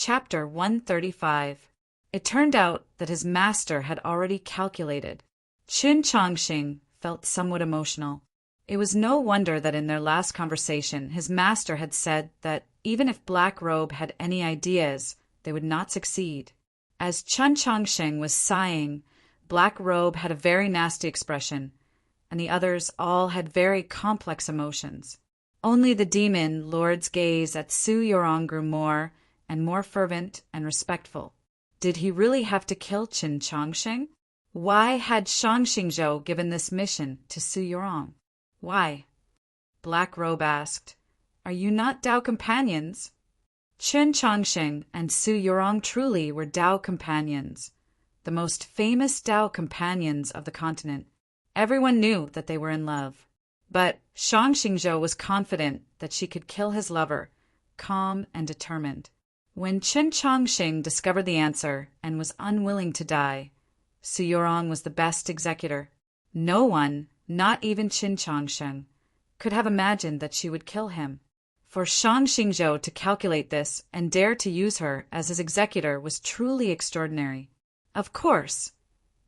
Chapter 135. It turned out that his master had already calculated. Qin Chongqing felt somewhat emotional. It was no wonder that in their last conversation his master had said that even if Black Robe had any ideas, they would not succeed. As Qin Chongqing was sighing, Black Robe had a very nasty expression, and the others all had very complex emotions. Only the demon lord's gaze at Su Yorong grew more and more fervent and respectful. Did he really have to kill Qin Chongqing? Why had Shang Xingzhou given this mission to Su Yorong? Why? Black Robe asked. Are you not Tao companions? Qin Chongqing and Su Yorong truly were Tao companions, the most famous Tao companions of the continent. Everyone knew that they were in love. But Shang Xingzhou was confident that she could kill his lover, calm and determined. When Qin Chongqing discovered the answer and was unwilling to die, Su Yorong was the best executor. No one, not even Qin Chongqing, could have imagined that she would kill him. For Shang Xingzhou to calculate this and dare to use her as his executor was truly extraordinary. Of course,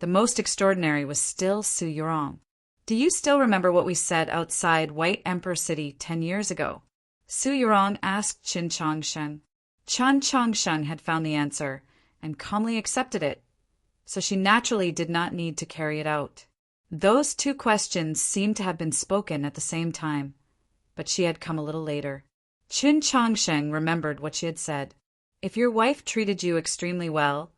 the most extraordinary was still Su Yorong. Do you still remember what we said outside White Emperor City 10 years ago? Su Yorong asked Qin Chongqing. Qin Chongqing had found the answer and calmly accepted it, so she naturally did not need to carry it out. Those two questions seemed to have been spoken at the same time, but she had come a little later. Qin Chongqing remembered what she had said. If your wife treated you extremely well,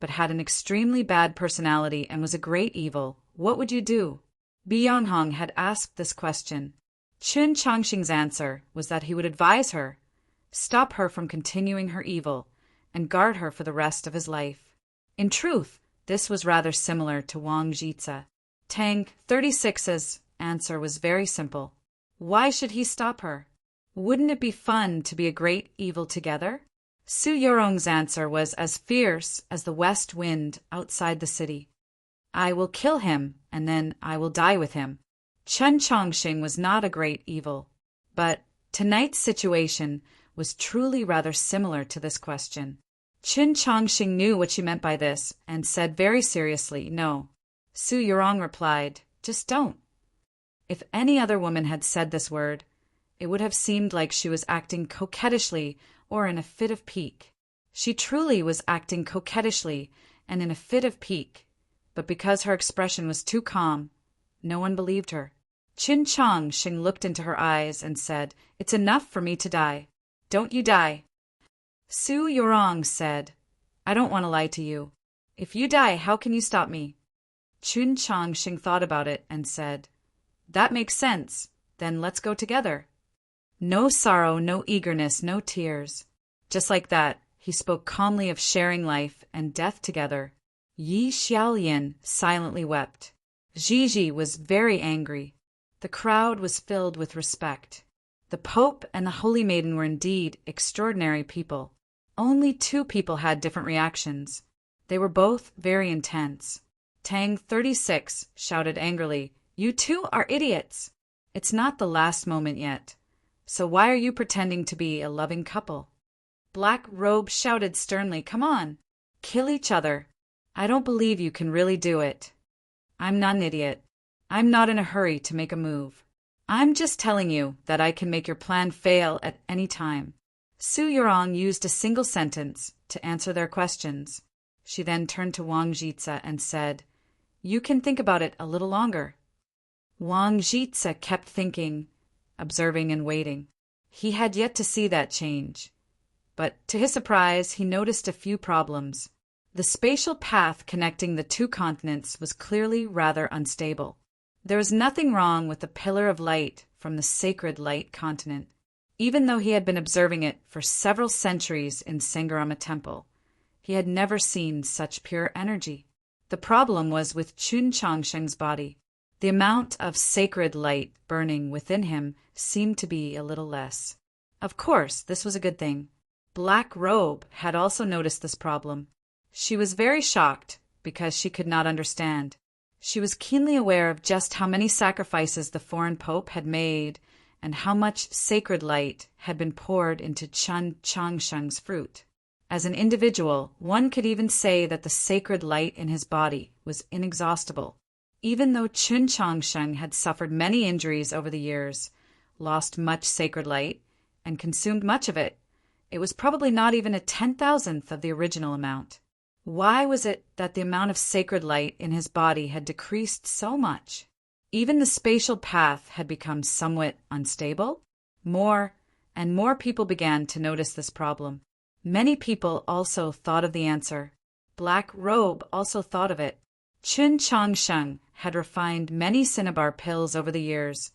but had an extremely bad personality and was a great evil, what would you do? Byonghong had asked this question. Qin Chongqing's answer was that he would advise her, stop her from continuing her evil, and guard her for the rest of his life. In truth, this was rather similar to Wang Jitsa. Tang 36's answer was very simple. Why should he stop her? Wouldn't it be fun to be a great evil together? Su Yorong's answer was as fierce as the west wind outside the city. I will kill him, and then I will die with him. Qin Chongqing was not a great evil, but tonight's situation was truly rather similar to this question. Qin Chongqing knew what she meant by this and said very seriously, no. Su Yorong replied, just don't. If any other woman had said this word, it would have seemed like she was acting coquettishly or in a fit of pique. She truly was acting coquettishly and in a fit of pique, but because her expression was too calm, no one believed her. Qin Chongqing looked into her eyes and said, it's enough for me to die. Don't you die. Su Yorong said, I don't want to lie to you. If you die, how can you stop me? Qin Chongqing thought about it and said, that makes sense. Then let's go together. No sorrow, no eagerness, no tears. Just like that, he spoke calmly of sharing life and death together. Yi Xiaolian silently wept. Gigi was very angry. The crowd was filled with respect. The Pope and the Holy Maiden were indeed extraordinary people. Only two people had different reactions. They were both very intense. Tang 36 shouted angrily, you two are idiots. It's not the last moment yet. So why are you pretending to be a loving couple? Black Robe shouted sternly, come on, kill each other. I don't believe you can really do it. I'm not an idiot. I'm not in a hurry to make a move. I'm just telling you that I can make your plan fail at any time. Su Yorong used a single sentence to answer their questions. She then turned to Wang Jitsa and said, you can think about it a little longer. Wang Jitsa kept thinking, observing and waiting. He had yet to see that change. But to his surprise, he noticed a few problems. The spatial path connecting the two continents was clearly rather unstable. There was nothing wrong with the pillar of light from the sacred light continent, even though he had been observing it for several centuries in Sengarama Temple. He had never seen such pure energy. The problem was with Qin Chongqing's body. The amount of sacred light burning within him seemed to be a little less. Of course, this was a good thing. Black Robe had also noticed this problem. She was very shocked because she could not understand. She was keenly aware of just how many sacrifices the foreign pope had made and how much sacred light had been poured into Qin Chongqing's fruit. As an individual, one could even say that the sacred light in his body was inexhaustible. Even though Qin Changsheng had suffered many injuries over the years, lost much sacred light, and consumed much of it, it was probably not even a 10,000th of the original amount. Why was it that the amount of sacred light in his body had decreased so much? Even the spatial path had become somewhat unstable. More and more people began to notice this problem. Many people also thought of the answer. Black Robe also thought of it. Qin Changsheng had refined many cinnabar pills over the years,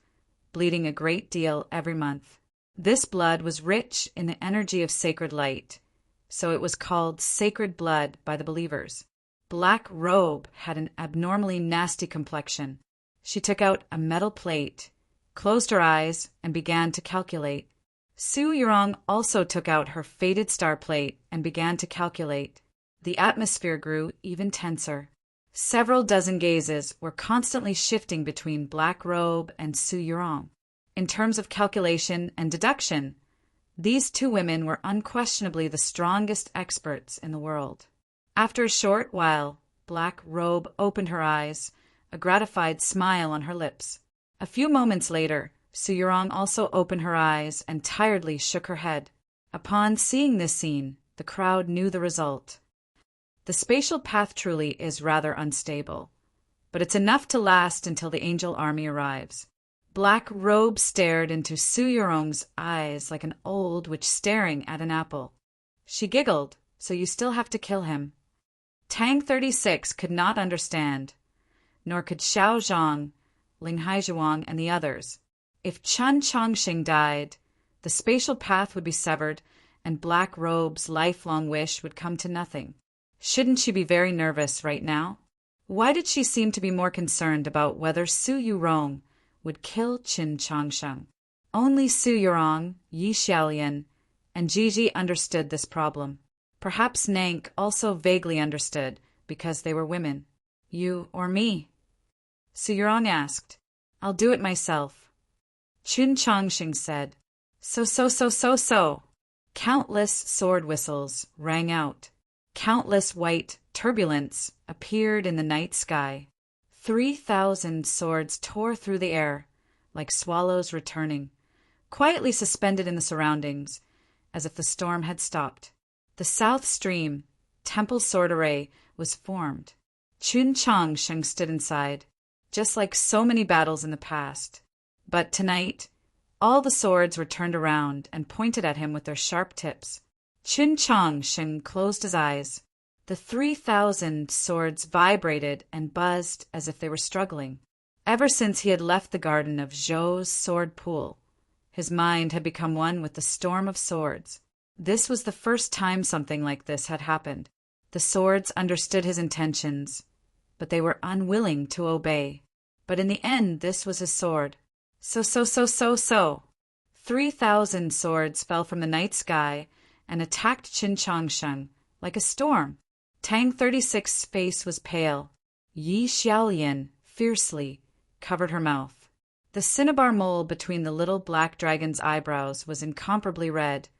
bleeding a great deal every month. This blood was rich in the energy of sacred light, so it was called sacred blood by the believers. Black Robe had an abnormally nasty complexion. She took out a metal plate, closed her eyes, and began to calculate. Su Yurong also took out her faded star plate and began to calculate. The atmosphere grew even tenser. Several dozen gazes were constantly shifting between Black Robe and Su Yurong. In terms of calculation and deduction, these two women were unquestionably the strongest experts in the world. After a short while, Black Robe opened her eyes, a gratified smile on her lips. A few moments later, Su Yurong also opened her eyes and tiredly shook her head. Upon seeing this scene, the crowd knew the result. The spatial path truly is rather unstable, but it's enough to last until the angel army arrives. Black Robe stared into Su Yurong's eyes like an old witch staring at an apple. She giggled, so you still have to kill him. Tang 36 could not understand, nor could Xiao Zhang, Ling Haizhuang, and the others. If Qin Changsheng died, the spatial path would be severed, and Black Robe's lifelong wish would come to nothing. Shouldn't she be very nervous right now? Why did she seem to be more concerned about whether Su Yurong would kill Qin Changsheng? Only Su Yurong, Yi Xiaolian, and Gigi understood this problem. Perhaps Nank also vaguely understood, because they were women. You or me? Su Yurong asked. I'll do it myself. Qin Changsheng said. So. Countless sword whistles rang out. Countless white turbulence appeared in the night sky. 3,000 swords tore through the air, like swallows returning, quietly suspended in the surroundings, as if the storm had stopped. The South Stream, Temple Sword Array, was formed. Qin Changsheng stood inside, just like so many battles in the past. But tonight, all the swords were turned around and pointed at him with their sharp tips. Qin Changsheng closed his eyes. The 3,000 swords vibrated and buzzed as if they were struggling. Ever since he had left the garden of Zhou's sword pool, his mind had become one with the storm of swords. This was the first time something like this had happened. The swords understood his intentions, but they were unwilling to obey. But in the end, this was his sword. So. 3,000 swords fell from the night sky and attacked Qin Changsheng like a storm. Tang 36's face was pale. Yi Xiaolian fiercely covered her mouth. The cinnabar mole between the little black dragon's eyebrows was incomparably red,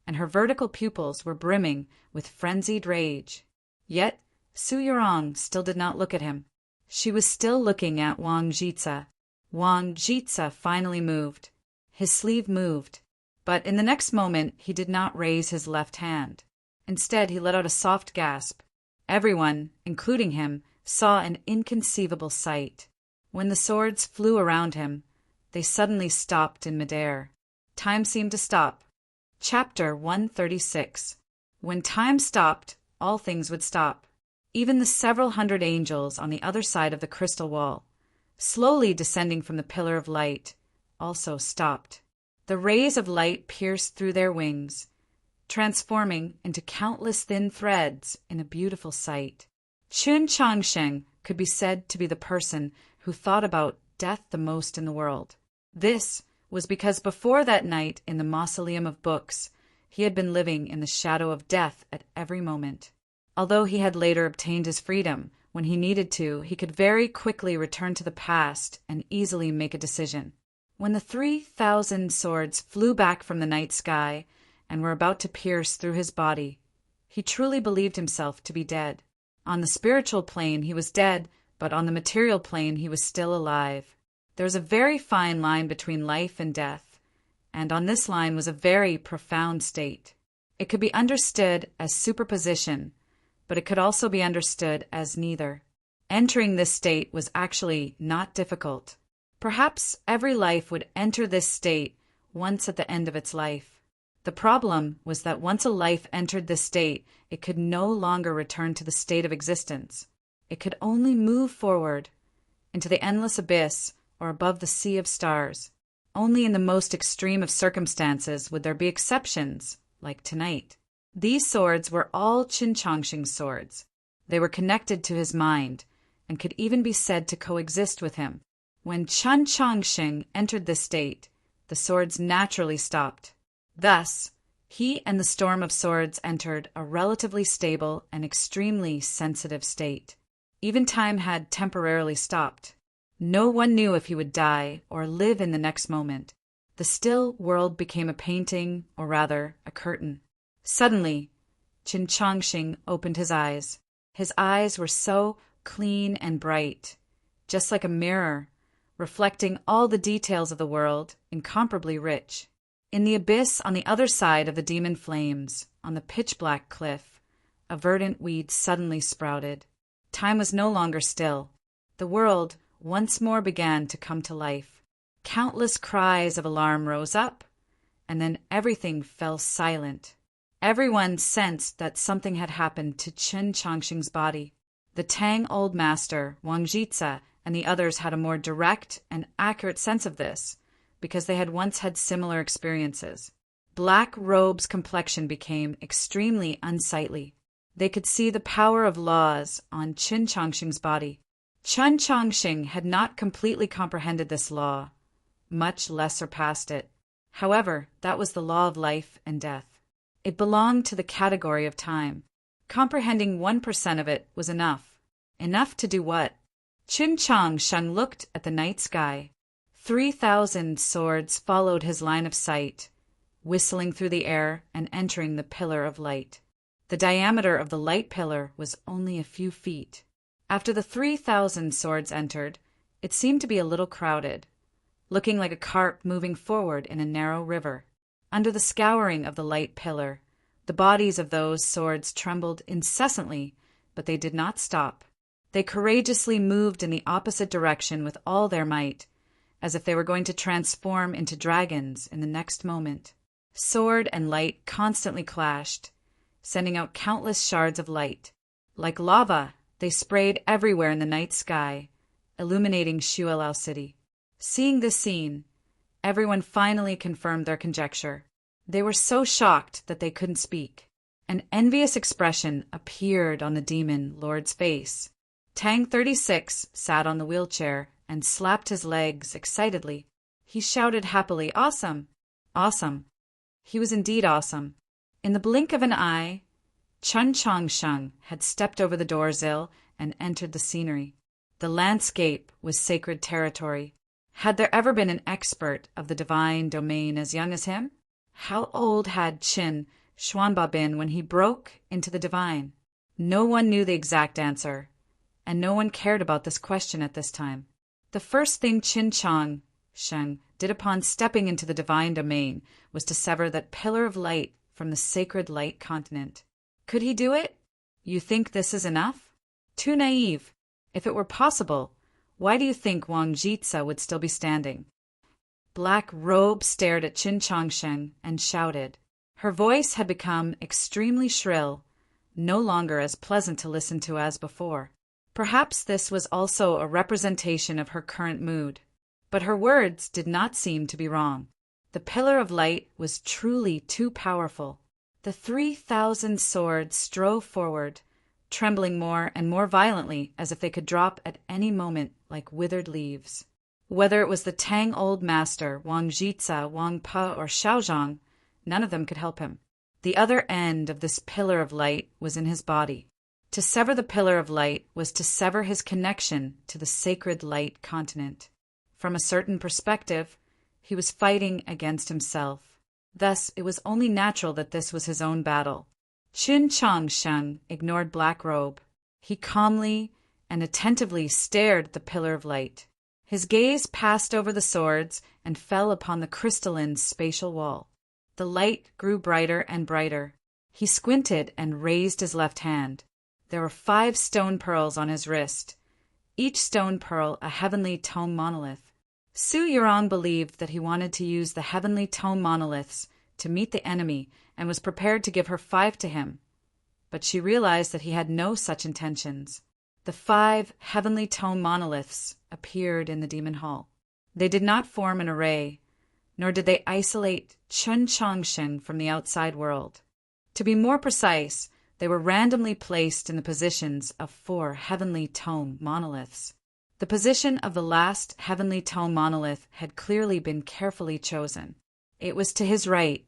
and her vertical pupils were brimming with frenzied rage. Yet Su Yurong still did not look at him. She was still looking at Wang Jitsa. Wang Jitsa finally moved. His sleeve moved, but in the next moment he did not raise his left hand. Instead, he let out a soft gasp. Everyone, including him, saw an inconceivable sight. When the swords flew around him, they suddenly stopped in midair. Time seemed to stop. Chapter 136. When time stopped, all things would stop. Even the several hundred angels on the other side of the crystal wall, slowly descending from the pillar of light, also stopped. The rays of light pierced through their wings, transforming into countless thin threads in a beautiful sight. Qin Changsheng could be said to be the person who thought about death the most in the world. This was because before that night in the Mausoleum of Books, he had been living in the shadow of death at every moment. Although he had later obtained his freedom, when he needed to, he could very quickly return to the past and easily make a decision. When the 3,000 swords flew back from the night sky and were about to pierce through his body, He truly believed himself to be dead. On the spiritual plane, he was dead, but on the material plane, he was still alive. There was a very fine line between life and death, and on this line was a very profound state. It could be understood as superposition, but it could also be understood as neither. Entering this state was actually not difficult. Perhaps every life would enter this state once at the end of its life. The problem was that once a life entered this state, it could no longer return to the state of existence. It could only move forward into the endless abyss or above the sea of stars. Only in the most extreme of circumstances would there be exceptions, like tonight. These swords were all Qin Chongqing's swords. They were connected to his mind, and could even be said to coexist with him. When Qin Chongqing entered this state, the swords naturally stopped. Thus, he and the storm of swords entered a relatively stable and extremely sensitive state. Even time had temporarily stopped. No one knew if he would die or live in the next moment. The still world became a painting, or rather, a curtain. Suddenly, Qin Chongqing opened his eyes. His eyes were so clean and bright, just like a mirror, reflecting all the details of the world, incomparably rich. In the abyss on the other side of the demon flames, on the pitch-black cliff, a verdant weed suddenly sprouted. Time was no longer still. The world once more began to come to life. Countless cries of alarm rose up, and then everything fell silent. Everyone sensed that something had happened to Qin Chongqing's body. The Tang Old Master, Wang Jitsa, and the others had a more direct and accurate sense of this, because they had once had similar experiences. Black Robe's complexion became extremely unsightly. They could see the power of laws on Qin Chongqing's body. Qin Chongqing had not completely comprehended this law, much less surpassed it. However, that was the law of life and death. It belonged to the category of time. Comprehending 1% of it was enough. Enough to do what? Qin Chongqing looked at the night sky. 3,000 swords followed his line of sight, whistling through the air and entering the pillar of light. The diameter of the light pillar was only a few feet. After the 3,000 swords entered, it seemed to be a little crowded, looking like a carp moving forward in a narrow river. Under the scouring of the light pillar, the bodies of those swords trembled incessantly, but they did not stop. They courageously moved in the opposite direction with all their might, as if they were going to transform into dragons in the next moment. Sword and light constantly clashed, sending out countless shards of light. Like lava, they sprayed everywhere in the night sky, illuminating Xuelao City. Seeing this scene, everyone finally confirmed their conjecture. They were so shocked that they couldn't speak. An envious expression appeared on the demon lord's face. Tang 36 sat on the wheelchair and slapped his legs excitedly. He shouted happily, "Awesome! Awesome!" He was indeed awesome. In the blink of an eye, Qin Chongqing had stepped over the doorsill and entered the scenery. The landscape was sacred territory. Had there ever been an expert of the divine domain as young as him? How old had Qin Xuanba been when he broke into the divine? No one knew the exact answer, and no one cared about this question at this time. The first thing Qin Chongqing did upon stepping into the divine domain was to sever that pillar of light from the sacred light continent. Could he do it? You think this is enough? Too naive. If it were possible, why do you think Wang Jitsa would still be standing? Black Robe stared at Qin Chongqing and shouted. Her voice had become extremely shrill, no longer as pleasant to listen to as before. Perhaps this was also a representation of her current mood, but her words did not seem to be wrong. The pillar of light was truly too powerful. The 3,000 swords strove forward, trembling more and more violently as if they could drop at any moment like withered leaves. Whether it was the Tang Old Master, Wang Jitsa, Wang Pa, or Xiaozhang, none of them could help him. The other end of this pillar of light was in his body. To sever the pillar of light was to sever his connection to the sacred light continent. From a certain perspective, he was fighting against himself. Thus, it was only natural that this was his own battle. Qin Changsheng ignored Black Robe. He calmly and attentively stared at the pillar of light. His gaze passed over the swords and fell upon the crystalline spatial wall. The light grew brighter and brighter. He squinted and raised his left hand. There were 5 stone pearls on his wrist, each stone pearl a heavenly tome monolith. Su Yurong believed that he wanted to use the heavenly tome monoliths to meet the enemy and was prepared to give her 5 to him. But she realized that he had no such intentions. The 5 heavenly tome monoliths appeared in the demon hall. They did not form an array, nor did they isolate Chun Changsheng from the outside world. To be more precise, they were randomly placed in the positions of 4 heavenly tome monoliths. The position of the last heavenly tome monolith had clearly been carefully chosen. It was to his right.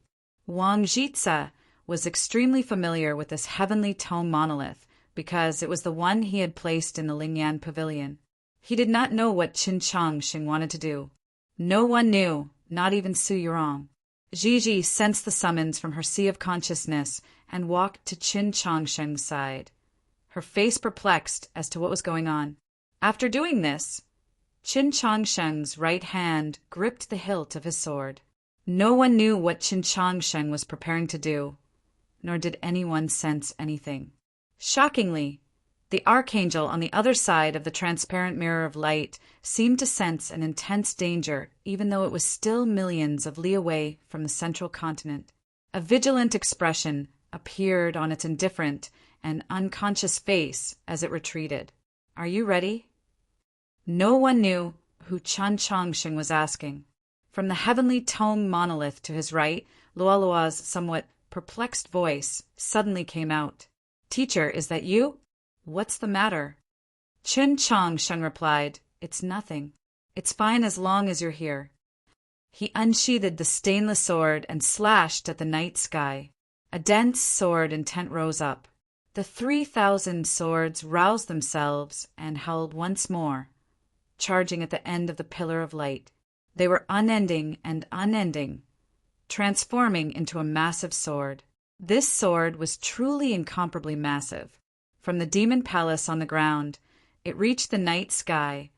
Wang Jitsa was extremely familiar with this heavenly tome monolith because it was the one he had placed in the Lingyan Pavilion. He did not know what Qin Changsheng wanted to do. No one knew, not even Su Yurong. Gigi sensed the summons from her sea of consciousness and walked to Qin Changsheng's side, her face perplexed as to what was going on. After doing this, Qin Changsheng's right hand gripped the hilt of his sword. No one knew what Qin Changsheng was preparing to do, nor did anyone sense anything. Shockingly, the archangel on the other side of the transparent mirror of light seemed to sense an intense danger, even though it was still millions of li away from the central continent. A vigilant expression appeared on its indifferent and unconscious face as it retreated. "Are you ready?" No one knew who Qin Changsheng was asking. From the heavenly tome monolith to his right, Luolua's somewhat perplexed voice suddenly came out. "Teacher, is that you? What's the matter?" Qin Changsheng replied, "It's nothing. It's fine as long as you're here." He unsheathed the stainless sword and slashed at the night sky. A dense sword intent rose up. The 3,000 swords roused themselves and howled once more, charging at the end of the pillar of light. They were unending and unending, transforming into a massive sword. This sword was truly incomparably massive. From the demon palace on the ground, it reached the night sky,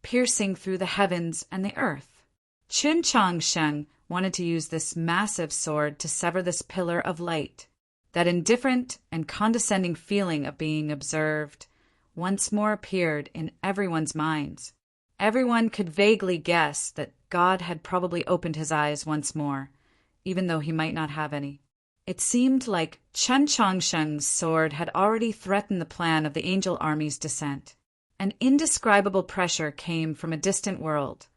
piercing through the heavens and the earth. Qin Changsheng wanted to use this massive sword to sever this pillar of light. That indifferent and condescending feeling of being observed once more appeared in everyone's minds. Everyone could vaguely guess that God had probably opened his eyes once more, even though he might not have any. It seemed like Qin Changsheng's sword had already threatened the plan of the angel army's descent. An indescribable pressure came from a distant world,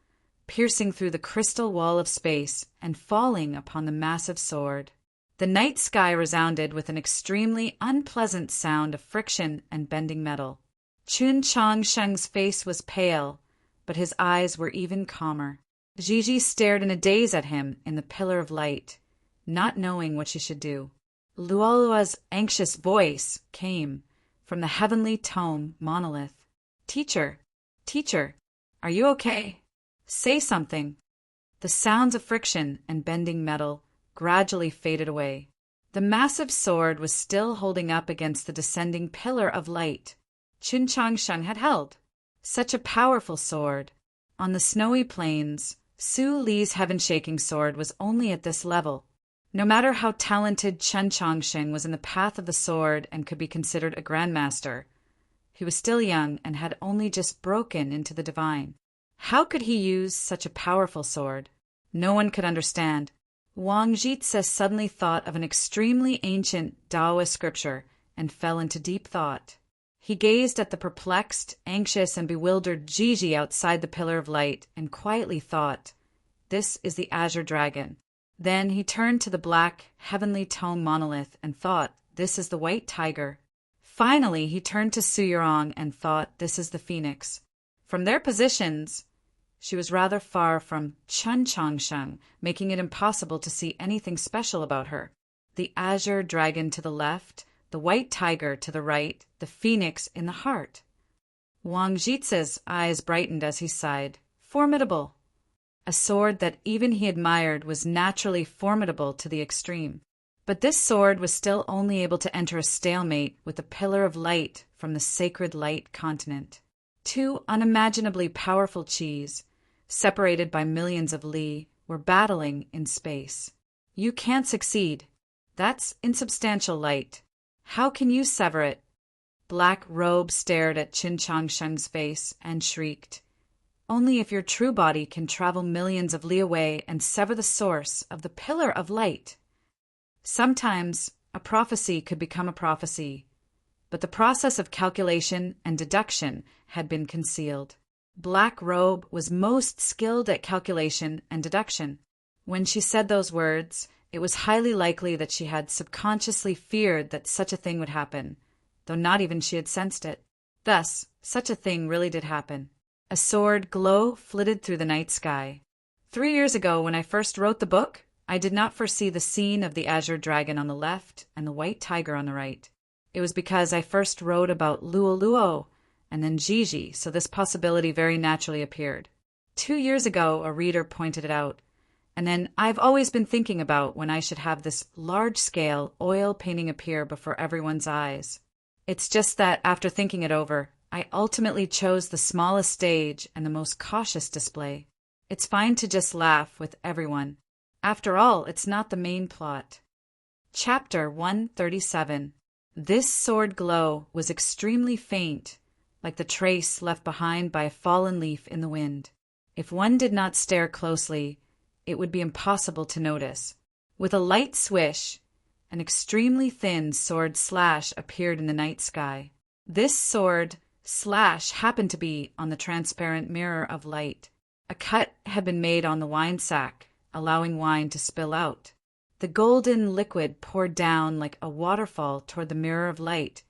piercing through the crystal wall of space and falling upon the massive sword. The night sky resounded with an extremely unpleasant sound of friction and bending metal. Qin Changsheng's face was pale, but his eyes were even calmer. Gigi stared in a daze at him in the pillar of light, not knowing what she should do. Luolua's anxious voice came from the heavenly tome monolith. Teacher, are you okay? Say something." The sounds of friction and bending metal gradually faded away. The massive sword was still holding up against the descending pillar of light Qin Changsheng had held. Such a powerful sword. On the snowy plains, Su Li's heaven-shaking sword was only at this level. No matter how talented Qin Changsheng was in the path of the sword and could be considered a grandmaster, he was still young and had only just broken into the divine. How could he use such a powerful sword? No one could understand. Wang Jitse suddenly thought of an extremely ancient Taoist scripture and fell into deep thought. He gazed at the perplexed, anxious, and bewildered Gigi outside the pillar of light and quietly thought, "This is the azure dragon." Then he turned to the black, heavenly tome monolith and thought, "This is the white tiger." Finally, he turned to Su Yurong and thought, "This is the phoenix." From their positions, she was rather far from Qin Changsheng, making it impossible to see anything special about her. The azure dragon to the left, the white tiger to the right, the phoenix in the heart. Wang Jitse's eyes brightened as he sighed. Formidable. A sword that even he admired was naturally formidable to the extreme. But this sword was still only able to enter a stalemate with the pillar of light from the sacred light continent. Two unimaginably powerful chis, separated by millions of li, were battling in space. You can't succeed. That's insubstantial light. How can you sever it? Black Robe stared at Qin Changsheng's face and shrieked. Only if your true body can travel millions of li away and sever the source of the pillar of light. Sometimes a prophecy could become a prophecy, but the process of calculation and deduction had been concealed. Black Robe was most skilled at calculation and deduction. When she said those words, it was highly likely that she had subconsciously feared that such a thing would happen, though not even she had sensed it. Thus, such a thing really did happen. A sword glow flitted through the night sky. 3 years ago, when I first wrote the book, I did not foresee the scene of the azure dragon on the left and the white tiger on the right. It was because I first wrote about Luo and then Gigi, so this possibility very naturally appeared. 2 years ago, a reader pointed it out, and then I've always been thinking about when I should have this large-scale oil painting appear before everyone's eyes. It's just that after thinking it over, I ultimately chose the smallest stage and the most cautious display. It's fine to just laugh with everyone. After all, it's not the main plot. Chapter 137. This sword glow was extremely faint, like the trace left behind by a fallen leaf in the wind. If one did not stare closely, it would be impossible to notice. With a light swish, an extremely thin sword slash appeared in the night sky. This sword slash happened to be on the transparent mirror of light. A cut had been made on the wine sack, allowing wine to spill out. The golden liquid poured down like a waterfall toward the mirror of light,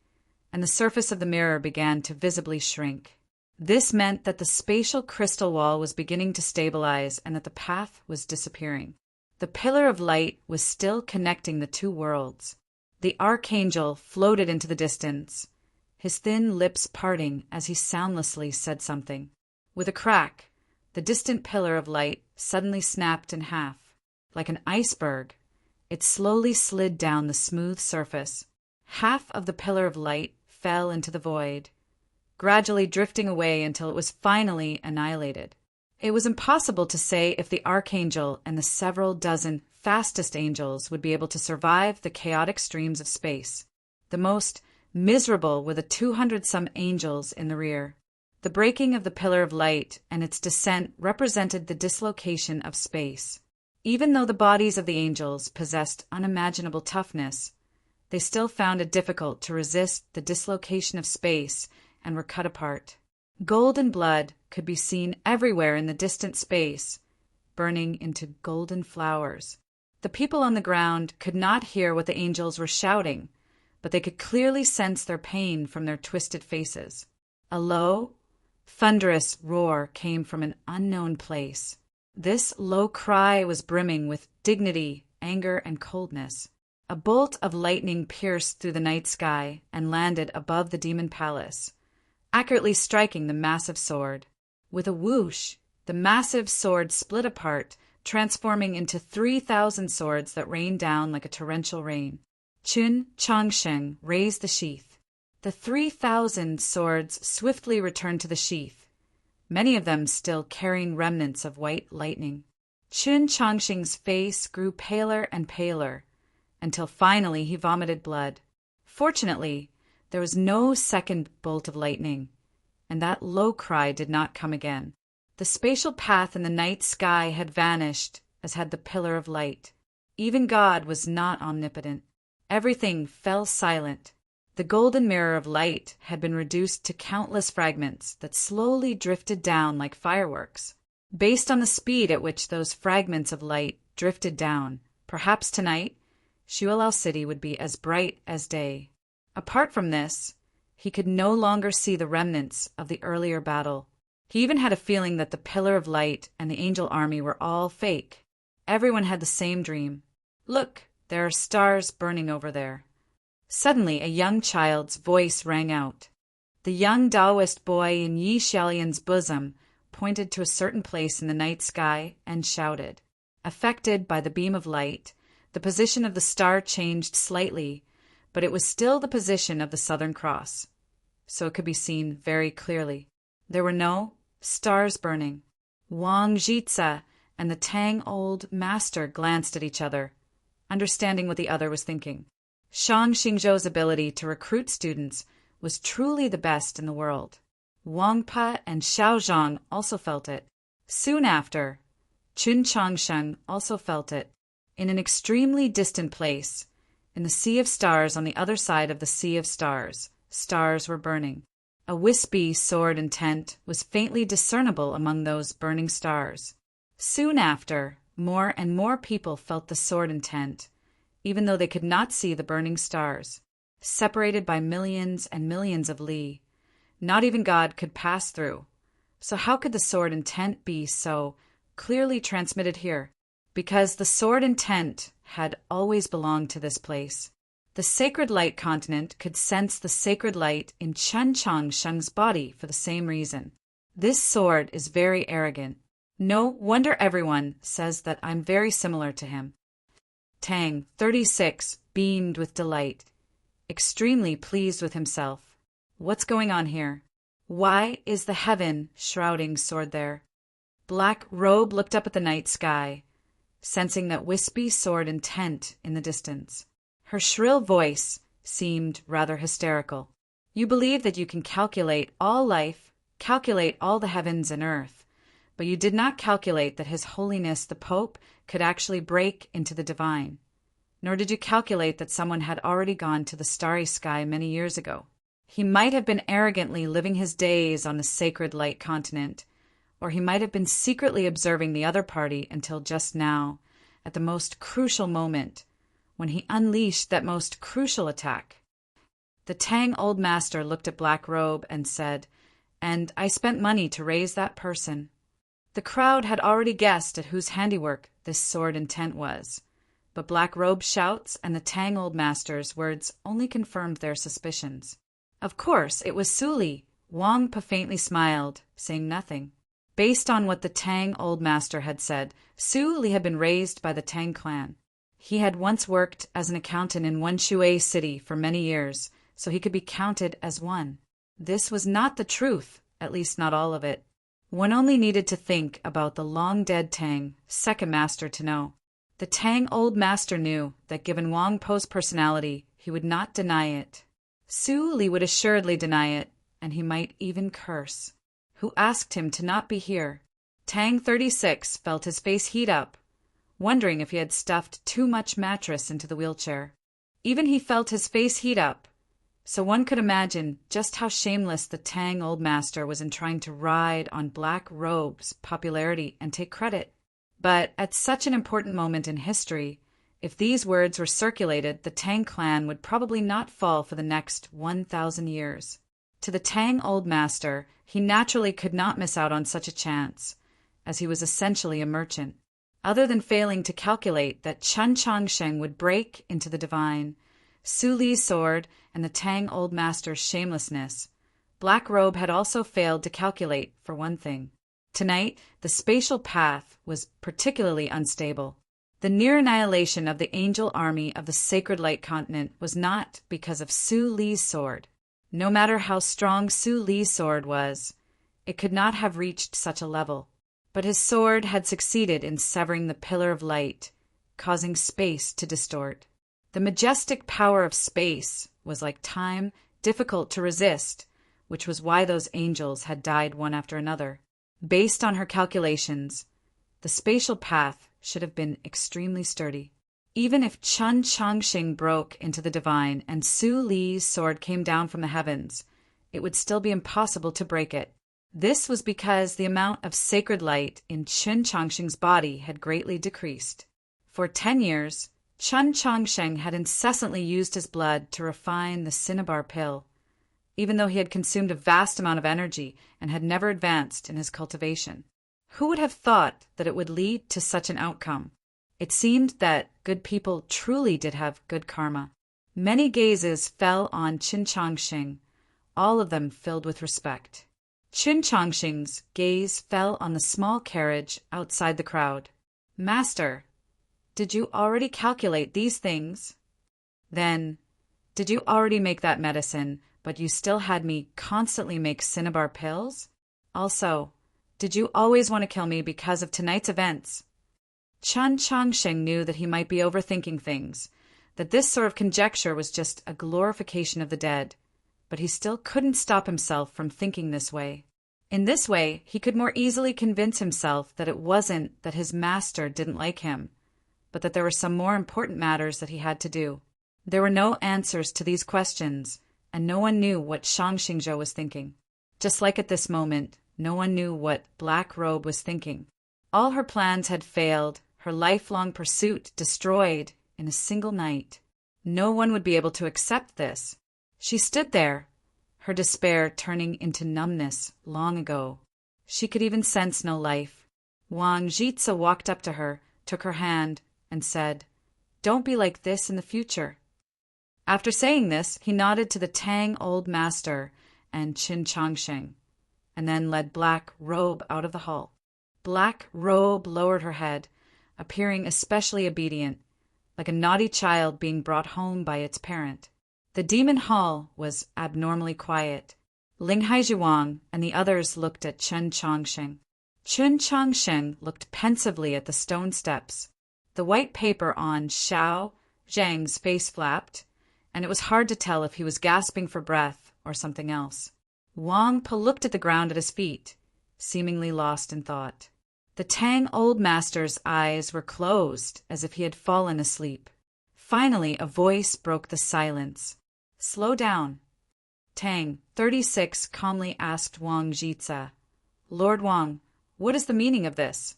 and the surface of the mirror began to visibly shrink. This meant that the spatial crystal wall was beginning to stabilize and that the path was disappearing. The pillar of light was still connecting the two worlds. The archangel floated into the distance, his thin lips parting as he soundlessly said something. With a crack, the distant pillar of light suddenly snapped in half. Like an iceberg, it slowly slid down the smooth surface. Half of the pillar of light fell into the void, gradually drifting away until it was finally annihilated. It was impossible to say if the archangel and the several dozen fastest angels would be able to survive the chaotic streams of space. The most miserable were the 200-some angels in the rear. The breaking of the pillar of light and its descent represented the dislocation of space. Even though the bodies of the angels possessed unimaginable toughness, they still found it difficult to resist the dislocation of space and were cut apart. Golden blood could be seen everywhere in the distant space, burning into golden flowers. The people on the ground could not hear what the angels were shouting, but they could clearly sense their pain from their twisted faces. A low, thunderous roar came from an unknown place. This low cry was brimming with dignity, anger, and coldness. A bolt of lightning pierced through the night sky and landed above the demon palace, accurately striking the massive sword. With a whoosh, the massive sword split apart, transforming into 3,000 swords that rained down like a torrential rain. Qin Changsheng raised the sheath. The 3,000 swords swiftly returned to the sheath, many of them still carrying remnants of white lightning. Qin Changsheng's face grew paler and paler, until finally he vomited blood. Fortunately, there was no second bolt of lightning, and that low cry did not come again. The spatial path in the night sky had vanished, as had the pillar of light. Even God was not omnipotent. Everything fell silent. The golden mirror of light had been reduced to countless fragments that slowly drifted down like fireworks. Based on the speed at which those fragments of light drifted down, perhaps tonight, Shualao City would be as bright as day. Apart from this, he could no longer see the remnants of the earlier battle. He even had a feeling that the Pillar of Light and the angel army were all fake. Everyone had the same dream. Look, there are stars burning over there. Suddenly, a young child's voice rang out. The young Taoist boy in Yi Xiaolian's bosom pointed to a certain place in the night sky and shouted. Affected by the beam of light, The position of the star changed slightly, but it was still the position of the Southern Cross, so it could be seen very clearly. There were no stars burning. Wang Jitsa and the Tang Old Master glanced at each other, understanding what the other was thinking. Shang Xingzhou's ability to recruit students was truly the best in the world. Wang Pa and Xiao Zhang also felt it. Soon after, Chun Changsheng also felt it. In an extremely distant place, in the Sea of Stars on the other side of the Sea of Stars, stars were burning. A wispy sword and tent was faintly discernible among those burning stars. Soon after, more and more people felt the sword and tent, even though they could not see the burning stars. Separated by millions and millions of li, not even God could pass through. So how could the sword and tent be so clearly transmitted here? Because the sword and tent had always belonged to this place. The sacred light continent could sense the sacred light in Chen Changsheng's body for the same reason. This sword is very arrogant. No wonder everyone says that I'm very similar to him. Tang, 36, beamed with delight, extremely pleased with himself. What's going on here? Why is the heaven shrouding sword there? Black Robe looked up at the night sky, sensing that wispy sword and tent in the distance. Her shrill voice seemed rather hysterical. You believe that you can calculate all life, calculate all the heavens and earth, but you did not calculate that His Holiness the Pope could actually break into the divine. Nor did you calculate that someone had already gone to the starry sky many years ago. He might have been arrogantly living his days on the sacred light continent, or he might have been secretly observing the other party until just now, at the most crucial moment, when he unleashed that most crucial attack. The Tang Old Master looked at Black Robe and said, "And I spent money to raise that person." The crowd had already guessed at whose handiwork this sword and tent was, but Black Robe's shouts and the Tang Old Master's words only confirmed their suspicions. Of course, it was Su Li. Wang Pa faintly smiled, saying nothing. Based on what the Tang Old Master had said, Su Li had been raised by the Tang clan. He had once worked as an accountant in Wenshui City for many years, so he could be counted as one. This was not the truth, at least not all of it. One only needed to think about the long-dead Tang, second master, to know. The Tang Old Master knew that given Wang Po's personality, he would not deny it. Su Li would assuredly deny it, and he might even curse. Who asked him to not be here? Tang 36 felt his face heat up, wondering if he had stuffed too much mattress into the wheelchair. Even he felt his face heat up, so one could imagine just how shameless the Tang Old Master was in trying to ride on Black Robe's popularity and take credit. But at such an important moment in history, if these words were circulated, the Tang clan would probably not fall for the next 1,000 years. To the Tang Old Master, he naturally could not miss out on such a chance, as he was essentially a merchant. Other than failing to calculate that Chun Changsheng would break into the divine, Su Li's sword, and the Tang Old Master's shamelessness, Black Robe had also failed to calculate for one thing. Tonight, the spatial path was particularly unstable. The near annihilation of the angel army of the Sacred Light Continent was not because of Su Li's sword. No matter how strong Su Li's sword was, it could not have reached such a level. But his sword had succeeded in severing the pillar of light, causing space to distort. The majestic power of space was like time, difficult to resist, which was why those angels had died one after another. Based on her calculations, the spatial path should have been extremely sturdy. Even if Chun Changxing broke into the divine and Su Li's sword came down from the heavens, it would still be impossible to break it. This was because the amount of sacred light in Chun Changxing's body had greatly decreased. For 10 years, Chun Changsheng had incessantly used his blood to refine the cinnabar pill, even though he had consumed a vast amount of energy and had never advanced in his cultivation. Who would have thought that it would lead to such an outcome? It seemed that good people truly did have good karma. Many gazes fell on Chun Changxing, all of them filled with respect. Chun Changxing's gaze fell on the small carriage outside the crowd. "Master, Did you already calculate these things? Then, did you already make that medicine, but you still had me constantly make cinnabar pills? Also, did you always want to kill me because of tonight's events? Chen Changsheng knew that he might be overthinking things, that this sort of conjecture was just a glorification of the dead, but he still couldn't stop himself from thinking this way. In this way, he could more easily convince himself that it wasn't that his master didn't like him, but that there were some more important matters that he had to do. There were no answers to these questions, and no one knew what Shang Xingzhou was thinking. Just like at this moment, no one knew what Black Robe was thinking. All her plans had failed, her lifelong pursuit destroyed in a single night. No one would be able to accept this. She stood there, her despair turning into numbness long ago. She could even sense no life. Wang Jitsa walked up to her, took her hand, and said, "Don't be like this in the future." After saying this, he nodded to the Tang Old Master and Qin Changsheng, and then led Black Robe out of the hall. Black Robe lowered her head, appearing especially obedient, like a naughty child being brought home by its parent. The demon hall was abnormally quiet. Ling Haizhuang and the others looked at Chen Changsheng. Chen Changsheng looked pensively at the stone steps. The white paper on Xiao Zhang's face flapped, and it was hard to tell if he was gasping for breath or something else. Wang Po looked at the ground at his feet, seemingly lost in thought. The Tang Old Master's eyes were closed, as if he had fallen asleep. Finally, a voice broke the silence. "Slow down." Tang 36 calmly asked Wang Jitsa, "Lord Wang, what is the meaning of this?"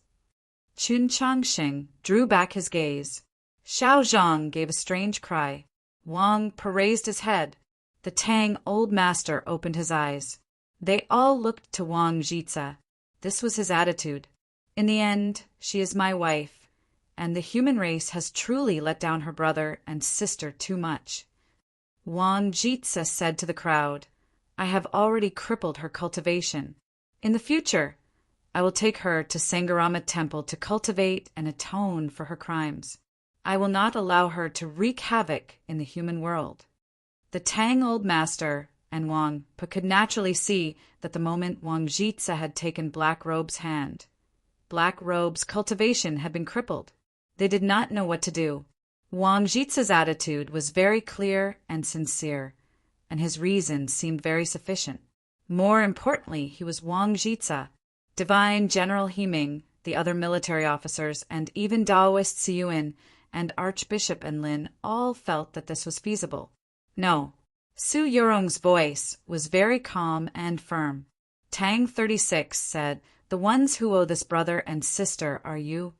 Qin Changsheng drew back his gaze. Xiao Zhang gave a strange cry. Wang Po raised his head. The Tang Old Master opened his eyes. They all looked to Wang Jitsa. This was his attitude. "In the end, she is my wife, and the human race has truly let down her brother and sister too much." Wang Jitsa said to the crowd, "I have already crippled her cultivation. In the future, I will take her to Sangarama Temple to cultivate and atone for her crimes. I will not allow her to wreak havoc in the human world." The Tang Old Master and Wang Po could naturally see that the moment Wang Jitsa had taken Black Robe's hand, Black Robe's cultivation had been crippled. They did not know what to do. Wang Jitsa's attitude was very clear and sincere, and his reason seemed very sufficient. More importantly, he was Wang Jitsa. Divine General Himing, the other military officers, and even Daoist Siyuan and Archbishop Enlin all felt that this was feasible. No. Su Yurong's voice was very calm and firm. Tang 36 said, "The ones who owe this brother and sister are you,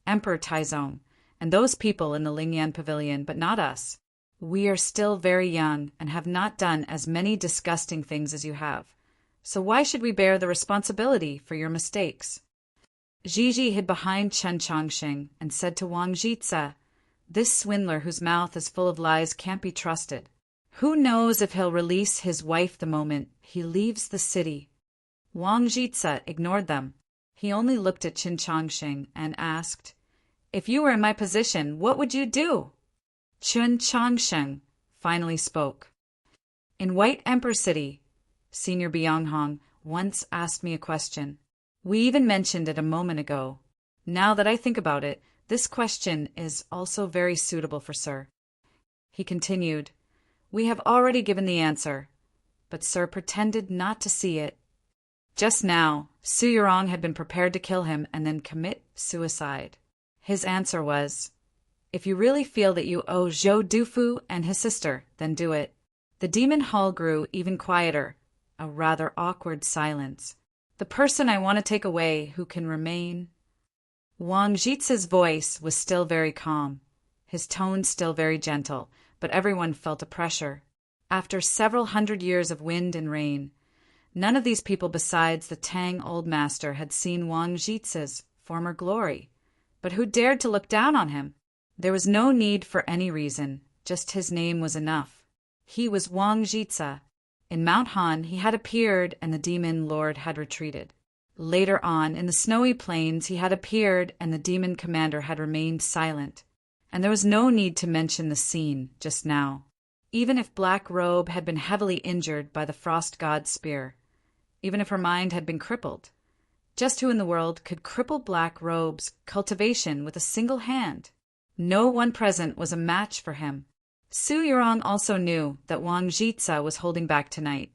Emperor Taizong, and those people in the Lingyan Pavilion, but not us. We are still very young and have not done as many disgusting things as you have. So why should we bear the responsibility for your mistakes?" Gigi hid behind Chen Changsheng and said to Wang Jitsa, "This swindler whose mouth is full of lies can't be trusted. Who knows if he'll release his wife the moment he leaves the city?" Wang Jitsa ignored them. He only looked at Qin Changsheng and asked, "If you were in my position, what would you do?" Qin Changsheng finally spoke. "In White Emperor City, Senior Byonghong once asked me a question. We even mentioned it a moment ago. Now that I think about it, this question is also very suitable for Sir." He continued, "We have already given the answer, but Sir pretended not to see it. Just now, Su Yurong had been prepared to kill him and then commit suicide. His answer was, 'If you really feel that you owe Zhou Dufu and his sister, then do it.'" The demon hall grew even quieter, a rather awkward silence. "The person I want to take away who can remain—" Wang Jitsa's voice was still very calm, his tone still very gentle, but everyone felt a pressure. After several hundred years of wind and rain, none of these people besides the Tang Old Master had seen Wang Jitsa's former glory. But who dared to look down on him? There was no need for any reason, just his name was enough. He was Wang Jitsa. In Mount Han he had appeared and the demon lord had retreated. Later on, in the snowy plains, he had appeared and the demon commander had remained silent, and there was no need to mention the scene just now. Even if Black Robe had been heavily injured by the frost god's spear, even if her mind had been crippled, just who in the world could cripple Black Robe's cultivation with a single hand? No one present was a match for him. Su Yurong also knew that Wang Jitsa was holding back tonight,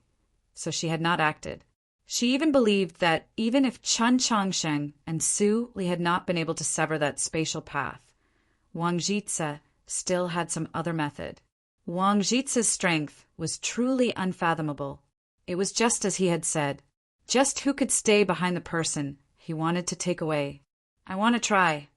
so she had not acted. She even believed that even if Chen Changsheng and Su Li had not been able to sever that spatial path, Wang Jitsa still had some other method. Wang Jitsa's strength was truly unfathomable. It was just as he had said. Just who could stay behind the person he wanted to take away? I want to try.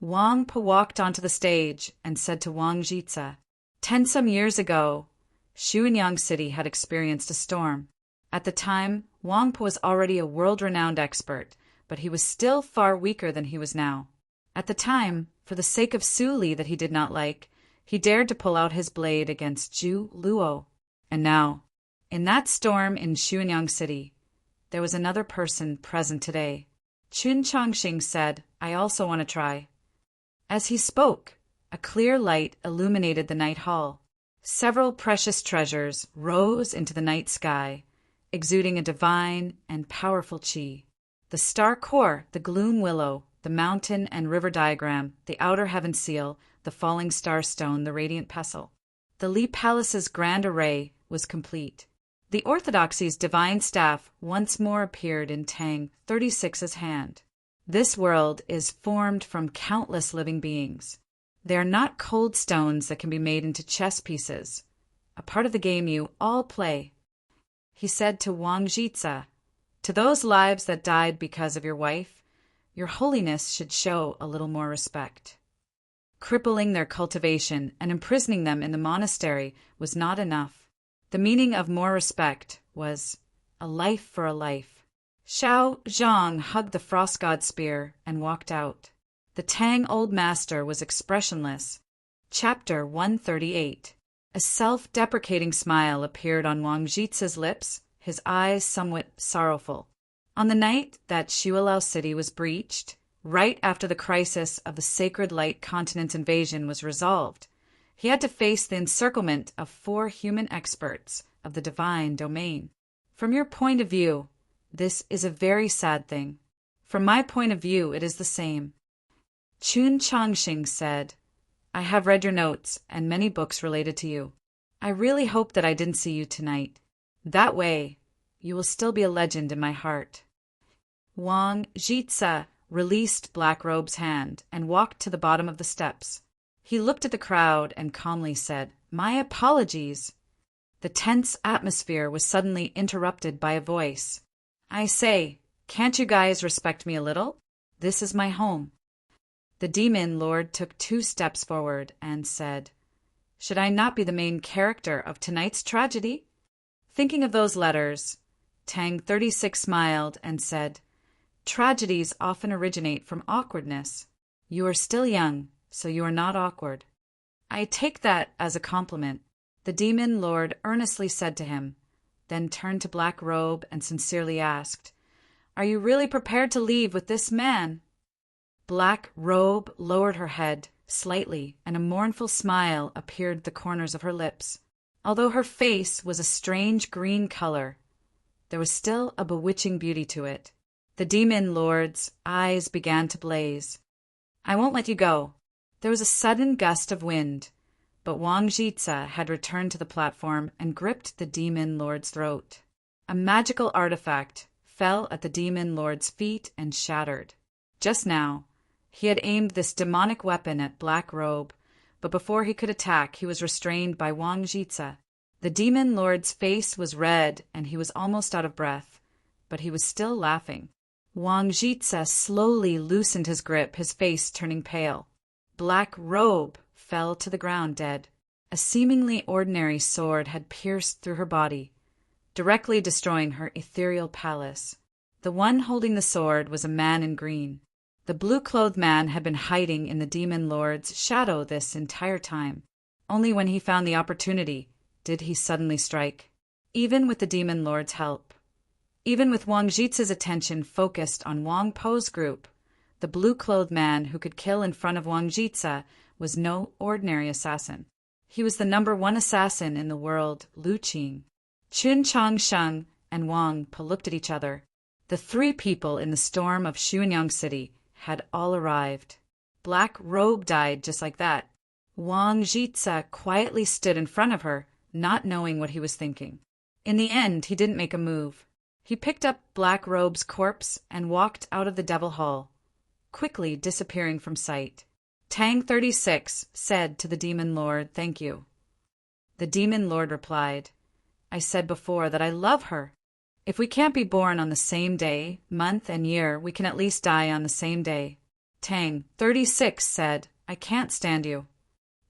Wang Po walked onto the stage and said to Wang Jitsa, 10 some years ago, Xuanyang City had experienced a storm. At the time, Wang Po was already a world-renowned expert, but he was still far weaker than he was now. At the time, for the sake of Su Li that he did not like, he dared to pull out his blade against Zhu Luo. And now, in that storm in Xuanyang City, there was another person present today. Chun Changxing said, I also want to try. As he spoke, a clear light illuminated the night hall. Several precious treasures rose into the night sky, exuding a divine and powerful qi. The star core, the gloom willow, the mountain and river diagram, the outer heaven seal, the falling star stone, the radiant pestle. The Li Palace's grand array was complete. The orthodoxy's divine staff once more appeared in Tang 36's hand. This world is formed from countless living beings. They are not cold stones that can be made into chess pieces, a part of the game you all play. He said to Wang Jitsa, to those lives that died because of your wife, your holiness should show a little more respect. Crippling their cultivation and imprisoning them in the monastery was not enough. The meaning of more respect was a life for a life. Xiao Zhang hugged the frost god's spear and walked out. The Tang old master was expressionless. Chapter 138. A self-deprecating smile appeared on Wang Jitsa's lips, his eyes somewhat sorrowful. On the night that Xuelao City was breached, right after the crisis of the Sacred Light Continent's invasion was resolved, he had to face the encirclement of 4 human experts of the divine domain. From your point of view, this is a very sad thing. From my point of view, it is the same. Chun Changxing said, I have read your notes and many books related to you. I really hope that I didn't see you tonight. That way, you will still be a legend in my heart. Wang Jitsa released Black Robe's hand and walked to the bottom of the steps. He looked at the crowd and calmly said, My apologies. The tense atmosphere was suddenly interrupted by a voice. I say, can't you guys respect me a little? This is my home. The demon lord took 2 steps forward and said, Should I not be the main character of tonight's tragedy? Thinking of those letters, Tang 36 smiled and said, Tragedies often originate from awkwardness. You are still young, so you are not awkward. I take that as a compliment. The demon lord earnestly said to him, then turned to Black Robe and sincerely asked, Are you really prepared to leave with this man? Black Robe lowered her head slightly, and a mournful smile appeared at the corners of her lips. Although her face was a strange green color, there was still a bewitching beauty to it. The demon lord's eyes began to blaze. I won't let you go. There was a sudden gust of wind, but Wang Jitsa had returned to the platform and gripped the demon lord's throat. A magical artifact fell at the demon lord's feet and shattered. Just now, he had aimed this demonic weapon at Black Robe, but before he could attack, he was restrained by Wang Jitsa. The demon lord's face was red and he was almost out of breath, but he was still laughing. Wang Jitsa slowly loosened his grip, his face turning pale. Black Robe fell to the ground dead. A seemingly ordinary sword had pierced through her body, directly destroying her ethereal palace. The one holding the sword was a man in green. The blue-clothed man had been hiding in the demon lord's shadow this entire time. Only when he found the opportunity did he suddenly strike. Even with the demon lord's help, Even with Wang Jitsa's attention focused on Wang Po's group, the blue-clothed man who could kill in front of Wang Jitsa was no ordinary assassin. He was the #1 assassin in the world, Lu Qing. Qin Changsheng and Wang Po looked at each other. The 3 people in the storm of Xuanyang City had all arrived. Black Robe died just like that. Wang Jitsa quietly stood in front of her, not knowing what he was thinking. In the end, he didn't make a move. He picked up Black Robe's corpse and walked out of the Devil Hall, quickly disappearing from sight. Tang 36 said to the Demon Lord, "Thank you." The Demon Lord replied, "I said before that I love her. If we can't be born on the same day, month, and year, we can at least die on the same day." Tang 36 said, "I can't stand you."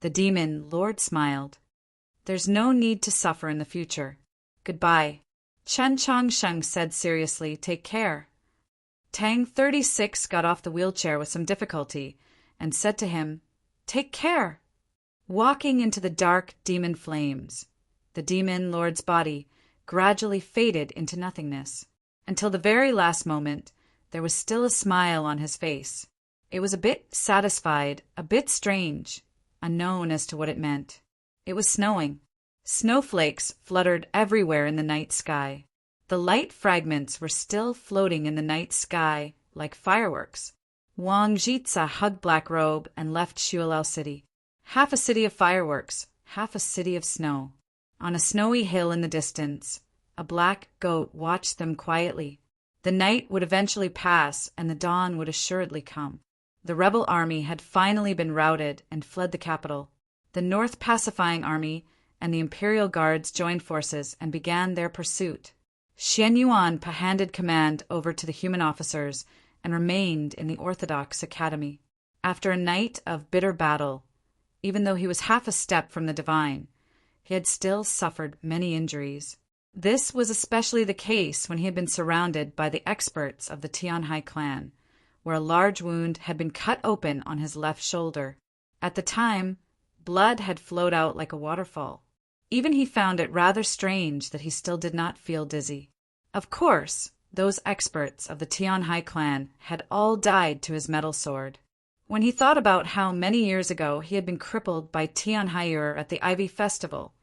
The Demon Lord smiled. "There's no need to suffer in the future. Goodbye." Chen Changsheng said seriously, "Take care." Tang 36 got off the wheelchair with some difficulty and said to him, "Take care." Walking into the dark demon flames, the Demon Lord's body gradually faded into nothingness. Until the very last moment, there was still a smile on his face. It was a bit satisfied, a bit strange, unknown as to what it meant. It was snowing. Snowflakes fluttered everywhere in the night sky. The light fragments were still floating in the night sky like fireworks. Wang Jitsa hugged Black Robe and left Xuelao City. Half a city of fireworks, half a city of snow. On a snowy hill in the distance, a black goat watched them quietly. The night would eventually pass and the dawn would assuredly come. The rebel army had finally been routed and fled the capital. The North Pacifying Army and the Imperial Guards joined forces and began their pursuit. Xian Yuan handed command over to the human officers and remained in the Orthodox Academy. After a night of bitter battle, even though he was half a step from the divine, he had still suffered many injuries. This was especially the case when he had been surrounded by the experts of the Tianhai clan, where a large wound had been cut open on his left shoulder. At the time, blood had flowed out like a waterfall. Even he found it rather strange that he still did not feel dizzy. Of course, those experts of the Tianhai clan had all died to his metal sword. When he thought about how many years ago he had been crippled by Tianhaier at the Ivy Festival,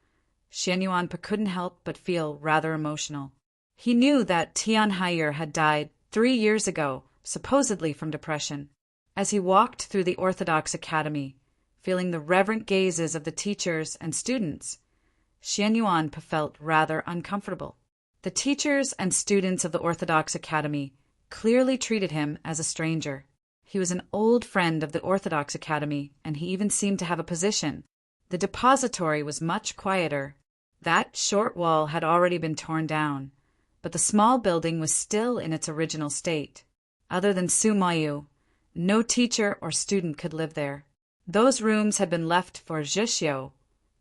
Xian Yuan couldn't help but feel rather emotional. He knew that Tianhaier had died 3 years ago, supposedly from depression. As he walked through the Orthodox Academy, feeling the reverent gazes of the teachers and students, Xian Yuan felt rather uncomfortable. The teachers and students of the Orthodox Academy clearly treated him as a stranger. He was an old friend of the Orthodox Academy, and he even seemed to have a position. The depository was much quieter. That short wall had already been torn down, but the small building was still in its original state. Other than Su Mayu, no teacher or student could live there. Those rooms had been left for Zhixiu,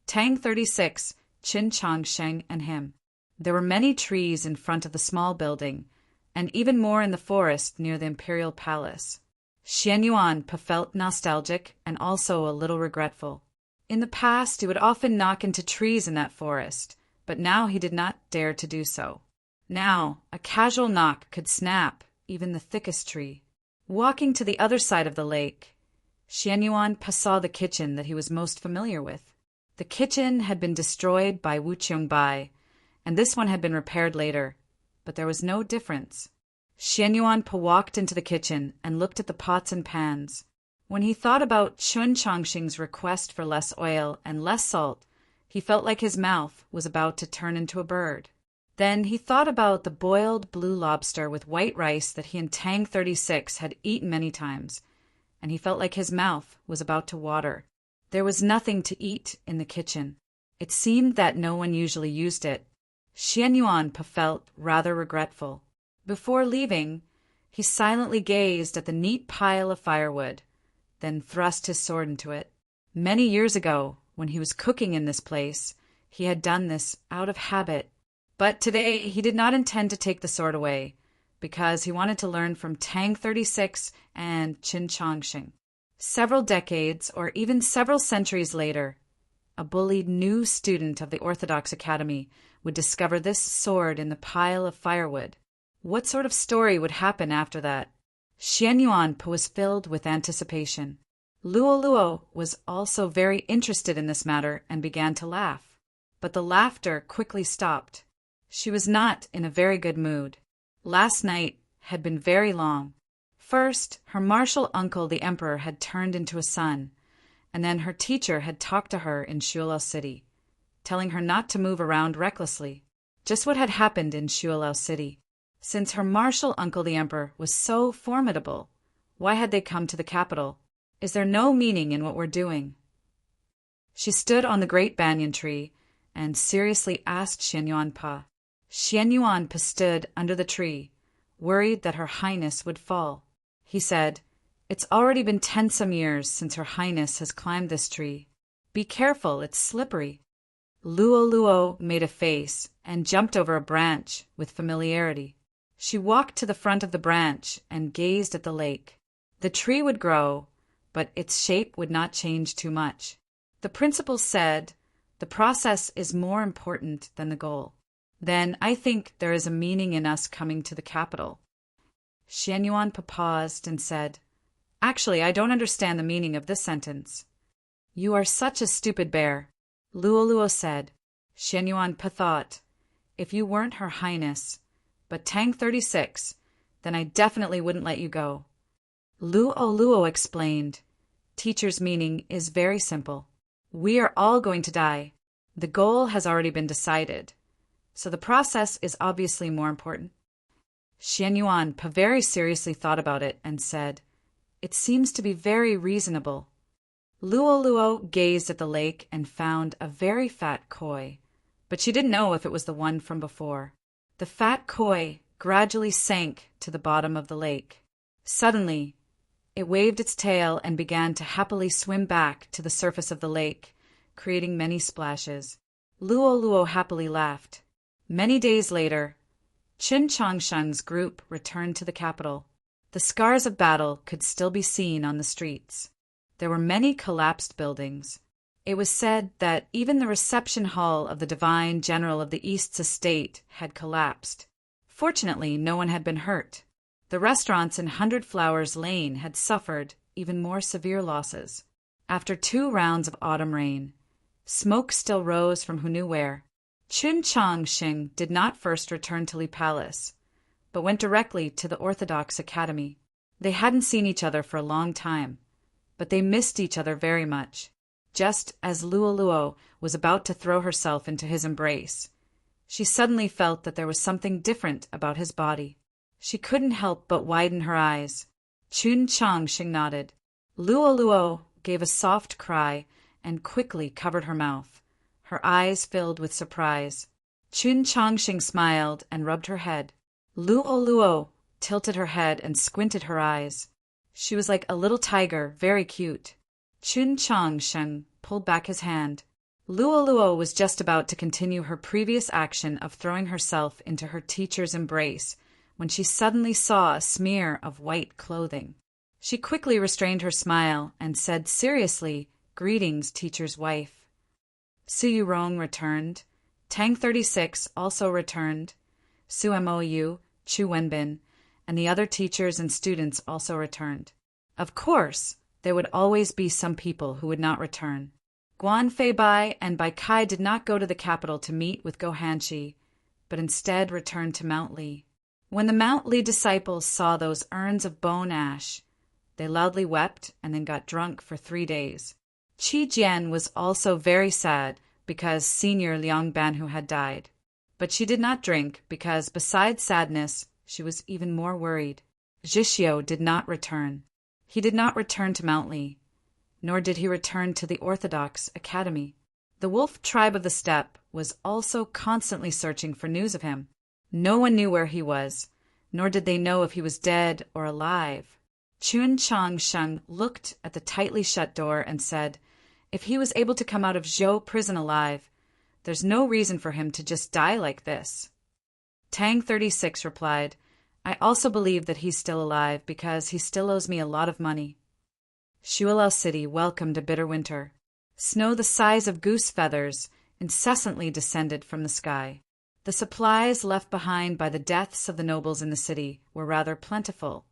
Tang 36, Qin Changsheng, and him. There were many trees in front of the small building, and even more in the forest near the imperial palace. Xian Yuan felt nostalgic and also a little regretful. In the past, he would often knock into trees in that forest, but now he did not dare to do so. Now, a casual knock could snap even the thickest tree. Walking to the other side of the lake, Xian Yuan saw the kitchen that he was most familiar with. The kitchen had been destroyed by Wu Qiongbai, and this one had been repaired later, but there was no difference. Xian Yuan walked into the kitchen and looked at the pots and pans. When he thought about Chun Chongqing's request for less oil and less salt, he felt like his mouth was about to turn into a bird. Then he thought about the boiled blue lobster with white rice that he and Tang 36 had eaten many times, and he felt like his mouth was about to water. There was nothing to eat in the kitchen. It seemed that no one usually used it. Xian Yuan felt rather regretful. Before leaving, he silently gazed at the neat pile of firewood, then thrust his sword into it. Many years ago, when he was cooking in this place, he had done this out of habit. But today he did not intend to take the sword away, because he wanted to learn from Tang 36 and Qin Chongqing. Several decades, or even several centuries later, a bullied new student of the Orthodox Academy would discover this sword in the pile of firewood. What sort of story would happen after that? Xian Yuanpa was filled with anticipation. Luo Luo was also very interested in this matter and began to laugh. But the laughter quickly stopped. She was not in a very good mood. Last night had been very long. First, her martial uncle the emperor had turned into a sun, and then her teacher had talked to her in Shuilao City, telling her not to move around recklessly. Just what had happened in Shuilao City. Since her martial uncle the emperor was so formidable, why had they come to the capital? Is there no meaning in what we're doing? She stood on the great banyan tree and seriously asked Xian Yuanpa. Xian Yuanpa stood under the tree, worried that Her Highness would fall. He said, "It's already been 10 years since Her Highness has climbed this tree. Be careful, it's slippery." Luo Luo made a face and jumped over a branch with familiarity. She walked to the front of the branch and gazed at the lake. The tree would grow, but its shape would not change too much. The principal said, "The process is more important than the goal." Then I think there is a meaning in us coming to the capital. Xian Yuanpa paused and said, "Actually, I don't understand the meaning of this sentence." "You are such a stupid bear," Luo Luo said. Xian Yuanpa thought, "If you weren't Her Highness, but Tang 36, then I definitely wouldn't let you go." Luo Luo explained, "Teacher's meaning is very simple. We are all going to die. The goal has already been decided, so the process is obviously more important." Xian Yuanpa very seriously thought about it and said, "It seems to be very reasonable." Luo Luo gazed at the lake and found a very fat koi, but she didn't know if it was the one from before. The fat koi gradually sank to the bottom of the lake. Suddenly, it waved its tail and began to happily swim back to the surface of the lake, creating many splashes. Luo Luo happily laughed. Many days later, Qin Changshan's group returned to the capital. The scars of battle could still be seen on the streets. There were many collapsed buildings. It was said that even the reception hall of the Divine General of the East's estate had collapsed. Fortunately, no one had been hurt. The restaurants in 100 Flowers Lane had suffered even more severe losses. After 2 rounds of autumn rain, smoke still rose from who knew where. Qin Changxing did not first return to Li Palace, but went directly to the Orthodox Academy. They hadn't seen each other for a long time, but they missed each other very much. Just as Luo Luo was about to throw herself into his embrace, she suddenly felt that there was something different about his body. She couldn't help but widen her eyes. Qin Changxing nodded. Luo Luo gave a soft cry and quickly covered her mouth. Her eyes filled with surprise. Qin Changxing smiled and rubbed her head. Luo Luo tilted her head and squinted her eyes. She was like a little tiger, very cute. Qin Changxing pulled back his hand. Luo Luo was just about to continue her previous action of throwing herself into her teacher's embrace when she suddenly saw a smear of white clothing. She quickly restrained her smile and said seriously, "Greetings, teacher's wife." Su Yurong returned. Tang 36 also returned. Su Mou, Chu Wenbin, and the other teachers and students also returned. Of course, there would always be some people who would not return. Guan Feibai and Bai Kai did not go to the capital to meet with Go Hanshi, but instead returned to Mount Li. When the Mount Li disciples saw those urns of bone ash, they loudly wept and then got drunk for 3 days. Qi Jian was also very sad because Senior Liang Banhu had died, but she did not drink because, besides sadness, she was even more worried. Zhixiu did not return. He did not return to Mount Li, nor did he return to the Orthodox Academy. The wolf tribe of the steppe was also constantly searching for news of him. No one knew where he was, nor did they know if he was dead or alive. Qin Changsheng looked at the tightly shut door and said, "If he was able to come out of Zhou prison alive, there's no reason for him to just die like this." Tang 36 replied, "I also believe that he's still alive because he still owes me a lot of money." Shuilao City welcomed a bitter winter. Snow the size of goose feathers incessantly descended from the sky. The supplies left behind by the deaths of the nobles in the city were rather plentiful,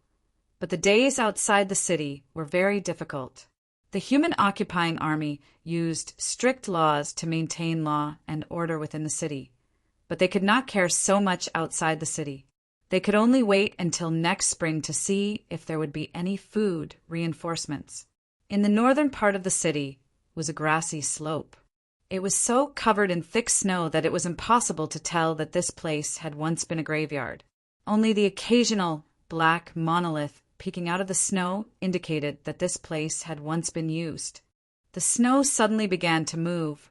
but the days outside the city were very difficult. The human occupying army used strict laws to maintain law and order within the city, but they could not care so much outside the city. They could only wait until next spring to see if there would be any food reinforcements. In the northern part of the city was a grassy slope. It was so covered in thick snow that it was impossible to tell that this place had once been a graveyard. Only the occasional black monolith peeking out of the snow indicated that this place had once been used. The snow suddenly began to move,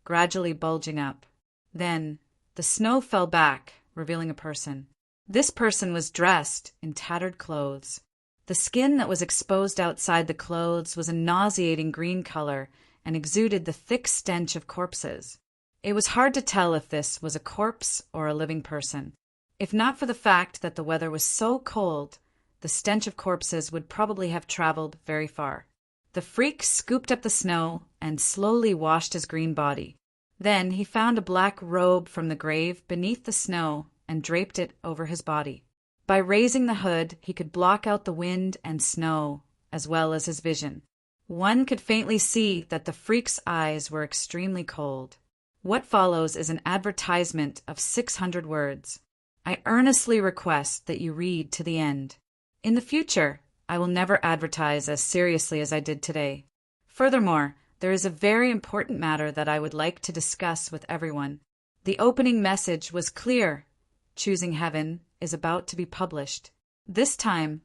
gradually bulging up. Then the snow fell back, revealing a person. This person was dressed in tattered clothes. The skin that was exposed outside the clothes was a nauseating green color and exuded the thick stench of corpses. It was hard to tell if this was a corpse or a living person. If not for the fact that the weather was so cold, the stench of corpses would probably have traveled very far. The freak scooped up the snow and slowly washed his green body. Then he found a black robe from the grave beneath the snow and draped it over his body. By raising the hood, he could block out the wind and snow, as well as his vision. One could faintly see that the freak's eyes were extremely cold. What follows is an advertisement of 600 words. I earnestly request that you read to the end. In the future, I will never advertise as seriously as I did today. Furthermore, there is a very important matter that I would like to discuss with everyone. The opening message was clear. Choosing Heaven is about to be published. This time,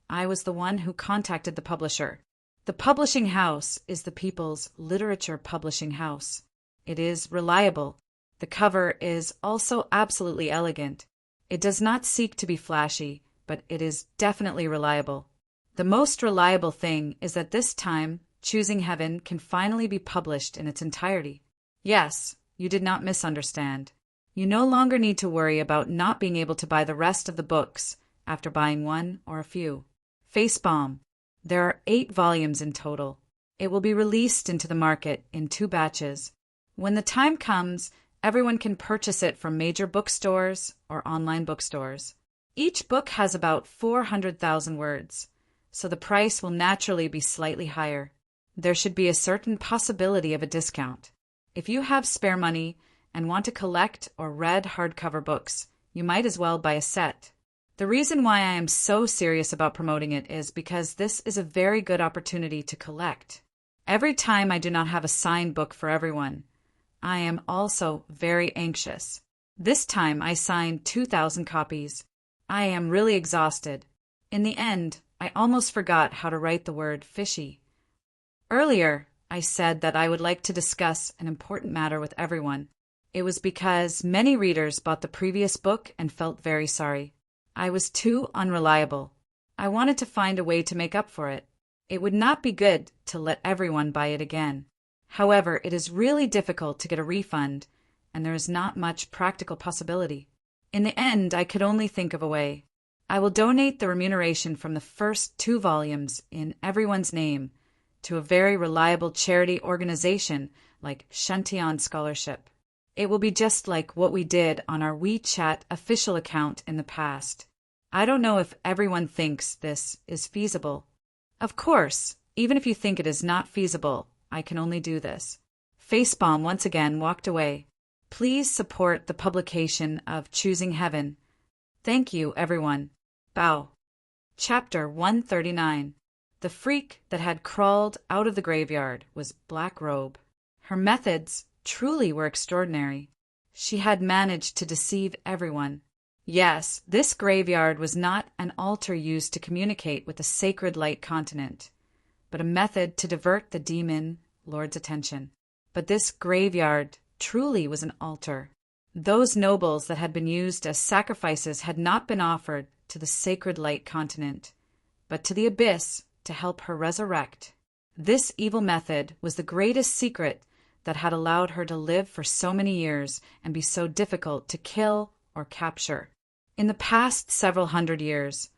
I was the one who contacted the publisher. The publishing house is the people's literature publishing house. It is reliable. The cover is also absolutely elegant. It does not seek to be flashy, but it is definitely reliable. The most reliable thing is that this time, Choosing Heaven can finally be published in its entirety. Yes, you did not misunderstand. You no longer need to worry about not being able to buy the rest of the books after buying one or a few. Facepalm. There are 8 volumes in total. It will be released into the market in 2 batches. When the time comes, everyone can purchase it from major bookstores or online bookstores. Each book has about 400,000 words, so the price will naturally be slightly higher. There should be a certain possibility of a discount. If you have spare money and want to collect or read hardcover books, you might as well buy a set. The reason why I am so serious about promoting it is because this is a very good opportunity to collect. Every time I do not have a signed book for everyone, I am also very anxious. This time I signed 2,000 copies. I am really exhausted. In the end, I almost forgot how to write the word fishy. Earlier, I said that I would like to discuss an important matter with everyone. It was because many readers bought the previous book and felt very sorry. I was too unreliable. I wanted to find a way to make up for it. It would not be good to let everyone buy it again. However, it is really difficult to get a refund, and there is not much practical possibility. In the end, I could only think of a way. I will donate the remuneration from the first 2 volumes in everyone's name to a very reliable charity organization like Shantian Scholarship. It will be just like what we did on our WeChat official account in the past. I don't know if everyone thinks this is feasible. Of course, even if you think it is not feasible, I can only do this. Facepalm once again walked away. Please support the publication of Choosing Heaven. Thank you, everyone. Bow. Chapter 139. The freak that had crawled out of the graveyard was Black Robe. Her methods truly were extraordinary. She had managed to deceive everyone. Yes, this graveyard was not an altar used to communicate with the sacred light continent, but a method to divert the demon lord's attention. But this graveyard truly was an altar. Those nobles that had been used as sacrifices had not been offered to the sacred light continent, but to the abyss to help her resurrect. This evil method was the greatest secret that had allowed her to live for so many years and be so difficult to kill or capture. In the past several hundred years,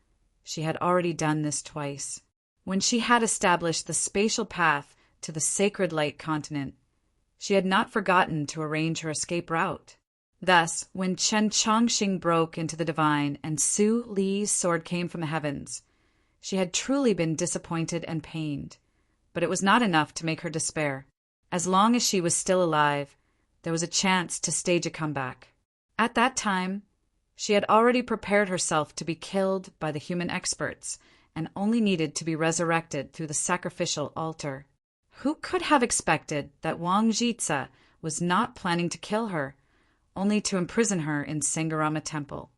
she had already done this twice. When she had established the spatial path to the sacred light continent, she had not forgotten to arrange her escape route. Thus, when Chen Chongqing broke into the divine and Su Li's sword came from the heavens, she had truly been disappointed and pained. But it was not enough to make her despair. As long as she was still alive, there was a chance to stage a comeback. At that time, she had already prepared herself to be killed by the human experts and only needed to be resurrected through the sacrificial altar. Who could have expected that Wang Jitsa was not planning to kill her, only to imprison her in Sangarama Temple,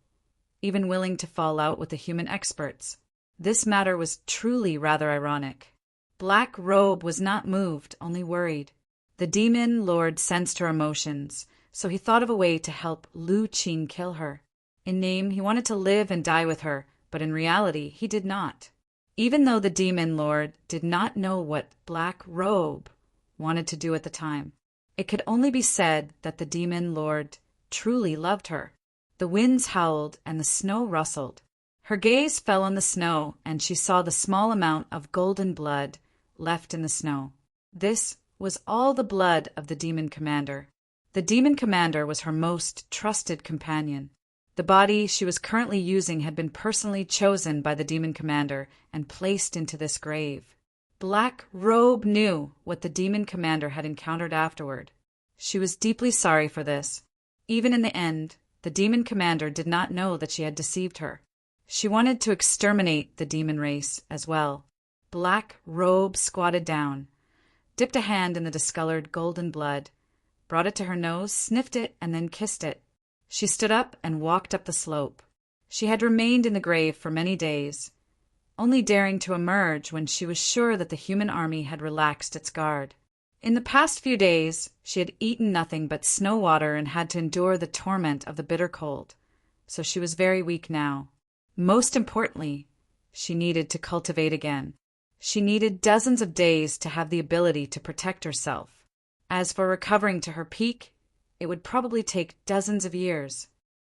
even willing to fall out with the human experts? This matter was truly rather ironic. Black Robe was not moved, only worried. The demon lord sensed her emotions, so he thought of a way to help Lu Qing kill her. In name, he wanted to live and die with her, but in reality, he did not. Even though the demon lord did not know what Black Robe wanted to do at the time, it could only be said that the demon lord truly loved her. The winds howled and the snow rustled. Her gaze fell on the snow, and she saw the small amount of golden blood left in the snow. This was all the blood of the demon commander. The demon commander was her most trusted companion. The body she was currently using had been personally chosen by the demon commander and placed into this grave. Black Robe knew what the demon commander had encountered afterward. She was deeply sorry for this. Even in the end, the demon commander did not know that she had deceived her. She wanted to exterminate the demon race as well. Black Robe squatted down, dipped a hand in the discolored golden blood, brought it to her nose, sniffed it, and then kissed it. She stood up and walked up the slope. She had remained in the grave for many days, only daring to emerge when she was sure that the human army had relaxed its guard. In the past few days, she had eaten nothing but snow water and had to endure the torment of the bitter cold, so she was very weak now. Most importantly, she needed to cultivate again. She needed dozens of days to have the ability to protect herself. As for recovering to her peak, it would probably take dozens of years.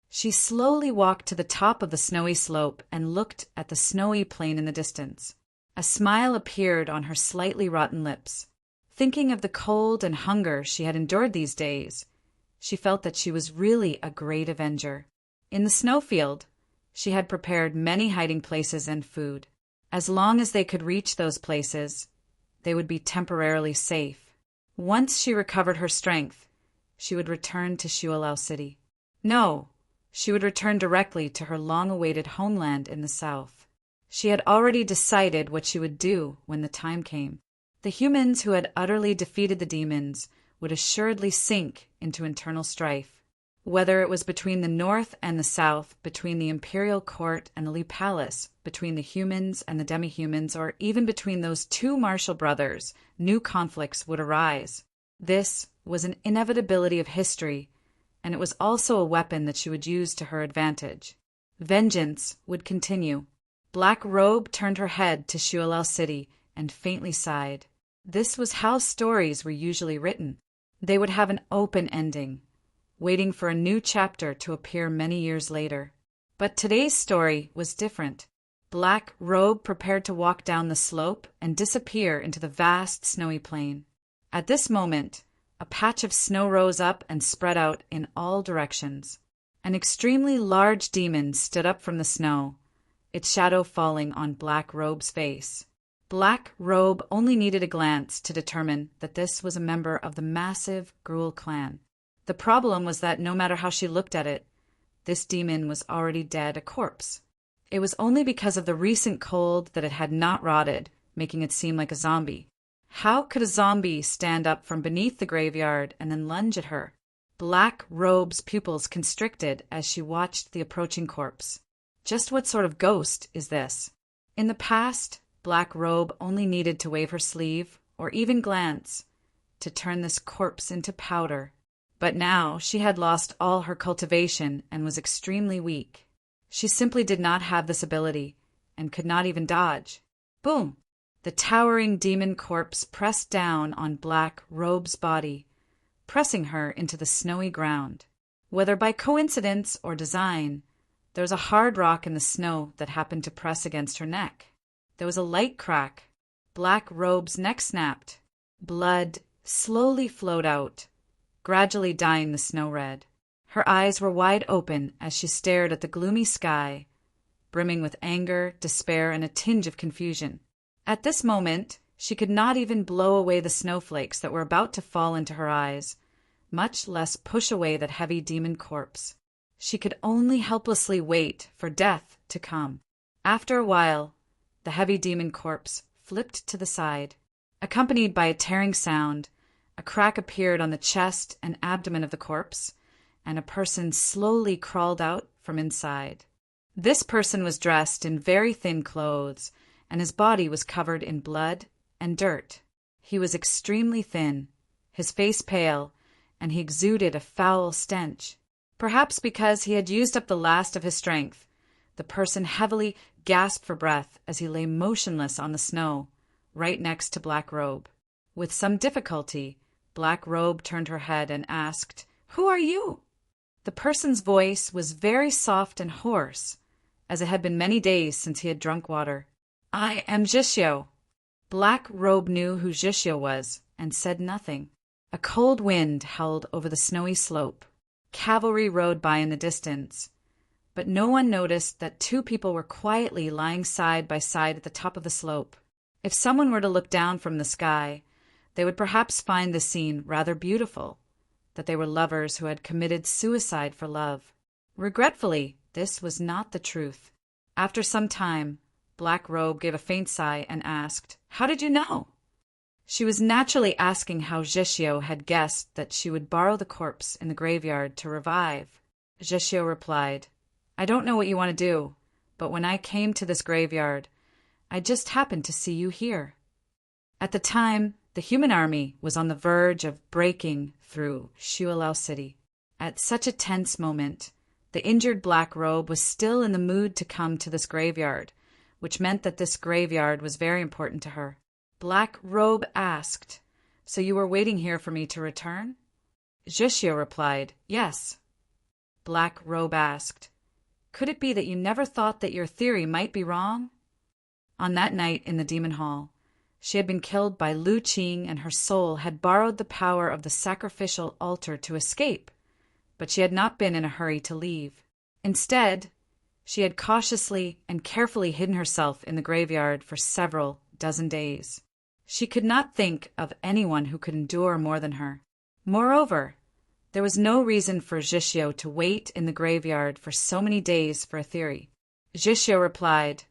She slowly walked to the top of the snowy slope and looked at the snowy plain in the distance. A smile appeared on her slightly rotten lips. Thinking of the cold and hunger she had endured these days, she felt that she was really a great avenger. In the snowfield, she had prepared many hiding places and food. As long as they could reach those places, they would be temporarily safe. Once she recovered her strength, she would return to Shualao City. No, she would return directly to her long-awaited homeland in the south. She had already decided what she would do when the time came. The humans who had utterly defeated the demons would assuredly sink into internal strife. Whether it was between the north and the south, between the imperial court and the Li Palace, between the humans and the demi-humans, or even between those two martial brothers, new conflicts would arise. This was an inevitability of history, and it was also a weapon that she would use to her advantage. Vengeance would continue. Black Robe turned her head to Shualao City and faintly sighed. This was how stories were usually written. They would have an open ending, waiting for a new chapter to appear many years later. But today's story was different. Black Robe prepared to walk down the slope and disappear into the vast snowy plain. At this moment, a patch of snow rose up and spread out in all directions. An extremely large demon stood up from the snow, its shadow falling on Black Robe's face. Black Robe only needed a glance to determine that this was a member of the massive Gruel clan. The problem was that no matter how she looked at it, this demon was already dead, a corpse. It was only because of the recent cold that it had not rotted, making it seem like a zombie. How could a zombie stand up from beneath the graveyard and then lunge at her? Black Robe's pupils constricted as she watched the approaching corpse. Just what sort of ghost is this? In the past, Black Robe only needed to wave her sleeve, or even glance, to turn this corpse into powder. But now she had lost all her cultivation and was extremely weak. She simply did not have this ability, and could not even dodge. Boom! The towering demon corpse pressed down on Black Robe's body, pressing her into the snowy ground. Whether by coincidence or design, there was a hard rock in the snow that happened to press against her neck. There was a light crack. Black Robe's neck snapped. Blood slowly flowed out, gradually dyeing the snow red. Her eyes were wide open as she stared at the gloomy sky, brimming with anger, despair, and a tinge of confusion. At this moment, she could not even blow away the snowflakes that were about to fall into her eyes, much less push away that heavy demon corpse. She could only helplessly wait for death to come. After a while, the heavy demon corpse flipped to the side. Accompanied by a tearing sound, a crack appeared on the chest and abdomen of the corpse, and a person slowly crawled out from inside. This person was dressed in very thin clothes, and his body was covered in blood and dirt. He was extremely thin, his face pale, and he exuded a foul stench. Perhaps because he had used up the last of his strength, the person heavily gasped for breath as he lay motionless on the snow, right next to Black Robe. With some difficulty, Black Robe turned her head and asked, "Who are you?" The person's voice was very soft and hoarse, as it had been many days since he had drunk water. "I am Jishyo." Black Robe knew who Jishyo was and said nothing. A cold wind howled over the snowy slope. Cavalry rode by in the distance, but no one noticed that two people were quietly lying side by side at the top of the slope. If someone were to look down from the sky, they would perhaps find the scene rather beautiful, that they were lovers who had committed suicide for love. Regretfully, this was not the truth. After some time, Black Robe gave a faint sigh and asked, "How did you know?" She was naturally asking how Jishyo had guessed that she would borrow the corpse in the graveyard to revive. Jishyo replied, "I don't know what you want to do, but when I came to this graveyard, I just happened to see you here." At the time, the human army was on the verge of breaking through Shualao City. At such a tense moment, the injured Black Robe was still in the mood to come to this graveyard, which meant that this graveyard was very important to her. Black Robe asked, "So you were waiting here for me to return?" Jishyo replied, "Yes." Black Robe asked, "Could it be that you never thought that your theory might be wrong?" On that night in the demon hall, she had been killed by Lu Qing, and her soul had borrowed the power of the sacrificial altar to escape, but she had not been in a hurry to leave. Instead, she had cautiously and carefully hidden herself in the graveyard for several dozen days. She could not think of anyone who could endure more than her. Moreover, there was no reason for Jishyo to wait in the graveyard for so many days for a theory. Jishyo replied,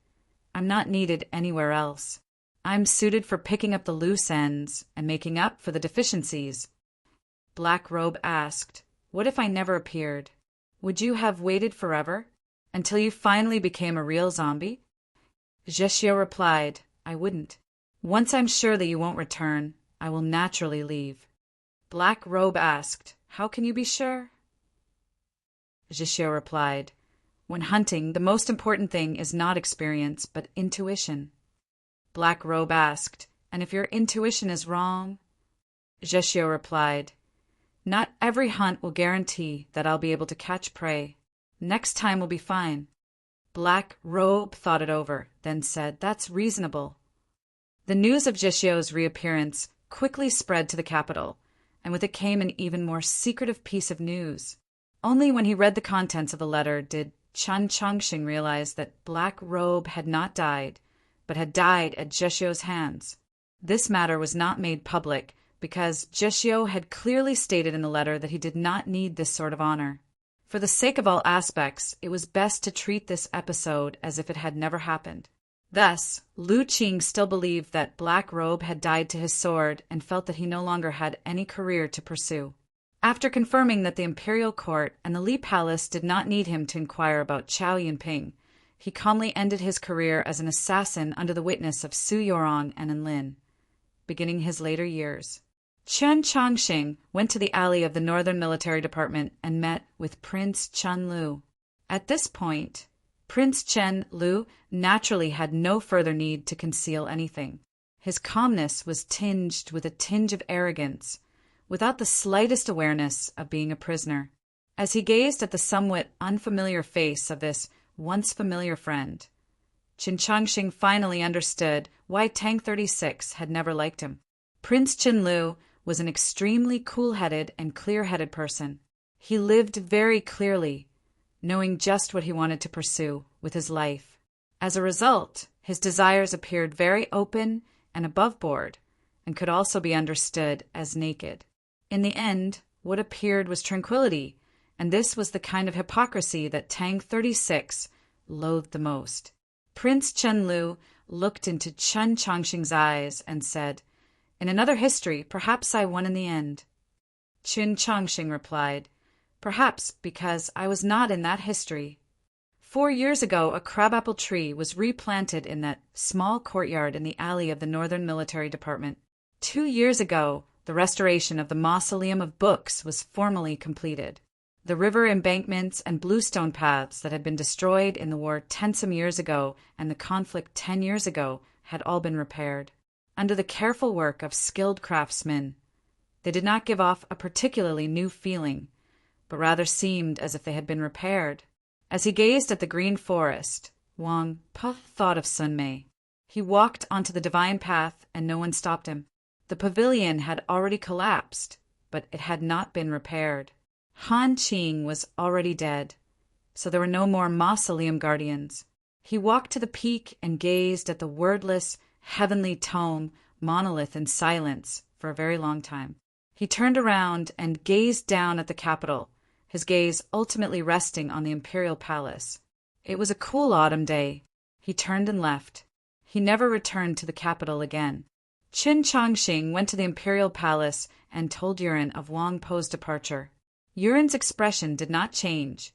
"I'm not needed anywhere else. I'm suited for picking up the loose ends and making up for the deficiencies." Black Robe asked, "What if I never appeared? Would you have waited forever, until you finally became a real zombie?" Jishyo replied, "I wouldn't. Once I'm sure that you won't return, I will naturally leave." Black Robe asked, "How can you be sure?" Jishyo replied, "When hunting, the most important thing is not experience, but intuition." Black Robe asked, "And if your intuition is wrong?" Jishyo replied, "Not every hunt will guarantee that I'll be able to catch prey. Next time will be fine." Black Robe thought it over, then said, "That's reasonable." The news of Jishyo's reappearance quickly spread to the capital, and with it came an even more secretive piece of news. Only when he read the contents of the letter did Chen Chongqing realize that Black Robe had not died, but had died at Jishyo's hands. This matter was not made public because Jishyo had clearly stated in the letter that he did not need this sort of honor. For the sake of all aspects, it was best to treat this episode as if it had never happened. Thus, Lu Qing still believed that Black Robe had died to his sword and felt that he no longer had any career to pursue. After confirming that the imperial court and the Li Palace did not need him to inquire about Chao Yunping, he calmly ended his career as an assassin under the witness of Su Yorong and Enlin, beginning his later years. Chen Chongqing went to the alley of the Northern Military Department and met with Prince Chen Lu. At this point, Prince Chen Lu naturally had no further need to conceal anything. His calmness was tinged with a tinge of arrogance, without the slightest awareness of being a prisoner. As he gazed at the somewhat unfamiliar face of this once familiar friend, Chen Chongqing finally understood why Tang 36 had never liked him. Prince Chen Lu was an extremely cool-headed and clear-headed person. He lived very clearly, knowing just what he wanted to pursue with his life. As a result, his desires appeared very open and above board, and could also be understood as naked. In the end, what appeared was tranquility, and this was the kind of hypocrisy that Tang 36 loathed the most. Prince Chenlu looked into Chen Chongqing's eyes and said, "In another history, perhaps I won in the end." Chen Chongqing replied, "Perhaps because I was not in that history." 4 years ago, a crabapple tree was replanted in that small courtyard in the alley of the Northern Military Department. 2 years ago, the restoration of the Mausoleum of Books was formally completed. The river embankments and bluestone paths that had been destroyed in the war 10 some years ago and the conflict 10 years ago had all been repaired. Under the careful work of skilled craftsmen, they did not give off a particularly new feeling, but rather seemed as if they had been repaired. As he gazed at the green forest, Wang Pu thought of Sun Mei. He walked onto the divine path and no one stopped him. The pavilion had already collapsed, but it had not been repaired. Han Qing was already dead, so there were no more mausoleum guardians. He walked to the peak and gazed at the wordless, heavenly tome monolith in silence for a very long time. He turned around and gazed down at the capital, his gaze ultimately resting on the imperial palace. It was a cool autumn day. He turned and left. He never returned to the capital again. Qin Chongqing went to the imperial palace and told Yuren of Wang Po's departure. Yuren's expression did not change,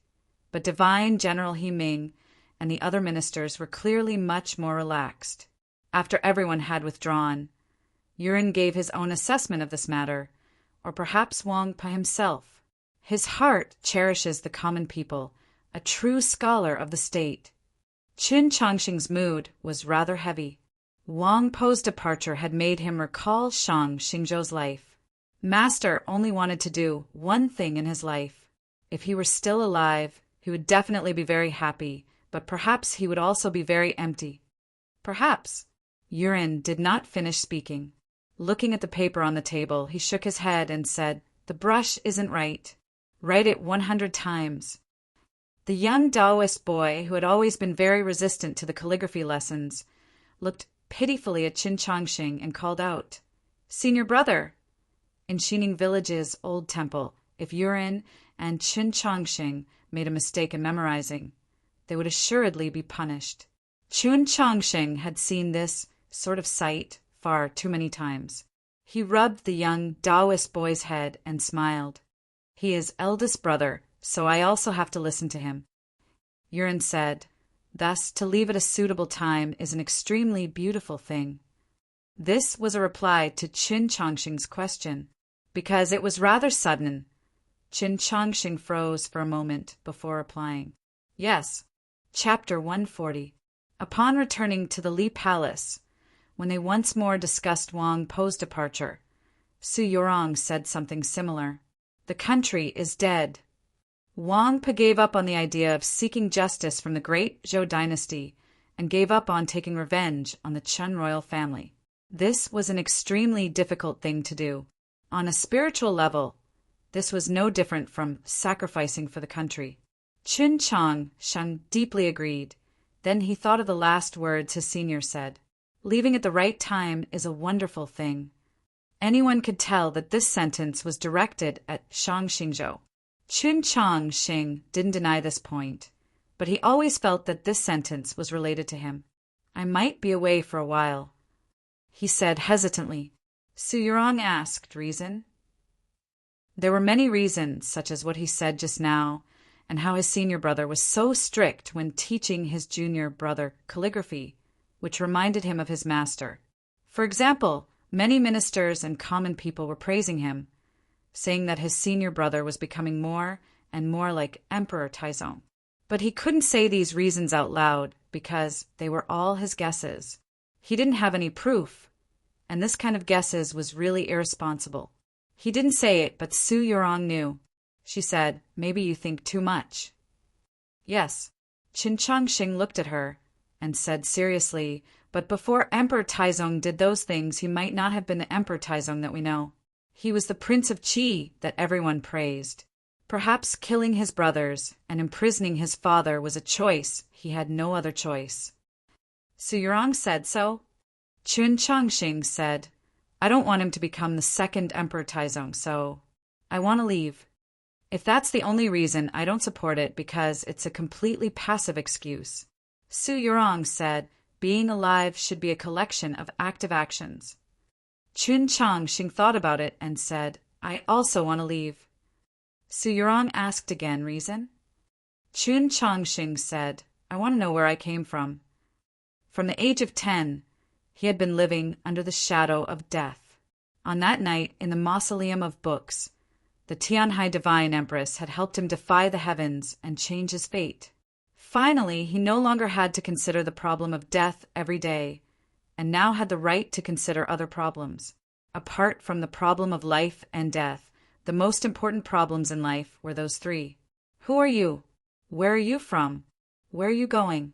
but Divine General He Ming and the other ministers were clearly much more relaxed. After everyone had withdrawn, Yuren gave his own assessment of this matter, or perhaps Wang Po himself. His heart cherishes the common people, a true scholar of the state. Qin Chongqing's mood was rather heavy. Wang Po's departure had made him recall Shang Xingzhou's life. Master only wanted to do one thing in his life. If he were still alive, he would definitely be very happy, but perhaps he would also be very empty. Perhaps. Yuren did not finish speaking. Looking at the paper on the table, he shook his head and said, "The brush isn't right. Write it 100 times. The young Taoist boy, who had always been very resistant to the calligraphy lessons, looked pitifully at Qin Chongqing and called out, "Senior brother!" In Xining Village's old temple, if Yuren and Qin Chongqing made a mistake in memorizing, they would assuredly be punished. Qin Chongqing had seen this sort of sight far too many times. He rubbed the young Taoist boy's head and smiled. "He is eldest brother, so I also have to listen to him." Yuren said, "Thus, to leave at a suitable time is an extremely beautiful thing." This was a reply to Qin Chongqing's question. Because it was rather sudden, Qin Chongqing froze for a moment before replying. Yes. Chapter 140. Upon returning to the Li Palace, when they once more discussed Wang Po's departure, Su Yorong said something similar. "The country is dead." Wang Po gave up on the idea of seeking justice from the great Zhou dynasty and gave up on taking revenge on the Chen royal family. This was an extremely difficult thing to do. On a spiritual level, this was no different from sacrificing for the country. Qin Chongqing deeply agreed. Then he thought of the last words his senior said. Leaving at the right time is a wonderful thing. Anyone could tell that this sentence was directed at Shang Xingzhou. Qin Chongqing didn't deny this point, but he always felt that this sentence was related to him. "I might be away for a while," he said hesitantly. Su Yorong asked, "Reason?" There were many reasons, such as what he said just now, and how his senior brother was so strict when teaching his junior brother calligraphy, which reminded him of his master. For example, many ministers and common people were praising him, saying that his senior brother was becoming more and more like Emperor Taizong. But he couldn't say these reasons out loud because they were all his guesses. He didn't have any proof, and this kind of guesses was really irresponsible. He didn't say it, but Su Yorong knew. She said, "Maybe you think too much." "Yes." Qin Chongqing looked at her and said seriously, "But before Emperor Taizong did those things, he might not have been the Emperor Taizong that we know. He was the Prince of Qi that everyone praised. Perhaps killing his brothers and imprisoning his father was a choice he had no other choice. Su Yurong said so. Chun Chongxing said, I don't want him to become the second Emperor Taizong, so I want to leave. If that's the only reason, I don't support it because it's a completely passive excuse. Su Yurong said, being alive should be a collection of active actions. Chun Chongxing thought about it and said, I also want to leave. Su Yurong asked again, reason? Chun Chongxing said, I want to know where I came from. From the age of 10, he had been living under the shadow of death. On that night, in the Mausoleum of Books, the Tianhai Divine Empress had helped him defy the heavens and change his fate. Finally, he no longer had to consider the problem of death every day, and now had the right to consider other problems. Apart from the problem of life and death, the most important problems in life were those three. Who are you? Where are you from? Where are you going?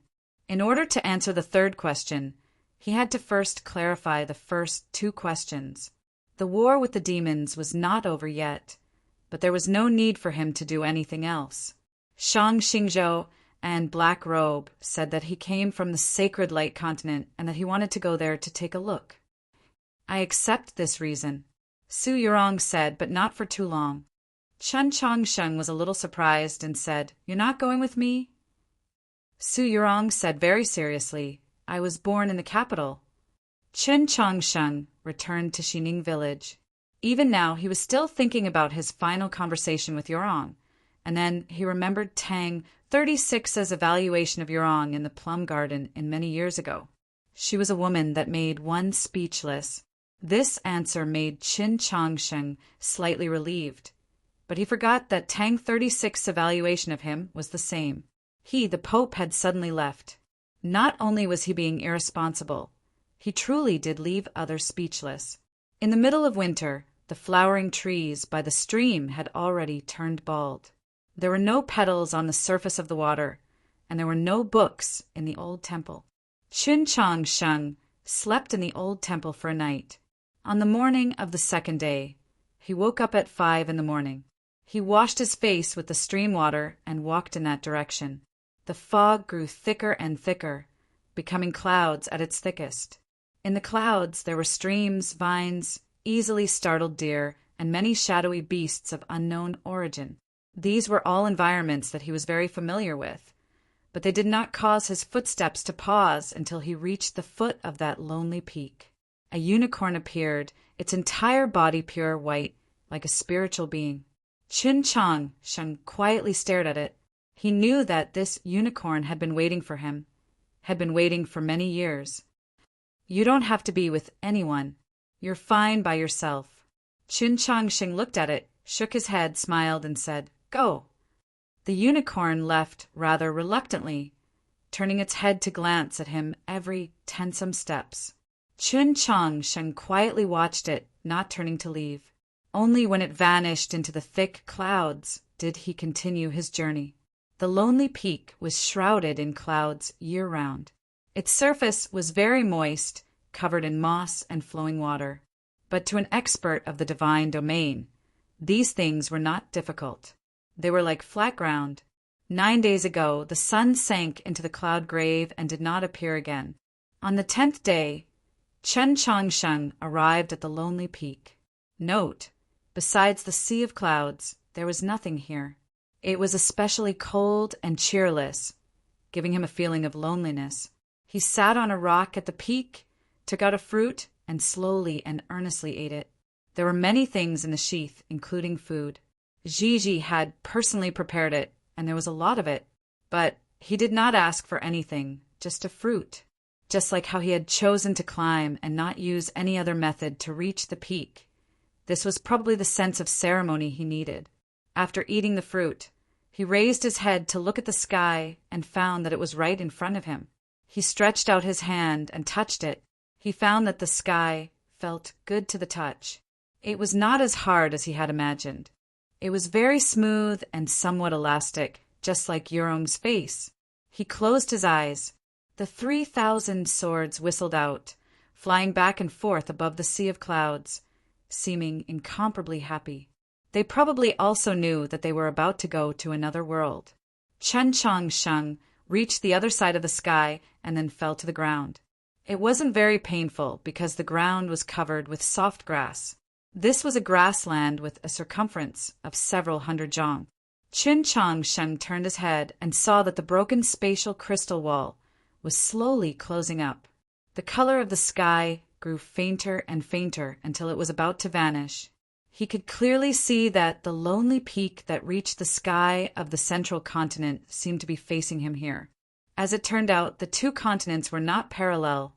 In order to answer the third question, he had to first clarify the first two questions. The war with the demons was not over yet, but there was no need for him to do anything else. Shang Xingzhou and Black Robe said that he came from the Sacred Light Continent and that he wanted to go there to take a look. I accept this reason, Su Yurong said, but not for too long. Chun Chongsheng was a little surprised and said, You're not going with me? Su Yurong said very seriously, I was born in the capital. Chun Chongsheng returned to Xining village. Even now, he was still thinking about his final conversation with Yurong, and then he remembered Tang 36's evaluation of Yurong in the plum garden many years ago. She was a woman that made one speechless. This answer made Qin Chongsheng slightly relieved, but he forgot that Tang 36's evaluation of him was the same. He, the Pope, had suddenly left. Not only was he being irresponsible, he truly did leave others speechless. In the middle of winter, the flowering trees by the stream had already turned bald. There were no petals on the surface of the water, and there were no books in the old temple. Qin Chongsheng slept in the old temple for a night. On the morning of the second day, he woke up at 5 a.m. He washed his face with the stream water and walked in that direction. The fog grew thicker and thicker, becoming clouds at its thickest. In the clouds there were streams, vines, easily startled deer, and many shadowy beasts of unknown origin. These were all environments that he was very familiar with, but they did not cause his footsteps to pause until he reached the foot of that lonely peak. A unicorn appeared, its entire body pure white, like a spiritual being. Qin Chongsheng quietly stared at it. He knew that this unicorn had been waiting for him, had been waiting for many years. You don't have to be with anyone. You're fine by yourself. Qin Chongsheng looked at it, shook his head, smiled, and said, Go. The unicorn left rather reluctantly, turning its head to glance at him every 10 steps. Qin Chongsheng quietly watched it, not turning to leave. Only when it vanished into the thick clouds did he continue his journey. The lonely peak was shrouded in clouds year-round. Its surface was very moist, covered in moss and flowing water. But to an expert of the divine domain, these things were not difficult. They were like flat ground. 9 days ago, the sun sank into the cloud grave and did not appear again. On the 10th day, Qin Chongsheng arrived at the lonely peak. Note, besides the sea of clouds, there was nothing here. It was especially cold and cheerless, giving him a feeling of loneliness. He sat on a rock at the peak, took out a fruit, and slowly and earnestly ate it. There were many things in the sheath, including food. Gigi had personally prepared it, and there was a lot of it. But he did not ask for anything, just a fruit. Just like how he had chosen to climb and not use any other method to reach the peak. This was probably the sense of ceremony he needed. After eating the fruit, he raised his head to look at the sky and found that it was right in front of him. He stretched out his hand and touched it. He found that the sky felt good to the touch. It was not as hard as he had imagined. It was very smooth and somewhat elastic, just like Yurong's face. He closed his eyes. The 3,000 swords whistled out, flying back and forth above the sea of clouds, seeming incomparably happy. They probably also knew that they were about to go to another world. Chen Changsheng reached the other side of the sky and then fell to the ground. It wasn't very painful because the ground was covered with soft grass. This was a grassland with a circumference of several hundred zhang. Chen Changsheng turned his head and saw that the broken spatial crystal wall was slowly closing up. The color of the sky grew fainter and fainter until it was about to vanish. He could clearly see that the lonely peak that reached the sky of the central continent seemed to be facing him here. As it turned out, the two continents were not parallel,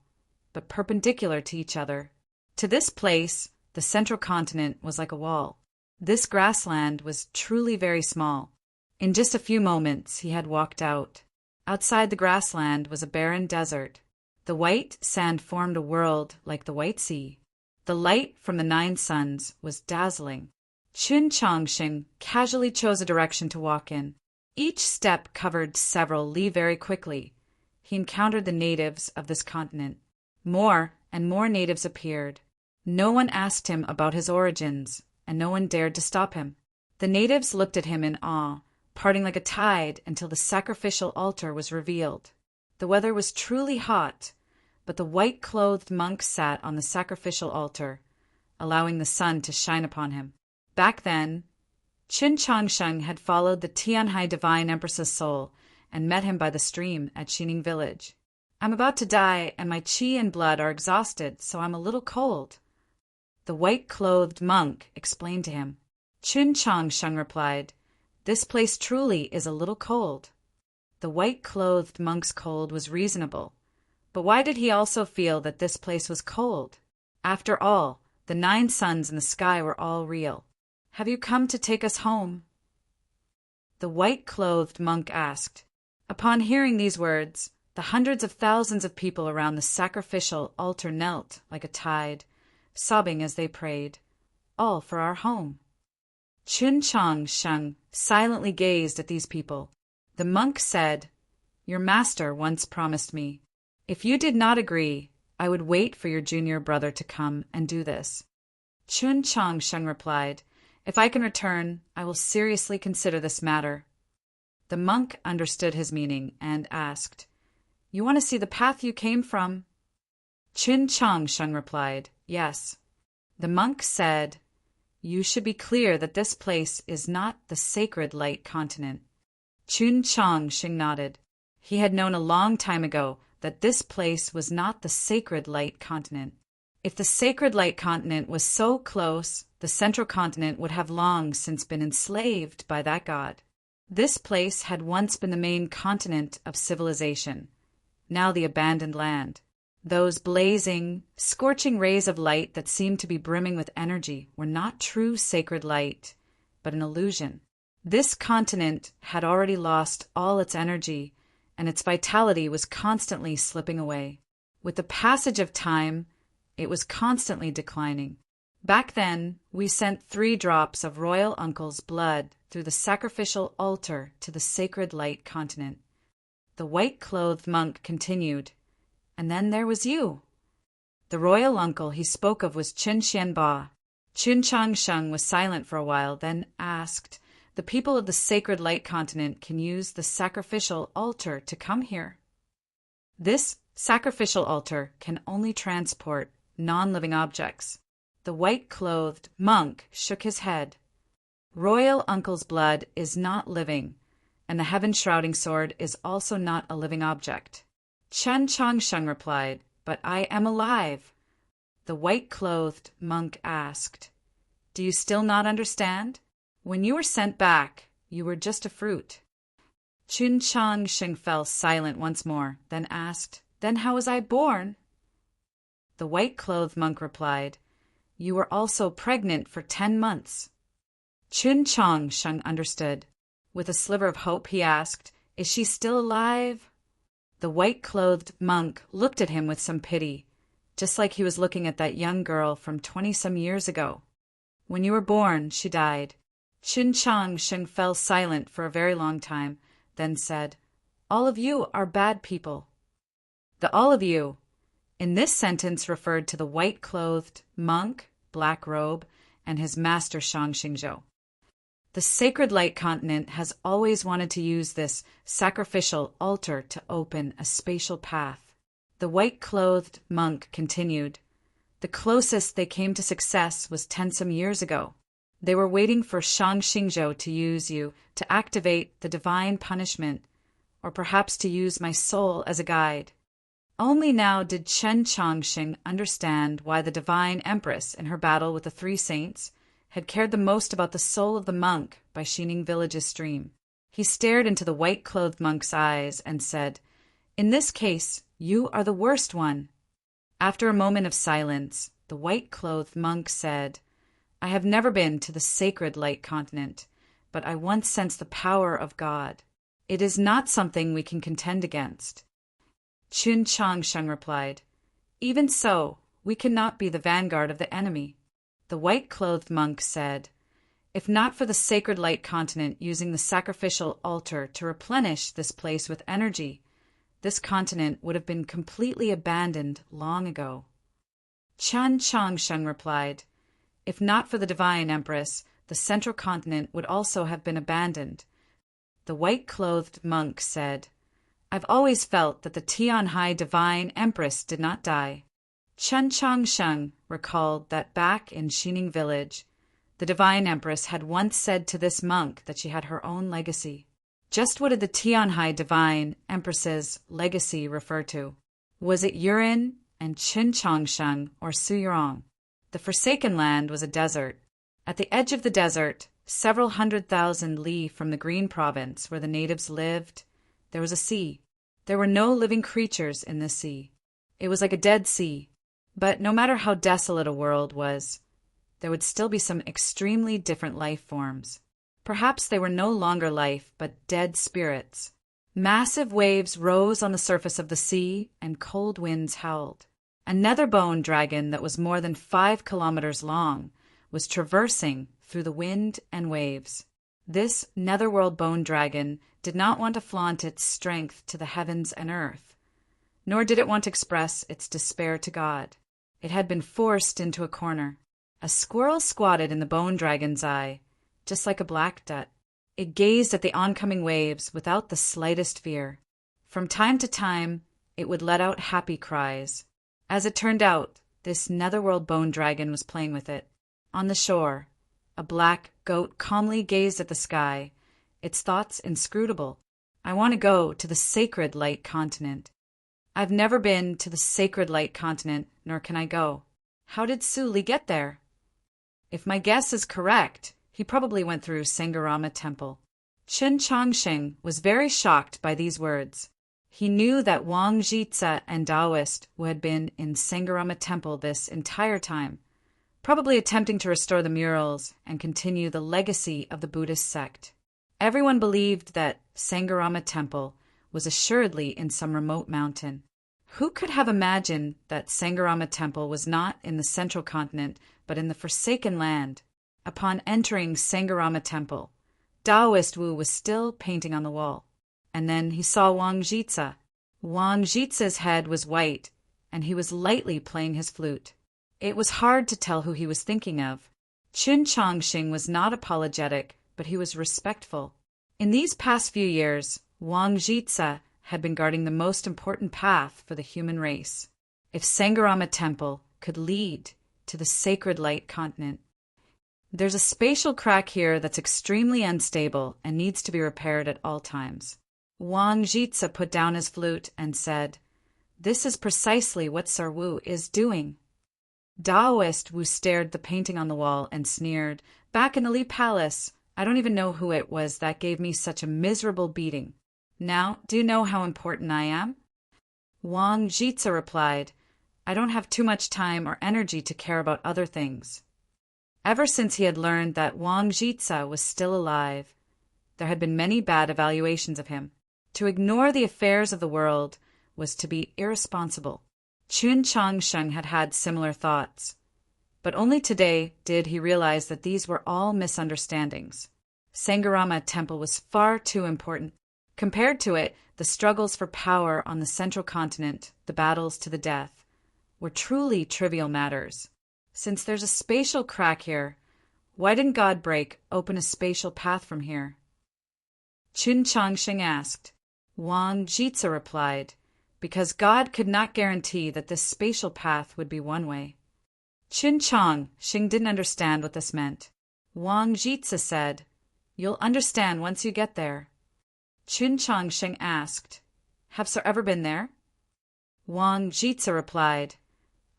but perpendicular to each other. To this place, the central continent was like a wall. This grassland was truly very small. In just a few moments, he had walked out. Outside the grassland was a barren desert. The white sand formed a world like the White Sea. The light from the 9 suns was dazzling. Chen Changsheng casually chose a direction to walk in. Each step covered several li very quickly. He encountered the natives of this continent. More and more natives appeared. No one asked him about his origins, and no one dared to stop him. The natives looked at him in awe, parting like a tide until the sacrificial altar was revealed. The weather was truly hot, but the white-clothed monk sat on the sacrificial altar, allowing the sun to shine upon him. Back then, Chen Changsheng had followed the Tianhai Divine Empress's soul and met him by the stream at Xining village. "I'm about to die, and my qi and blood are exhausted, so I'm a little cold," the white-clothed monk explained to him. Chen Changsheng replied, "This place truly is a little cold." The white-clothed monk's cold was reasonable, but why did he also feel that this place was cold? After all, the 9 suns in the sky were all real. "Have you come to take us home?" the white-clothed monk asked. Upon hearing these words, the hundreds of thousands of people around the sacrificial altar knelt like a tide, sobbing as they prayed, "All for our home." Chen Changsheng silently gazed at these people. The monk said, "Your master once promised me, if you did not agree, I would wait for your junior brother to come and do this." Chen Changsheng replied, "If I can return, I will seriously consider this matter." The monk understood his meaning and asked, "You want to see the path you came from?" Chen Changsheng replied, "Yes." The monk said, "You should be clear that this place is not the sacred light continent." Chen Changsheng nodded. He had known a long time ago that this place was not the sacred light continent. If the sacred light continent was so close, the central continent would have long since been enslaved by that god. This place had once been the main continent of civilization, now the abandoned land. Those blazing, scorching rays of light that seemed to be brimming with energy were not true sacred light, but an illusion. This continent had already lost all its energy, and its vitality was constantly slipping away. With the passage of time, it was constantly declining. Back then, we sent 3 drops of royal uncle's blood through the sacrificial altar to the sacred light continent. The white-clothed monk continued, "And then there was you." The royal uncle he spoke of was Chen Xianba. Chen Changsheng was silent for a while, then asked, "The people of the sacred light continent can use the sacrificial altar to come here?" "This sacrificial altar can only transport non-living objects." The white-clothed monk shook his head. "Royal uncle's blood is not living, and the heaven-shrouding sword is also not a living object." Chen Changsheng replied, "But I am alive." The white-clothed monk asked, "Do you still not understand? When you were sent back, you were just a fruit." Chen Changsheng fell silent once more, then asked, "Then how was I born?" The white-clothed monk replied, "You were also pregnant for 10 months." Chen Changsheng understood. With a sliver of hope, he asked, "Is she still alive?" The white-clothed monk looked at him with some pity, just like he was looking at that young girl from 20-some years ago. "When you were born, she died." Chen Changsheng fell silent for a very long time, then said, "All of you are bad people." The "all of you" in this sentence referred to the white-clothed monk, black robe, and his master Shang Xingzhou. The Sacred Light Continent has always wanted to use this sacrificial altar to open a spatial path. The white-clothed monk continued. The closest they came to success was 10 some years ago. They were waiting for Shang Xingzhou to use you to activate the divine punishment, or perhaps to use my soul as a guide. Only now did Chen Chongqing understand why the divine empress, in her battle with the 3 saints, had cared the most about the soul of the monk by Xining Village's stream. He stared into the white-clothed monk's eyes and said, "In this case, you are the worst one." After a moment of silence, the white-clothed monk said, "I have never been to the Sacred Light Continent, but I once sensed the power of God. It is not something we can contend against." Qin Changsheng replied, "Even so, we cannot be the vanguard of the enemy." The white-clothed monk said, "If not for the Sacred Light Continent using the sacrificial altar to replenish this place with energy, this continent would have been completely abandoned long ago." Chen Changsheng replied, "If not for the divine empress, the central continent would also have been abandoned." The white-clothed monk said, "I've always felt that the Tianhai divine empress did not die." Chen Changsheng recalled that back in Xining Village, the divine empress had once said to this monk that she had her own legacy. Just what did the Tianhai divine empress's legacy refer to? Was it Yurin and Qin Changsheng or Suyurong? The Forsaken Land was a desert. At the edge of the desert, several 100,000 li from the Green Province where the natives lived, there was a sea. There were no living creatures in this sea. It was like a dead sea. But no matter how desolate a world was, there would still be some extremely different life forms. Perhaps they were no longer life, but dead spirits. Massive waves rose on the surface of the sea, and cold winds howled. A nether-bone dragon that was more than 5 kilometers long was traversing through the wind and waves. This netherworld bone dragon did not want to flaunt its strength to the heavens and earth, nor did it want to express its despair to God. It had been forced into a corner. A squirrel squatted in the bone dragon's eye, just like a black duck. It gazed at the oncoming waves without the slightest fear. From time to time, it would let out happy cries. As it turned out, this netherworld bone dragon was playing with it. On the shore, a black goat calmly gazed at the sky, its thoughts inscrutable. "I want to go to the Sacred Light Continent." "I've never been to the Sacred Light Continent, nor can I go." "How did Su Li get there?" "If my guess is correct, he probably went through Sangarama Temple." Qin Changsheng was very shocked by these words. He knew that Wang Jitsa and Taoist who had been in Sangarama Temple this entire time, probably attempting to restore the murals and continue the legacy of the Buddhist sect. Everyone believed that Sangarama Temple was assuredly in some remote mountain. Who could have imagined that Sangarama Temple was not in the central continent, but in the Forsaken Land? Upon entering Sangarama Temple, Taoist Wu was still painting on the wall. And then he saw Wang Jitsa. Wang Jitsa's head was white, and he was lightly playing his flute. It was hard to tell who he was thinking of. Qin Changxing was not apologetic, but he was respectful. In these past few years, Wang Jitsa had been guarding the most important path for the human race. If Sangarama Temple could lead to the Sacred Light Continent. There's a spatial crack here that's extremely unstable and needs to be repaired at all times. Wang Jitsa put down his flute and said, "This is precisely what Sir Wu is doing." Taoist Wu stared at the painting on the wall and sneered, "Back in the Li Palace, I don't even know who it was that gave me such a miserable beating. Now, do you know how important I am?" Wang Jitsa replied, "I don't have too much time or energy to care about other things." Ever since he had learned that Wang Jitsa was still alive, there had been many bad evaluations of him. To ignore the affairs of the world was to be irresponsible. Qin Changsheng had had similar thoughts, but only today did he realize that these were all misunderstandings. Sangarama Temple was far too important. Compared to it, the struggles for power on the central continent, the battles to the death, were truly trivial matters. Since there's a spatial crack here, Why didn't God open a spatial path from here? Qin Changsheng asked. Wang Jitsa replied, because God could not guarantee that this spatial path would be one way. Qin Changsheng didn't understand what this meant. Wang Jitsa said, You'll understand once you get there. Qin Changsheng asked, Have Sir ever been there? Wang Jitsa replied,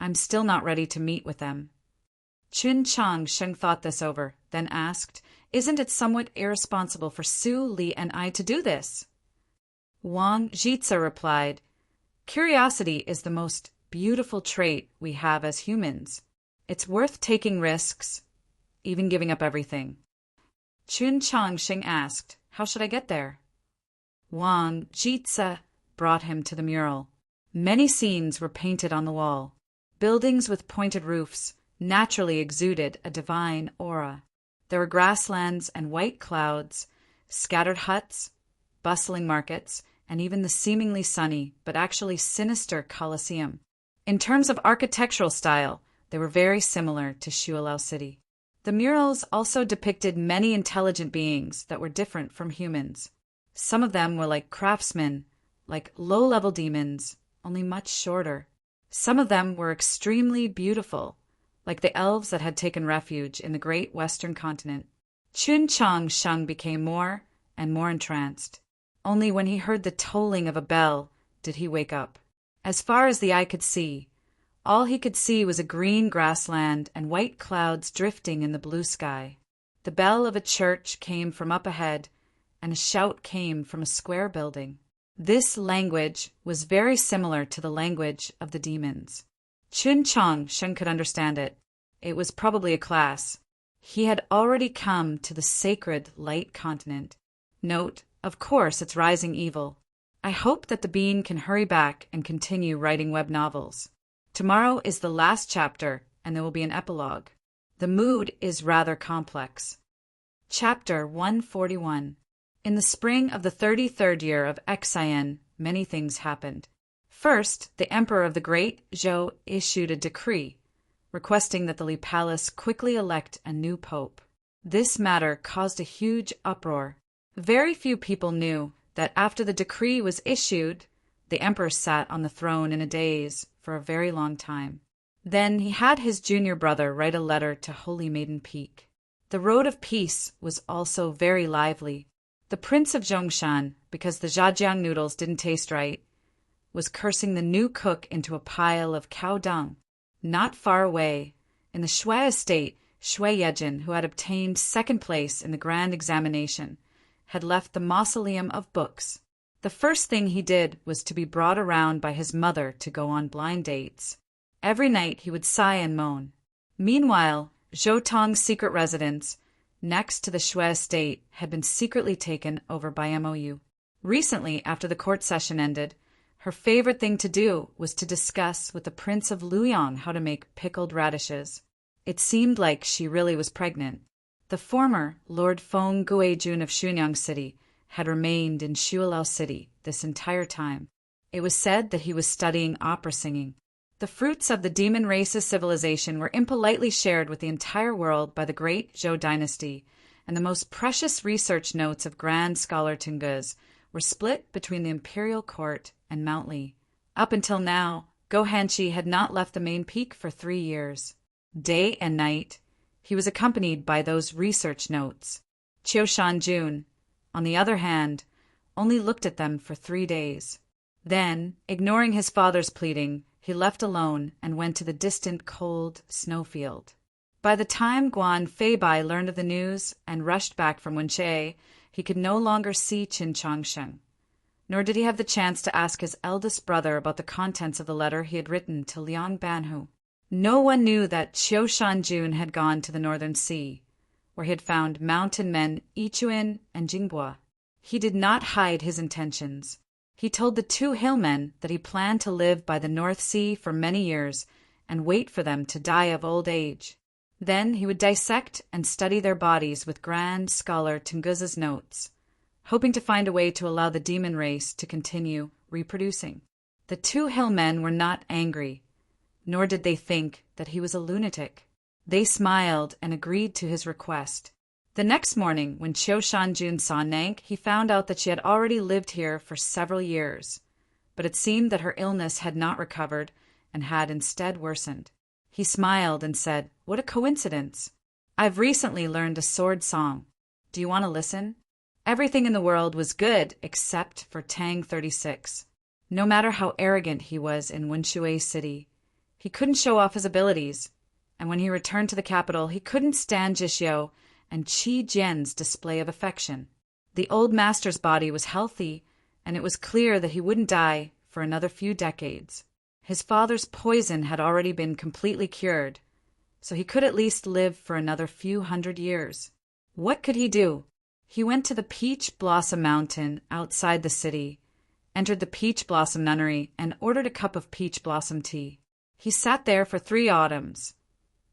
I'm still not ready to meet with them. Qin Changsheng thought this over, then asked, Isn't it somewhat irresponsible for Su, Li, and I to do this? Wang Jitsa replied, Curiosity is the most beautiful trait we have as humans. It's worth taking risks, even giving up everything. Qin Changsheng asked, How should I get there? Wang Jitsa brought him to the mural. Many scenes were painted on the wall. Buildings with pointed roofs naturally exuded a divine aura. There were grasslands and white clouds, scattered huts, bustling markets, and even the seemingly sunny but actually sinister Colosseum. In terms of architectural style, they were very similar to Shualao City. The murals also depicted many intelligent beings that were different from humans. Some of them were like craftsmen, like low-level demons, only much shorter. Some of them were extremely beautiful, like the elves that had taken refuge in the great western continent. Qin Changsheng became more and more entranced. Only when he heard the tolling of a bell did he wake up. As far as the eye could see, all he could see was a green grassland and white clouds drifting in the blue sky. The bell of a church came from up ahead, and a shout came from a square building. This language was very similar to the language of the demons. Qin Changsheng could understand it. It was probably a class. He had already come to the sacred light continent. Note, of course, it's rising evil. I hope that the bean can hurry back and continue writing web novels. Tomorrow is the last chapter, and there will be an epilogue. The mood is rather complex. Chapter 141. In the spring of the 33rd year of Xian, many things happened. First, the emperor of the Great Zhou issued a decree, requesting that the Li Palace quickly elect a new pope. This matter caused a huge uproar. Very few people knew that after the decree was issued, the emperor sat on the throne in a daze for a very long time. Then he had his junior brother write a letter to Holy Maiden Peak. The road of peace was also very lively. The prince of Zhongshan, because the zhajiang noodles didn't taste right, was cursing the new cook into a pile of cow dung. Not far away, in the Shui estate, Shui Yejin, who had obtained second place in the grand examination, had left the mausoleum of books. The first thing he did was to be brought around by his mother to go on blind dates. Every night he would sigh and moan. Meanwhile, Zhou Tong's secret residence, next to the Shui estate, had been secretly taken over by MOU. Recently, after the court session ended, her favorite thing to do was to discuss with the Prince of Luoyang how to make pickled radishes. It seemed like she really was pregnant. The former Lord Feng Guijun of Xunyang City had remained in Shualao City this entire time. It was said that he was studying opera singing. The fruits of the demon race's civilization were impolitely shared with the entire world by the great Zhou dynasty, and the most precious research notes of Grand Scholar Tungus were split between the imperial court and Mount Li. Up until now, Go Hanshi had not left the main peak for 3 years. Day and night, he was accompanied by those research notes. Qiu Shanjun, on the other hand, only looked at them for 3 days. Then, ignoring his father's pleading, he left alone and went to the distant cold snowfield. By the time Guan Feibai learned of the news and rushed back from Wenxie, he could no longer see Qin Changsheng. Nor did he have the chance to ask his eldest brother about the contents of the letter he had written to Liang Banhu. No one knew that Qiu Shanjun had gone to the Northern Sea, where he had found mountain men Yichuan and Jingbua. He did not hide his intentions. He told the 2 hillmen that he planned to live by the North Sea for many years and wait for them to die of old age. Then he would dissect and study their bodies with Grand Scholar Tunguz's notes, hoping to find a way to allow the demon race to continue reproducing. The 2 hillmen were not angry, nor did they think that he was a lunatic. They smiled and agreed to his request. The next morning, when Chiu Shanjun saw Nank, he found out that she had already lived here for several years, but it seemed that her illness had not recovered and had instead worsened. He smiled and said, "What a coincidence! I've recently learned a sword song. Do you want to listen?" Everything in the world was good except for Tang 36. No matter how arrogant he was in Wunshui City, he couldn't show off his abilities, and when he returned to the capital, he couldn't stand Jishio and Qi Jian's display of affection. The old master's body was healthy, and it was clear that he wouldn't die for another few decades. His father's poison had already been completely cured, so he could at least live for another few hundred years. What could he do? He went to the Peach Blossom Mountain outside the city, entered the Peach Blossom Nunnery, and ordered a cup of peach blossom tea. He sat there for 3 autumns,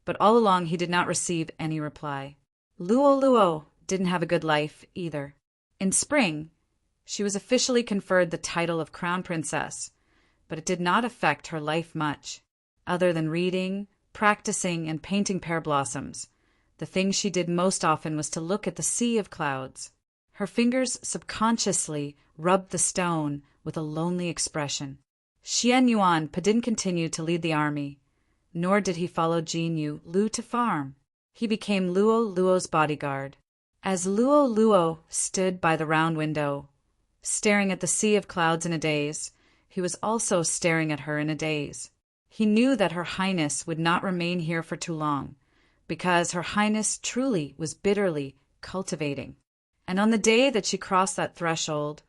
but all along he did not receive any reply. Luo didn't have a good life either. In spring, she was officially conferred the title of Crown Princess, but it did not affect her life much. Other than reading, practicing, and painting pear blossoms, the thing she did most often was to look at the sea of clouds. Her fingers subconsciously rubbed the stone with a lonely expression. Xian Yuan didn't continue to lead the army, nor did he follow Jin Yu Lu to farm. He became Luo's bodyguard. As Luo stood by the round window, staring at the sea of clouds in a daze, he was also staring at her in a daze. He knew that Her Highness would not remain here for too long, because Her Highness truly was bitterly cultivating. And on the day that she crossed that threshold,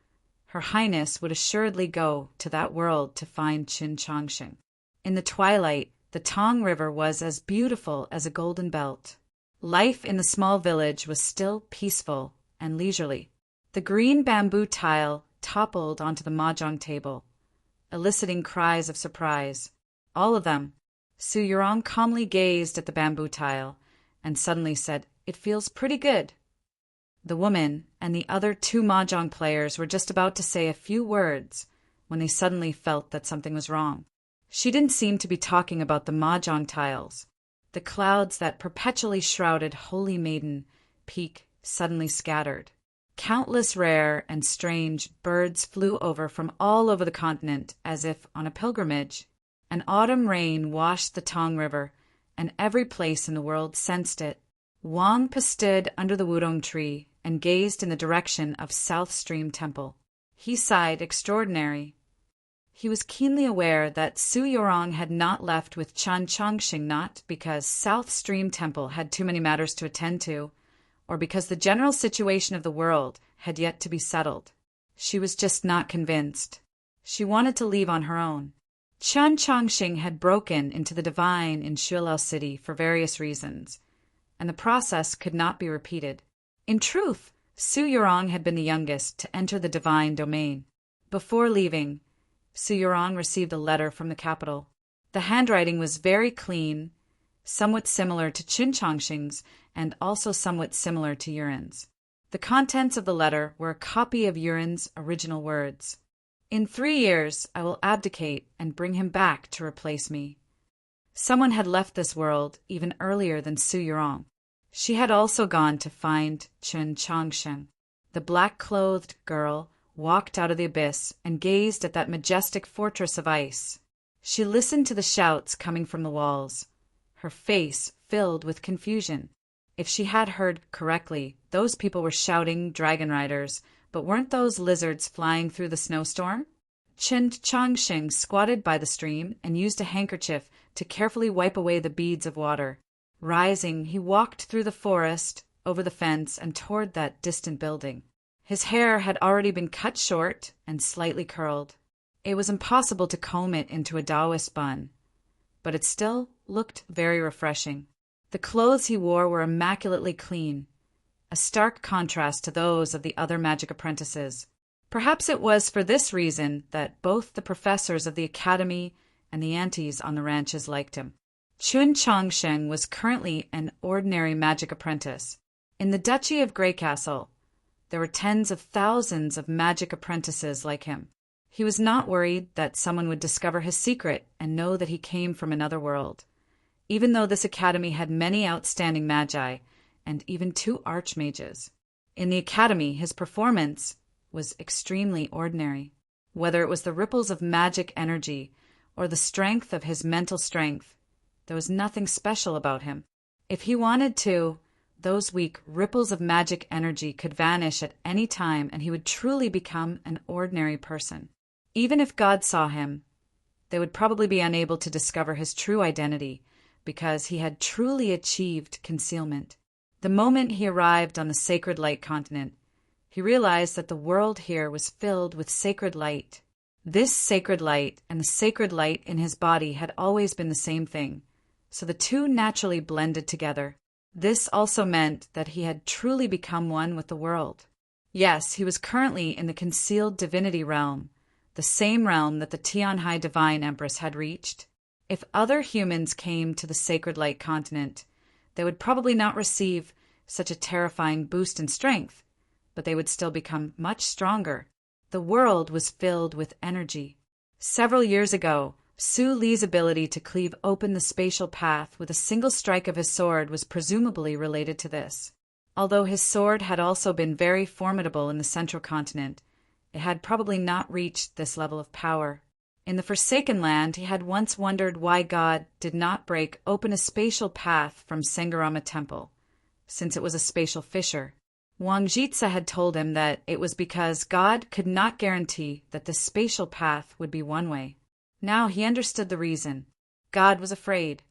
Her Highness would assuredly go to that world to find Qin Changsheng. In the twilight, the Tong River was as beautiful as a golden belt. Life in the small village was still peaceful and leisurely. The green bamboo tile toppled onto the mahjong table, eliciting cries of surprise. All of them. Su Yurong calmly gazed at the bamboo tile and suddenly said, "It feels pretty good." The woman and the other 2 mahjong players were just about to say a few words when they suddenly felt that something was wrong. She didn't seem to be talking about the mahjong tiles. The clouds that perpetually shrouded Holy Maiden Peak suddenly scattered. Countless rare and strange birds flew over from all over the continent as if on a pilgrimage. An autumn rain washed the Tong River, and every place in the world sensed it. Wang stood under the wudong tree and gazed in the direction of South Stream Temple. He sighed extraordinary. He was keenly aware that Su Yorong had not left with Chan Chongqing, not because South Stream Temple had too many matters to attend to, or because the general situation of the world had yet to be settled. She was just not convinced. She wanted to leave on her own. Chan Chongqing had broken into the divine in Shuilao City for various reasons, and the process could not be repeated. In truth, Su Yorong had been the youngest to enter the divine domain. Before leaving, Su Yorong received a letter from the capital. The handwriting was very clean, somewhat similar to Qin Chongqing's and also somewhat similar to Yuren's. The contents of the letter were a copy of Yuren's original words. "In 3 years, I will abdicate and bring him back to replace me." Someone had left this world even earlier than Su Yorong. She had also gone to find Qin Changsheng. The black-clothed girl walked out of the abyss and gazed at that majestic fortress of ice. She listened to the shouts coming from the walls, her face filled with confusion. If she had heard correctly, those people were shouting dragon riders, but weren't those lizards flying through the snowstorm? Qin Changsheng squatted by the stream and used a handkerchief to carefully wipe away the beads of water. Rising, he walked through the forest, over the fence, and toward that distant building. His hair had already been cut short and slightly curled. It was impossible to comb it into a Taoist bun, but it still looked very refreshing. The clothes he wore were immaculately clean, a stark contrast to those of the other magic apprentices. Perhaps it was for this reason that both the professors of the academy and the aunties on the ranches liked him. Qin Changsheng was currently an ordinary magic apprentice. In the Duchy of Greycastle, there were tens of thousands of magic apprentices like him. He was not worried that someone would discover his secret and know that he came from another world. even though this academy had many outstanding magi and even 2 archmages. In the academy, his performance was extremely ordinary. Whether it was the ripples of magic energy or the strength of his mental strength, there was nothing special about him. If he wanted to, those weak ripples of magic energy could vanish at any time and he would truly become an ordinary person. Even if God saw him, they would probably be unable to discover his true identity because he had truly achieved concealment. The moment he arrived on the Sacred Light continent, he realized that the world here was filled with sacred light. This sacred light and the sacred light in his body had always been the same thing, so the two naturally blended together. This also meant that he had truly become one with the world. Yes, he was currently in the concealed divinity realm, the same realm that the Tianhai Divine Empress had reached. If other humans came to the Sacred Light continent, they would probably not receive such a terrifying boost in strength, but they would still become much stronger. The world was filled with energy. Several years ago, Su Li's ability to cleave open the spatial path with a single strike of his sword was presumably related to this. Although his sword had also been very formidable in the central continent, it had probably not reached this level of power. In the Forsaken Land, he had once wondered why God did not break open a spatial path from Sengarama Temple, since it was a spatial fissure. Wang Jitsa had told him that it was because God could not guarantee that the spatial path would be one way. Now he understood the reason. God was afraid.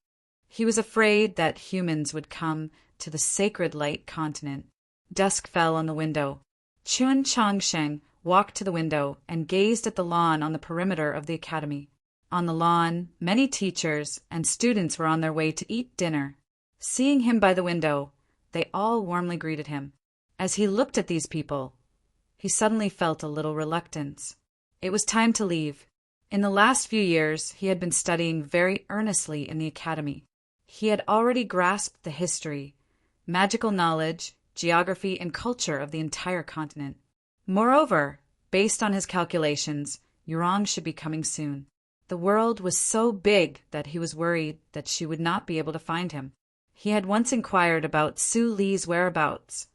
He was afraid that humans would come to the Sacred Light continent. Dusk fell on the window. Chun Changsheng walked to the window and gazed at the lawn on the perimeter of the academy. On the lawn, many teachers and students were on their way to eat dinner. Seeing him by the window, they all warmly greeted him. As he looked at these people, he suddenly felt a little reluctance. It was time to leave. In the last few years, he had been studying very earnestly in the academy. He had already grasped the history, magical knowledge, geography, and culture of the entire continent. Moreover, based on his calculations, Yurong should be coming soon. The world was so big that he was worried that she would not be able to find him. He had once inquired about Su Li's whereabouts,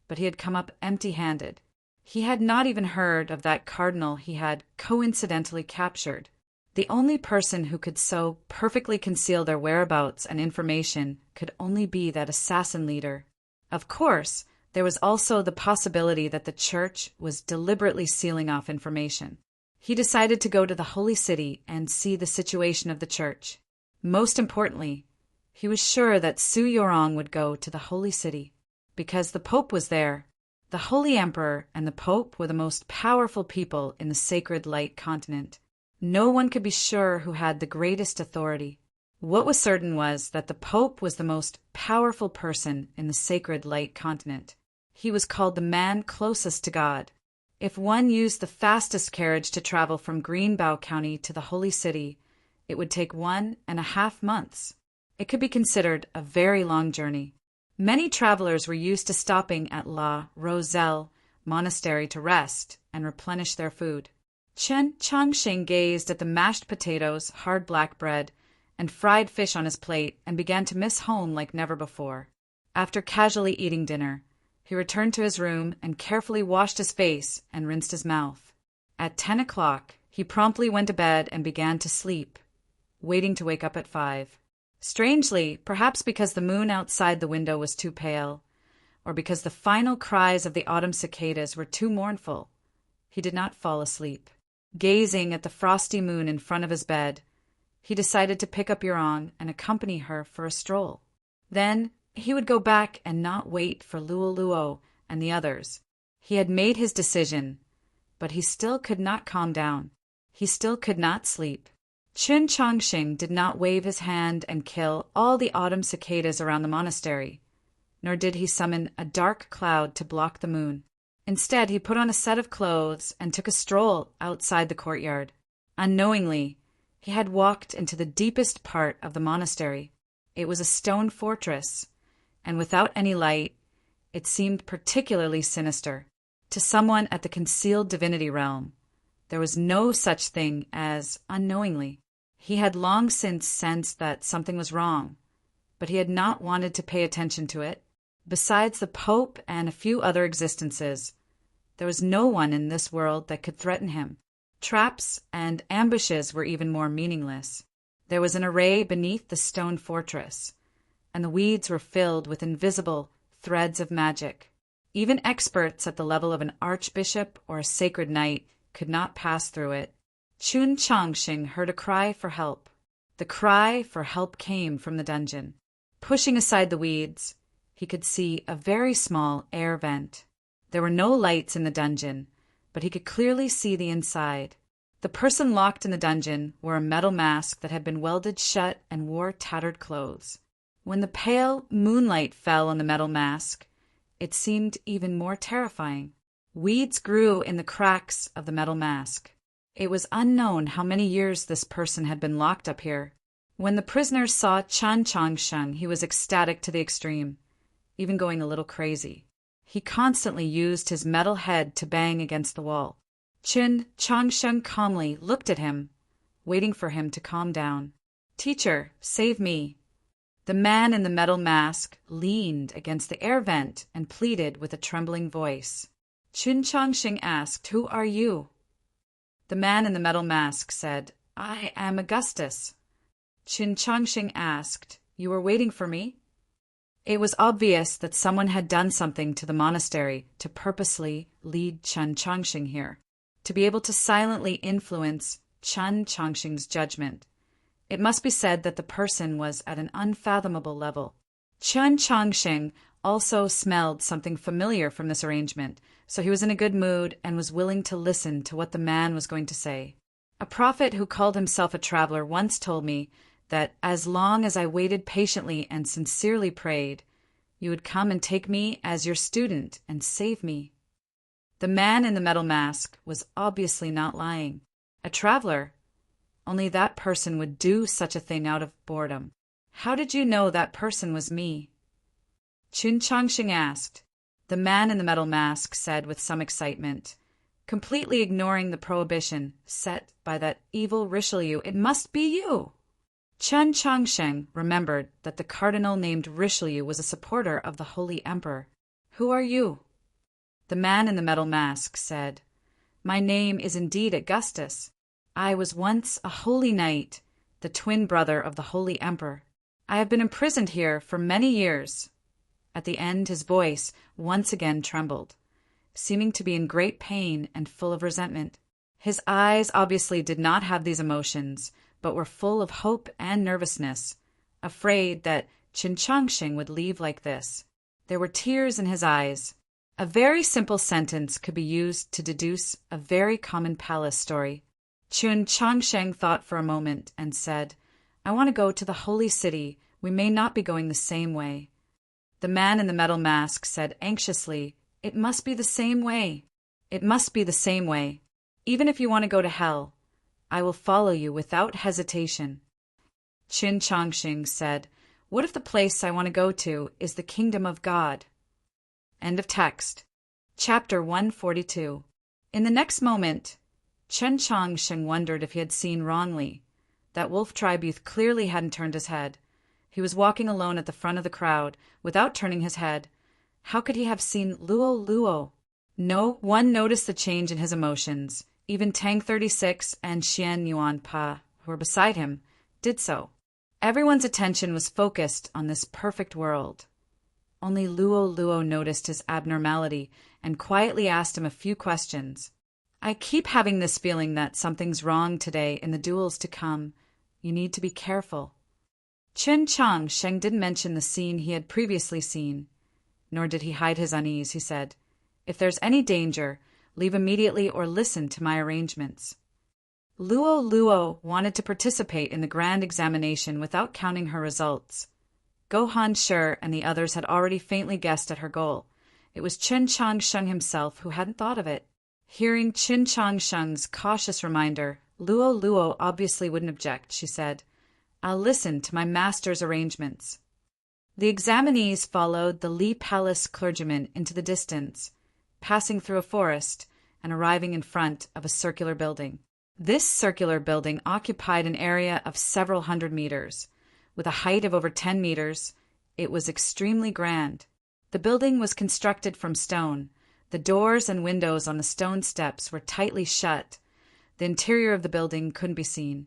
but he had come up empty-handed. He had not even heard of that cardinal he had coincidentally captured. The only person who could so perfectly conceal their whereabouts and information could only be that assassin leader. Of course, there was also the possibility that the church was deliberately sealing off information. He decided to go to the Holy City and see the situation of the church. Most importantly, he was sure that Su Yorong would go to the Holy City, because the Pope was there. The Holy Emperor and the Pope were the most powerful people in the Sacred Light continent. No one could be sure who had the greatest authority. What was certain was that the Pope was the most powerful person in the Sacred Light continent. He was called the man closest to God. If one used the fastest carriage to travel from Greenbow County to the Holy City, it would take 1.5 months. It could be considered a very long journey. Many travelers were used to stopping at La Roselle Monastery to rest and replenish their food. Chen Changxing gazed at the mashed potatoes, hard black bread, and fried fish on his plate and began to miss home like never before. After casually eating dinner, he returned to his room and carefully washed his face and rinsed his mouth. At 10 o'clock, he promptly went to bed and began to sleep, waiting to wake up at 5. Strangely, perhaps because the moon outside the window was too pale, or because the final cries of the autumn cicadas were too mournful, he did not fall asleep. Gazing at the frosty moon in front of his bed, he decided to pick up Yurong and accompany her for a stroll. Then he would go back and not wait for Luo Luo and the others. He had made his decision, but he still could not calm down. He still could not sleep. Chun Changxing did not wave his hand and kill all the autumn cicadas around the monastery, nor did he summon a dark cloud to block the moon. Instead, he put on a set of clothes and took a stroll outside the courtyard. Unknowingly, he had walked into the deepest part of the monastery. It was a stone fortress, and without any light, it seemed particularly sinister. To someone at the concealed divinity realm, there was no such thing as unknowingly. He had long since sensed that something was wrong, but he had not wanted to pay attention to it. Besides the Pope and a few other existences, there was no one in this world that could threaten him. Traps and ambushes were even more meaningless. There was an array beneath the stone fortress, and the weeds were filled with invisible threads of magic. Even experts at the level of an archbishop or a sacred knight could not pass through it. Chun Changxing heard a cry for help. The cry for help came from the dungeon. Pushing aside the weeds, he could see a very small air vent. There were no lights in the dungeon, but he could clearly see the inside. The person locked in the dungeon wore a metal mask that had been welded shut and wore tattered clothes. When the pale moonlight fell on the metal mask, it seemed even more terrifying. Weeds grew in the cracks of the metal mask. It was unknown how many years this person had been locked up here. When the prisoner saw Chun Changsheng, he was ecstatic to the extreme, even going a little crazy. He constantly used his metal head to bang against the wall. Chun Changsheng calmly looked at him, waiting for him to calm down. "Teacher, save me." The man in the metal mask leaned against the air vent and pleaded with a trembling voice. Chun Changsheng asked, "Who are you?" The man in the metal mask said, "I am Augustus." Chun Changsheng asked, "You were waiting for me?" It was obvious that someone had done something to the monastery to purposely lead Chun Changsheng here, to be able to silently influence Chun Changsheng's judgment. It must be said that the person was at an unfathomable level. Chun Changsheng also smelled something familiar from this arrangement, so he was in a good mood and was willing to listen to what the man was going to say. A prophet who called himself a traveler once told me that as long as I waited patiently and sincerely prayed, you would come and take me as your student and save me. The man in the metal mask was obviously not lying. A traveler? Only that person would do such a thing out of boredom. How did you know that person was me? Chun Changsheng asked. The man in the metal mask said with some excitement, completely ignoring the prohibition set by that evil Richelieu, "It must be you." Chun Changsheng remembered that the cardinal named Richelieu was a supporter of the Holy Emperor. "Who are you?" The man in the metal mask said, "My name is indeed Augustus. I was once a holy knight, the twin brother of the Holy Emperor. I have been imprisoned here for many years." At the end, his voice once again trembled, seeming to be in great pain and full of resentment. His eyes obviously did not have these emotions, but were full of hope and nervousness, afraid that Chun Changsheng would leave like this. There were tears in his eyes. A very simple sentence could be used to deduce a very common palace story. Chun Changsheng thought for a moment and said, "I want to go to the holy city. We may not be going the same way." The man in the metal mask said anxiously, "It must be the same way. It must be the same way. Even if you want to go to hell, I will follow you without hesitation." Chun Changsheng said, "What if the place I want to go to is the kingdom of God?" End of text. Chapter 142. In the next moment, Chun Changsheng wondered if he had seen wrongly. That wolf tribe youth clearly hadn't turned his head. He was walking alone at the front of the crowd, without turning his head. How could he have seen Luo Luo? No one noticed the change in his emotions. Even Tang 36 and Xian Yuan Pa, who were beside him, did so. Everyone's attention was focused on this perfect world. Only Luo Luo noticed his abnormality and quietly asked him a few questions. "I keep having this feeling that something's wrong today in the duels to come. You need to be careful." Chun Changsheng didn't mention the scene he had previously seen, nor did he hide his unease. He said, "If there's any danger, leave immediately or listen to my arrangements." Luo Luo wanted to participate in the grand examination without counting her results. Gohan Shi and the others had already faintly guessed at her goal. It was Chun Changsheng himself who hadn't thought of it. Hearing Chun Changsheng's cautious reminder, Luo Luo obviously wouldn't object. She said, "I'll listen to my master's arrangements." The examinees followed the Li Palace clergyman into the distance, passing through a forest and arriving in front of a circular building. This circular building occupied an area of several hundred meters. With a height of over 10 meters, it was extremely grand. The building was constructed from stone. The doors and windows on the stone steps were tightly shut. The interior of the building couldn't be seen.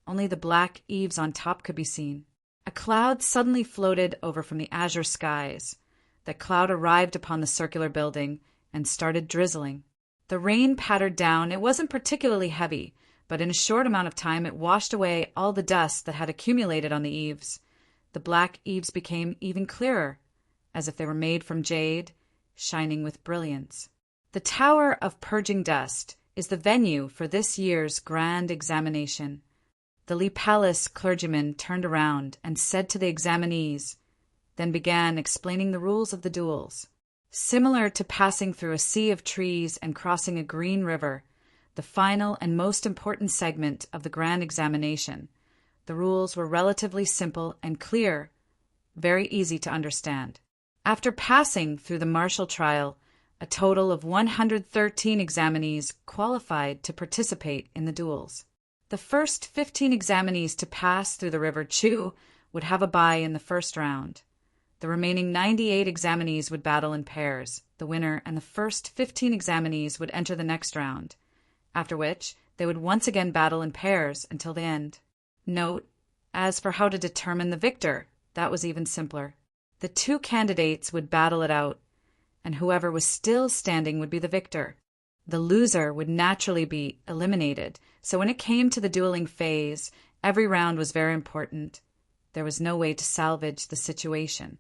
Only the black eaves on top could be seen. A cloud suddenly floated over from the azure skies. That cloud arrived upon the circular building and started drizzling. The rain pattered down. It wasn't particularly heavy, but in a short amount of time it washed away all the dust that had accumulated on the eaves. The black eaves became even clearer, as if they were made from jade, shining with brilliance. The Tower of Purging Dust is the venue for this year's grand examination. The Lee Palace clergyman turned around and said to the examinees, then began explaining the rules of the duels. Similar to passing through a sea of trees and crossing a green river, the final and most important segment of the grand examination, the rules were relatively simple and clear, very easy to understand. After passing through the martial trial, a total of 113 examinees qualified to participate in the duels. The first 15 examinees to pass through the River Chu would have a bye in the first round. The remaining 98 examinees would battle in pairs. The winner and the first 15 examinees would enter the next round, after which they would once again battle in pairs until the end. Note, as for how to determine the victor, that was even simpler. The two candidates would battle it out, and whoever was still standing would be the victor. The loser would naturally be eliminated, so when it came to the dueling phase, every round was very important. There was no way to salvage the situation.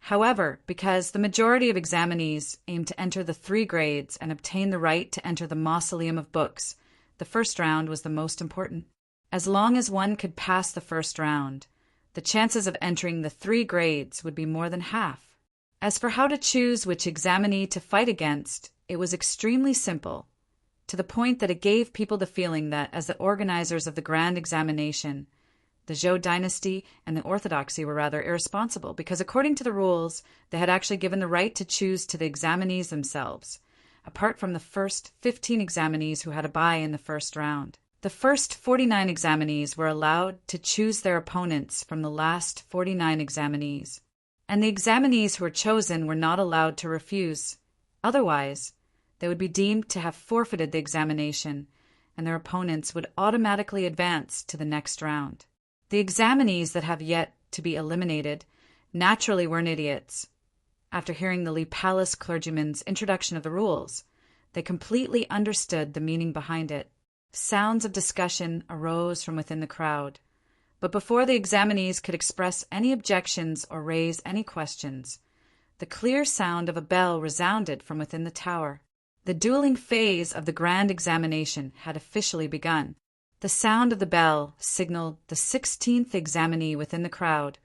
However, because the majority of examinees aimed to enter the 3 grades and obtain the right to enter the mausoleum of books, the first round was the most important. As long as one could pass the first round, the chances of entering the 3 grades would be more than half. As for how to choose which examinee to fight against, it was extremely simple, to the point that it gave people the feeling that, as the organizers of the grand examination, the Zhou dynasty and the orthodoxy were rather irresponsible, because according to the rules, they had actually given the right to choose to the examinees themselves, apart from the first 15 examinees who had a bye in the first round. The first 49 examinees were allowed to choose their opponents from the last 49 examinees, and the examinees who were chosen were not allowed to refuse. Otherwise, they would be deemed to have forfeited the examination, and their opponents would automatically advance to the next round. The examinees that have yet to be eliminated naturally weren't idiots. After hearing the Lee Palace clergyman's introduction of the rules, they completely understood the meaning behind it. Sounds of discussion arose from within the crowd, but before the examinees could express any objections or raise any questions, the clear sound of a bell resounded from within the tower. The dueling phase of the grand examination had officially begun. The sound of the bell signaled the 16th examinee within the crowd,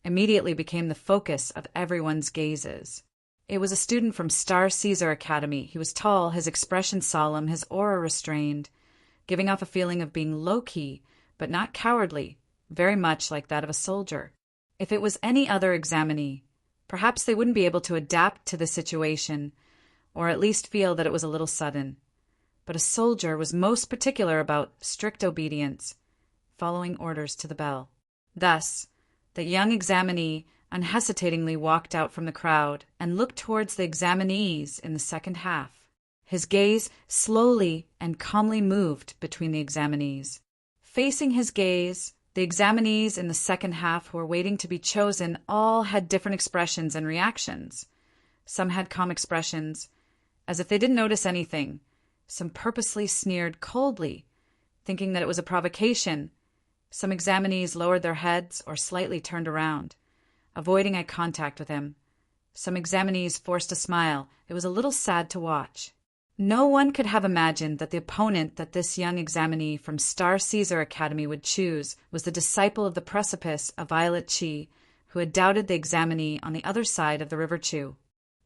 immediately became the focus of everyone's gazes. It was a student from Star Caesar Academy. He was tall, his expression solemn, his aura restrained, giving off a feeling of being low-key, but not cowardly, very much like that of a soldier. If it was any other examinee, perhaps they wouldn't be able to adapt to the situation, or at least feel that it was a little sudden. But a soldier was most particular about strict obedience, following orders to the bell. Thus, the young examinee unhesitatingly walked out from the crowd and looked towards the examinees in the second half. His gaze slowly and calmly moved between the examinees. Facing his gaze, the examinees in the second half who were waiting to be chosen all had different expressions and reactions. Some had calm expressions, as if they didn't notice anything. Some purposely sneered coldly, thinking that it was a provocation. Some examinees lowered their heads or slightly turned around, avoiding eye contact with him. Some examinees forced a smile. It was a little sad to watch. No one could have imagined that the opponent that this young examinee from Star Caesar Academy would choose was the disciple of the precipice of Violet Chi, who had doubted the examinee on the other side of the River Chu.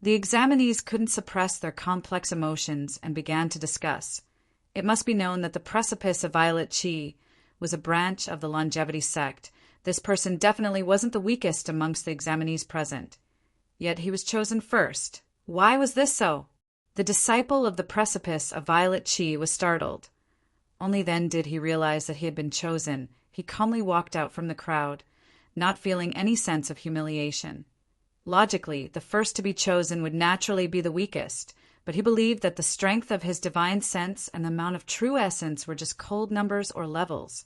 The examinees couldn't suppress their complex emotions and began to discuss. It must be known that the precipice of Violet Chi was a branch of the longevity sect. This person definitely wasn't the weakest amongst the examinees present. Yet he was chosen first. Why was this so? The disciple of the precipice of Violet Chi was startled. Only then did he realize that he had been chosen. He calmly walked out from the crowd. not feeling any sense of humiliation. Logically, the first to be chosen would naturally be the weakest, but he believed that the strength of his divine sense and the amount of true essence were just cold numbers or levels.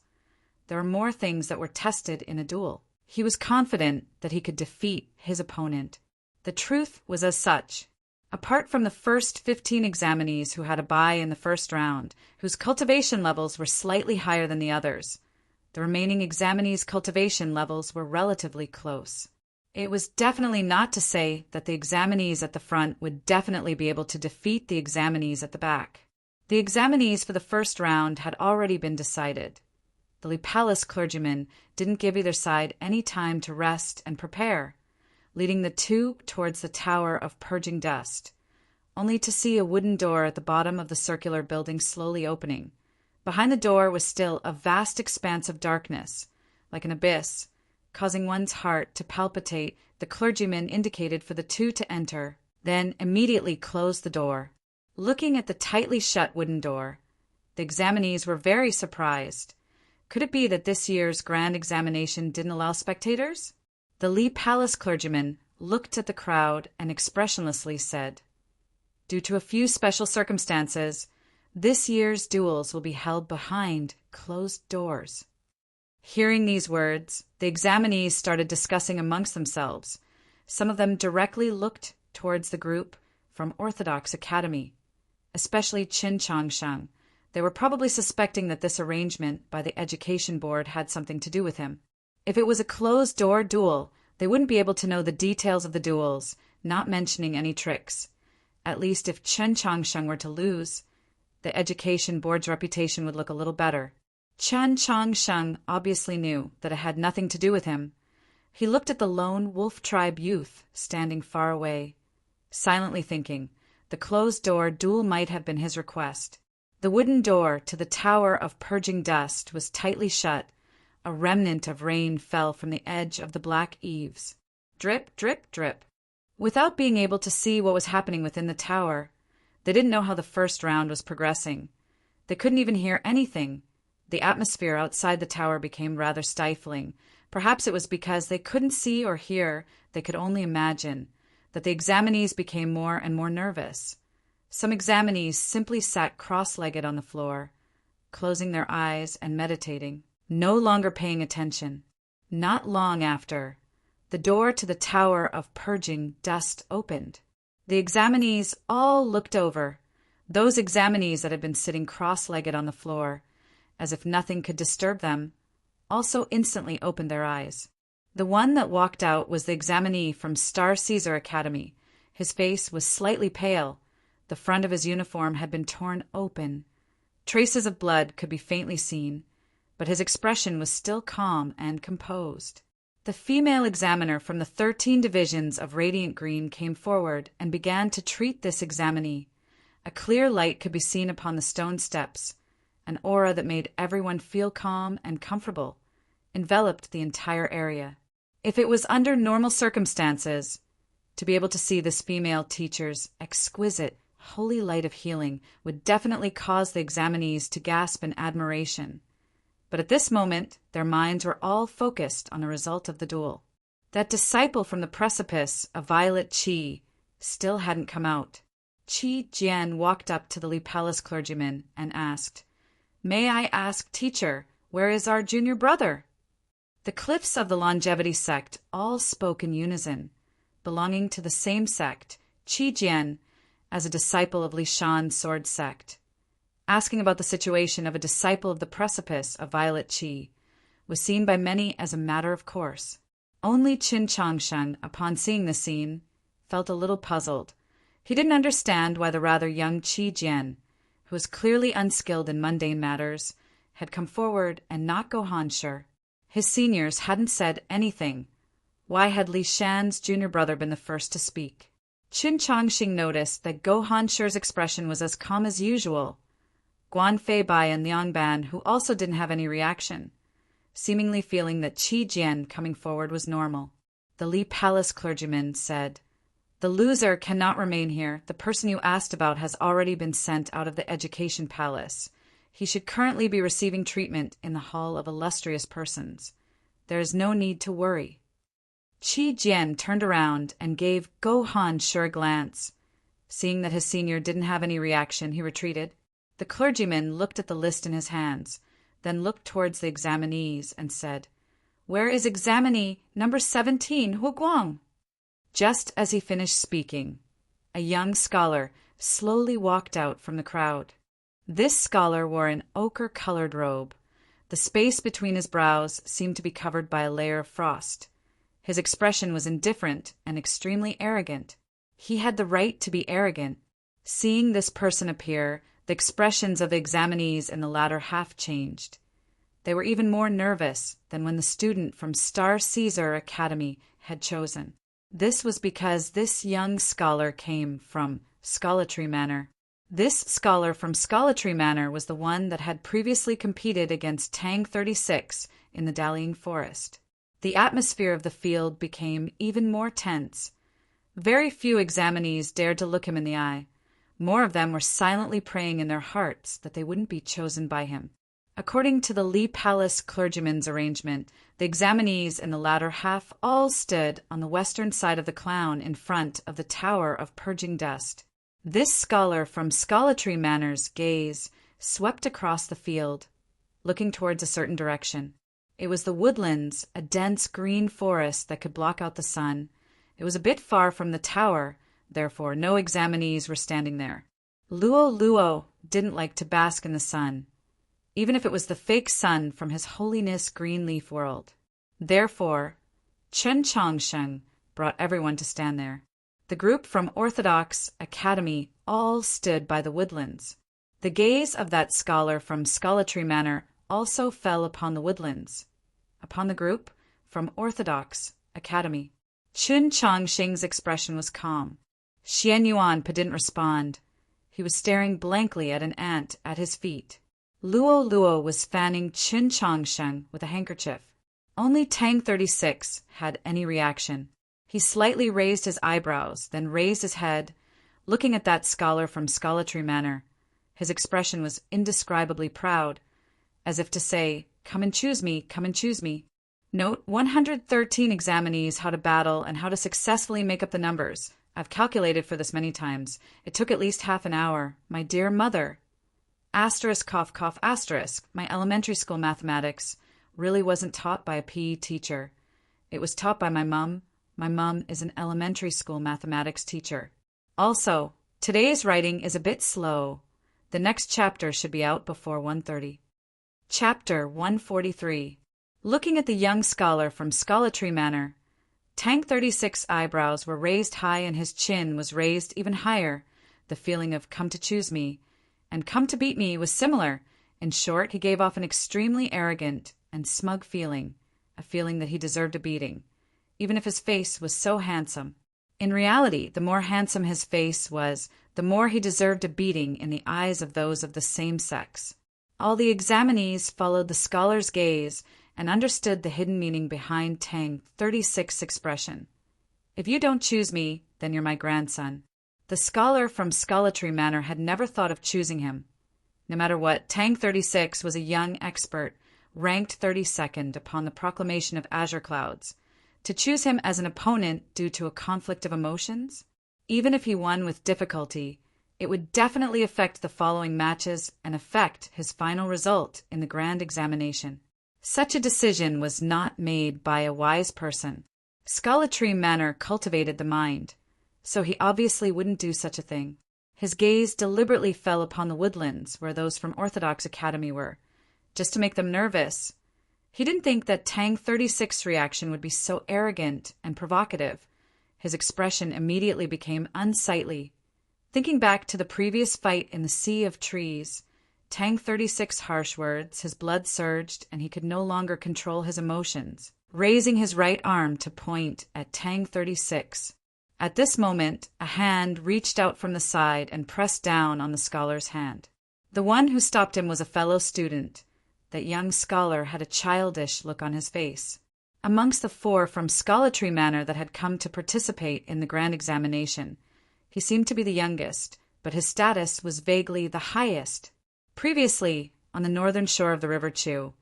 There are more things that were tested in a duel. He was confident that he could defeat his opponent. The truth was as such. Apart from the first 15 examinees who had a bye in the first round, whose cultivation levels were slightly higher than the others, the remaining examinees' cultivation levels were relatively close. It was definitely not to say that the examinees at the front would definitely be able to defeat the examinees at the back. The examinees for the first round had already been decided. The Lipalis clergyman didn't give either side any time to rest and prepare, leading the two towards the tower of purging dust, only to see a wooden door at the bottom of the circular building slowly opening. Behind the door was still a vast expanse of darkness, like an abyss, causing one's heart to palpitate. The clergyman indicated for the two to enter, then immediately closed the door. Looking at the tightly shut wooden door, the examinees were very surprised. Could it be that this year's grand examination didn't allow spectators? The Lee Palace clergyman looked at the crowd and expressionlessly said, "Due to a few special circumstances, this year's duels will be held behind closed doors." Hearing these words, the examinees started discussing amongst themselves. Some of them directly looked towards the group from Orthodox Academy, especially Qin Changsheng. They were probably suspecting that this arrangement by the Education Board had something to do with him. If it was a closed-door duel, they wouldn't be able to know the details of the duels, not mentioning any tricks. At least if Chen Changsheng were to lose, the Education Board's reputation would look a little better. Chen Changsheng obviously knew that it had nothing to do with him. He looked at the lone wolf tribe youth standing far away, silently thinking the closed-door duel might have been his request. The wooden door to the tower of purging dust was tightly shut. A remnant of rain fell from the edge of the black eaves. Drip, drip, drip. Without being able to see what was happening within the tower, they didn't know how the first round was progressing. They couldn't even hear anything. The atmosphere outside the tower became rather stifling. Perhaps it was because they couldn't see or hear, they could only imagine, that the examinees became more and more nervous. Some examinees simply sat cross-legged on the floor, closing their eyes and meditating, no longer paying attention. Not long after, the door to the tower of purging dust opened. The examinees all looked over, those examinees that had been sitting cross-legged on the floor, as if nothing could disturb them, also instantly opened their eyes. The one that walked out was the examinee from Star Caesar Academy. His face was slightly pale. The front of his uniform had been torn open. Traces of blood could be faintly seen, but his expression was still calm and composed. The female examiner from the 13 divisions of Radiant Green came forward and began to treat this examinee. A clear light could be seen upon the stone steps. An aura that made everyone feel calm and comfortable enveloped the entire area. If it was under normal circumstances, to be able to see this female teacher's exquisite, holy light of healing would definitely cause the examinees to gasp in admiration. But at this moment, their minds were all focused on the result of the duel. That disciple from the precipice, a Violet Qi, still hadn't come out. Qi Jian walked up to the Li Palace clergyman and asked, "May I ask, teacher, where is our junior brother?" The cliffs of the longevity sect all spoke in unison. Belonging to the same sect, Qi Jian, as a disciple of Li Shan's sword sect, asking about the situation of a disciple of the precipice of Violet Qi, was seen by many as a matter of course. Only Qin Changsheng, upon seeing the scene, felt a little puzzled. He didn't understand why the rather young Qi Jian, who was clearly unskilled in mundane matters, had come forward and not Go Hansher. His seniors hadn't said anything. Why had Li Shan's junior brother been the first to speak? Qin Changxing noticed that Go Hansher's expression was as calm as usual. Guan Feibai and Liang Ban, who also didn't have any reaction, seemingly feeling that Qi Jian coming forward was normal. The Li Palace clergyman said, "The loser cannot remain here. The person you asked about has already been sent out of the Education Palace. He should currently be receiving treatment in the Hall of Illustrious Persons. There is no need to worry. Chi Jian turned around and gave Go Han sure a glance. Seeing that his senior didn't have any reaction, he retreated. The clergyman looked at the list in his hands, then looked towards the examinees and said, "Where is examinee number 17, Hu Guang?" Just as he finished speaking, a young scholar slowly walked out from the crowd. This scholar wore an ochre-colored robe. The space between his brows seemed to be covered by a layer of frost. His expression was indifferent and extremely arrogant. He had the right to be arrogant. Seeing this person appear, the expressions of the examinees in the latter half changed. They were even more nervous than when the student from Star Caesar Academy had chosen. This was because this young scholar came from Scholatry Manor. This scholar from Scholatry Manor was the one that had previously competed against Tang 36 in the Dallying Forest. The atmosphere of the field became even more tense. Very few examinees dared to look him in the eye. More of them were silently praying in their hearts that they wouldn't be chosen by him. According to the Lee Palace clergyman's arrangement, the examinees in the latter half all stood on the western side of the clown in front of the Tower of Purging Dust. This scholar from Scholatry Manor's gaze swept across the field, looking towards a certain direction. It was the woodlands, a dense green forest that could block out the sun. It was a bit far from the tower, therefore no examinees were standing there. Luo Luo didn't like to bask in the sun, even if it was the fake sun from His Holiness Greenleaf World. Therefore, Chen Chongsheng brought everyone to stand there. The group from Orthodox Academy all stood by the woodlands. The gaze of that scholar from Scholatry Manor also fell upon the woodlands, upon the group from Orthodox Academy. Chen Chongsheng's expression was calm. Xian Yuan didn't respond. He was staring blankly at an ant at his feet. Luo Luo was fanning Chen Chongsheng with a handkerchief. Only Tang 36 had any reaction. He slightly raised his eyebrows, then raised his head, looking at that scholar from Scholatry Manor. His expression was indescribably proud, as if to say, "Come and choose me, come and choose me." Note 113 examinees how to battle and how to successfully make up the numbers. I've calculated for this many times. It took at least half an hour. My dear mother. Asterisk, cough, cough, asterisk. My elementary school mathematics really wasn't taught by a PE teacher. It was taught by my mum. My mum is an elementary school mathematics teacher. Also, today's writing is a bit slow. The next chapter should be out before 1:30. Chapter 143. Looking at the young scholar from Scholatry Manor, Tang 36's eyebrows were raised high and his chin was raised even higher. The feeling of "come to choose me" and "come to beat me" was similar. In short, he gave off an extremely arrogant and smug feeling, a feeling that he deserved a beating, even if his face was so handsome. In reality, the more handsome his face was, the more he deserved a beating in the eyes of those of the same sex. All the examinees followed the scholar's gaze and understood the hidden meaning behind Tang 36's expression. "If you don't choose me, then you're my grandson." The scholar from Scholatry Manor had never thought of choosing him. No matter what, Tang 36 was a young expert, ranked 32nd upon the proclamation of Azure Clouds. To choose him as an opponent due to a conflict of emotions? Even if he won with difficulty, it would definitely affect the following matches and affect his final result in the grand examination. Such a decision was not made by a wise person. Scholatry Manor cultivated the mind, so he obviously wouldn't do such a thing. His gaze deliberately fell upon the woodlands where those from Orthodox Academy were, just to make them nervous. He didn't think that Tang 36's reaction would be so arrogant and provocative. His expression immediately became unsightly. Thinking back to the previous fight in the Sea of Trees, Tang 36's harsh words, his blood surged, and he could no longer control his emotions, raising his right arm to point at Tang 36. At this moment, a hand reached out from the side and pressed down on the scholar's hand. The one who stopped him was a fellow student. That young scholar had a childish look on his face. Amongst the 4 from Scholatry Manor that had come to participate in the grand examination, he seemed to be the youngest, but his status was vaguely the highest. Previously, on the northern shore of the River Chu,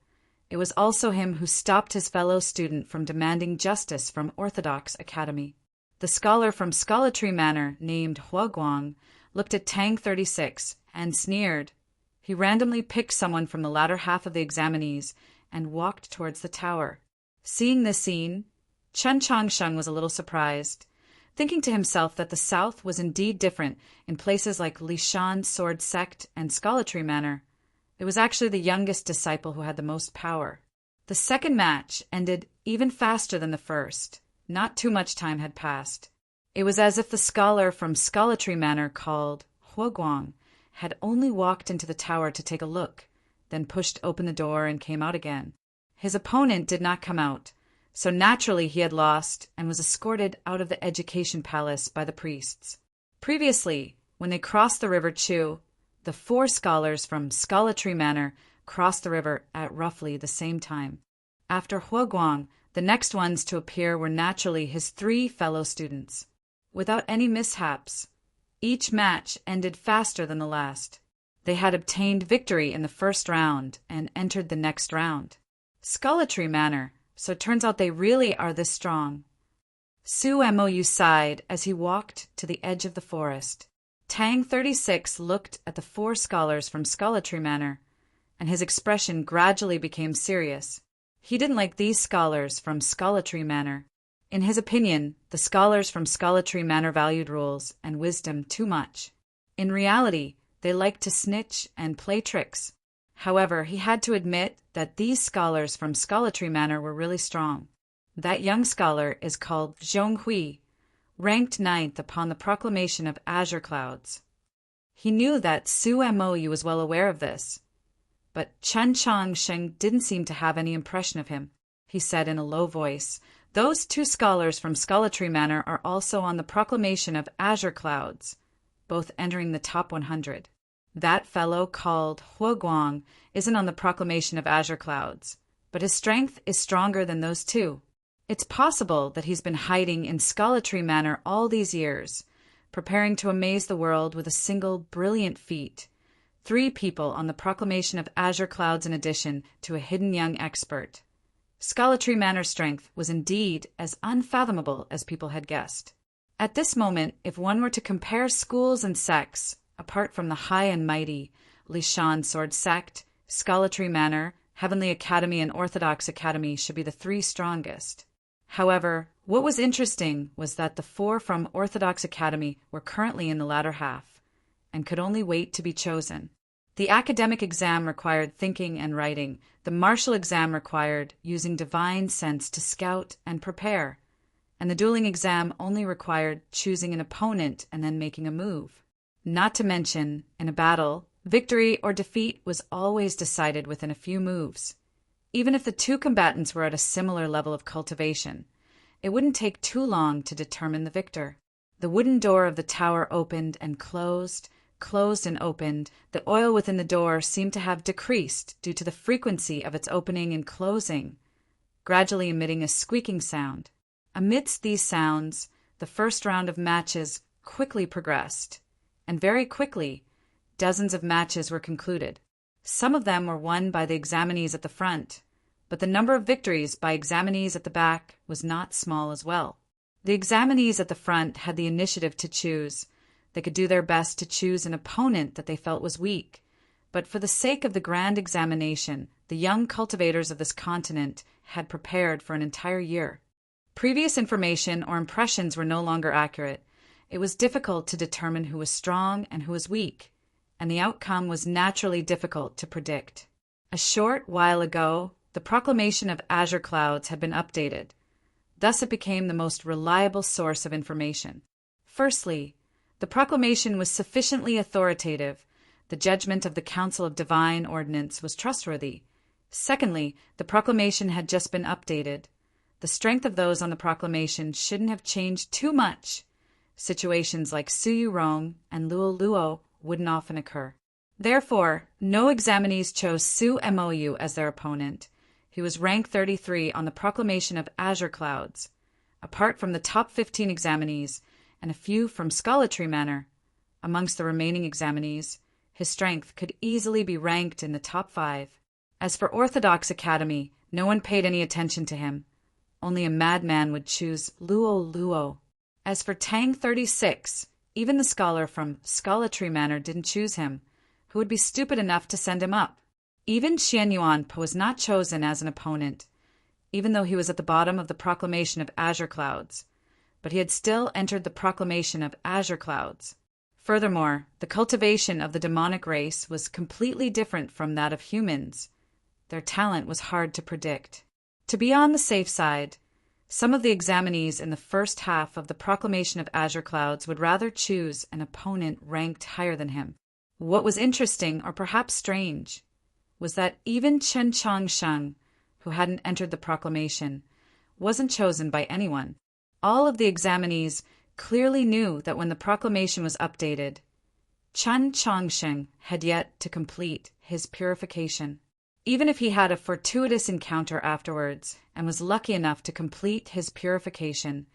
It was also him who stopped his fellow student from demanding justice from Orthodox Academy. The scholar from Scholartree Manor, named Huaguang, looked at Tang 36 and sneered. He randomly picked someone from the latter half of the examinees and walked towards the tower. Seeing this scene, Chen Changsheng was a little surprised, thinking to himself that the South was indeed different in places like Lishan Sword Sect and Scholartree Manor. It was actually the youngest disciple who had the most power. The second match ended even faster than the first. Not too much time had passed. It was as if the scholar from Scholartree Manor, called Huaguang, had only walked into the tower to take a look, then pushed open the door and came out again. His opponent did not come out, so naturally he had lost and was escorted out of the education palace by the priests. Previously, when they crossed the river Chu, the 4 scholars from Scholartree Manor crossed the river at roughly the same time. After Huaguang, the next ones to appear were naturally his 3 fellow students. Without any mishaps, each match ended faster than the last. They had obtained victory in the first round and entered the next round. Scholartree Manor, so it turns out they really are this strong. Su Mou sighed as he walked to the edge of the forest. Tang 36 looked at the 4 scholars from Scholartree Manor, and his expression gradually became serious. He didn't like these scholars from Scholartree Manor. In his opinion, the scholars from Scholartree Manor valued rules and wisdom too much. In reality, they liked to snitch and play tricks. However, he had to admit that these scholars from Scholartree Manor were really strong. That young scholar is called Zhonghui, ranked 9th upon the proclamation of Azure Clouds. He knew that Su Mou was well aware of this, but Chen Changsheng didn't seem to have any impression of him. He said in a low voice, "Those 2 scholars from Scholartree Manor are also on the proclamation of Azure Clouds, both entering the top 100. That fellow called Huaguang isn't on the proclamation of Azure Clouds, but his strength is stronger than those 2. It's possible that he's been hiding in Scholartree Manor all these years, preparing to amaze the world with a single brilliant feat. 3 people on the proclamation of Azure Clouds in addition to a hidden young expert. Scholartree Manor's strength was indeed as unfathomable as people had guessed. At this moment, if one were to compare schools and sects, apart from the high and mighty Lishan Sword Sect, Scholartree Manor, Heavenly Academy, and Orthodox Academy should be the 3 strongest. However, what was interesting was that the 4 from Orthodox Academy were currently in the latter half, and could only wait to be chosen. The academic exam required thinking and writing. The martial exam required using divine sense to scout and prepare. And the dueling exam only required choosing an opponent and then making a move. Not to mention, in a battle, victory or defeat was always decided within a few moves. Even if the 2 combatants were at a similar level of cultivation, it wouldn't take too long to determine the victor. The wooden door of the tower opened and closed and opened. The oil within the door seemed to have decreased due to the frequency of its opening and closing, gradually emitting a squeaking sound. Amidst these sounds, the first round of matches quickly progressed, and very quickly, dozens of matches were concluded. Some of them were won by the examinees at the front, but the number of victories by examinees at the back was not small as well. The examinees at the front had the initiative to choose. They could do their best to choose an opponent that they felt was weak, but for the sake of the grand examination, the young cultivators of this continent had prepared for an entire year. Previous information or impressions were no longer accurate. It was difficult to determine who was strong and who was weak, and the outcome was naturally difficult to predict. A short while ago, the proclamation of Azure Clouds had been updated. Thus it became the most reliable source of information. Firstly, the proclamation was sufficiently authoritative. The judgment of the Council of Divine Ordinance was trustworthy. Secondly, the proclamation had just been updated. The strength of those on the proclamation shouldn't have changed too much. Situations like Suyu Rong and Luo Luo wouldn't often occur. Therefore, no examinees chose Su Mou as their opponent. He was rank 33 on the proclamation of Azure Clouds. Apart from the top 15 examinees and a few from Scholartree Manor, amongst the remaining examinees, his strength could easily be ranked in the top 5. As for Orthodox Academy, no one paid any attention to him. Only a madman would choose Luo Luo. As for Tang 36, even the scholar from Scholatry Manor didn't choose him. Who would be stupid enough to send him up? Even Xian Yuanpe was not chosen as an opponent, even though he was at the bottom of the proclamation of azure clouds. But he had still entered the proclamation of azure clouds. Furthermore, the cultivation of the demonic race was completely different from that of humans. Their talent was hard to predict. To be on the safe side, some of the examinees in the first half of the proclamation of azure clouds would rather choose an opponent ranked higher than him. What was interesting, or perhaps strange, was that even Chen Changsheng, who hadn't entered the proclamation, wasn't chosen by anyone. All of the examinees clearly knew that when the proclamation was updated, Chen Changsheng had yet to complete his purification. Even if he had a fortuitous encounter afterwards and was lucky enough to complete his purification,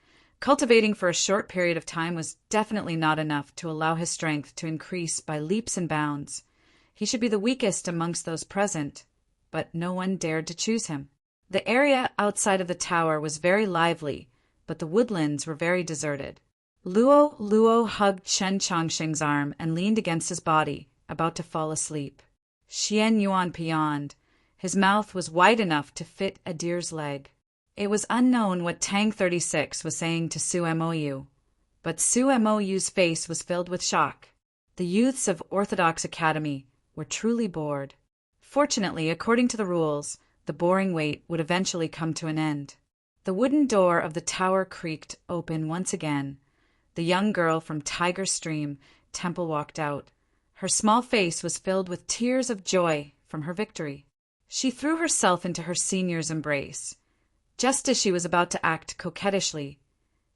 cultivating for a short period of time was definitely not enough to allow his strength to increase by leaps and bounds. He should be the weakest amongst those present, but no one dared to choose him. The area outside of the tower was very lively, but the woodlands were very deserted. Luo Luo hugged Chen Changsheng's arm and leaned against his body, about to fall asleep. Xian Yuanpe yawned. His mouth was wide enough to fit a deer's leg. It was unknown what Tang 36 was saying to Su Mou, but Su Mou's face was filled with shock. The youths of Orthodox Academy were truly bored. Fortunately, according to the rules, the boring wait would eventually come to an end. The wooden door of the tower creaked open once again. The young girl from Tiger Stream Temple walked out. Her small face was filled with tears of joy from her victory. She threw herself into her senior's embrace. Just as she was about to act coquettishly,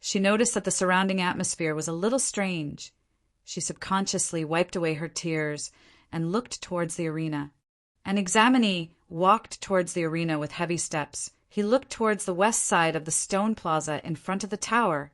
she noticed that the surrounding atmosphere was a little strange. She subconsciously wiped away her tears and looked towards the arena. An examinee walked towards the arena with heavy steps. He looked towards the west side of the stone plaza in front of the tower.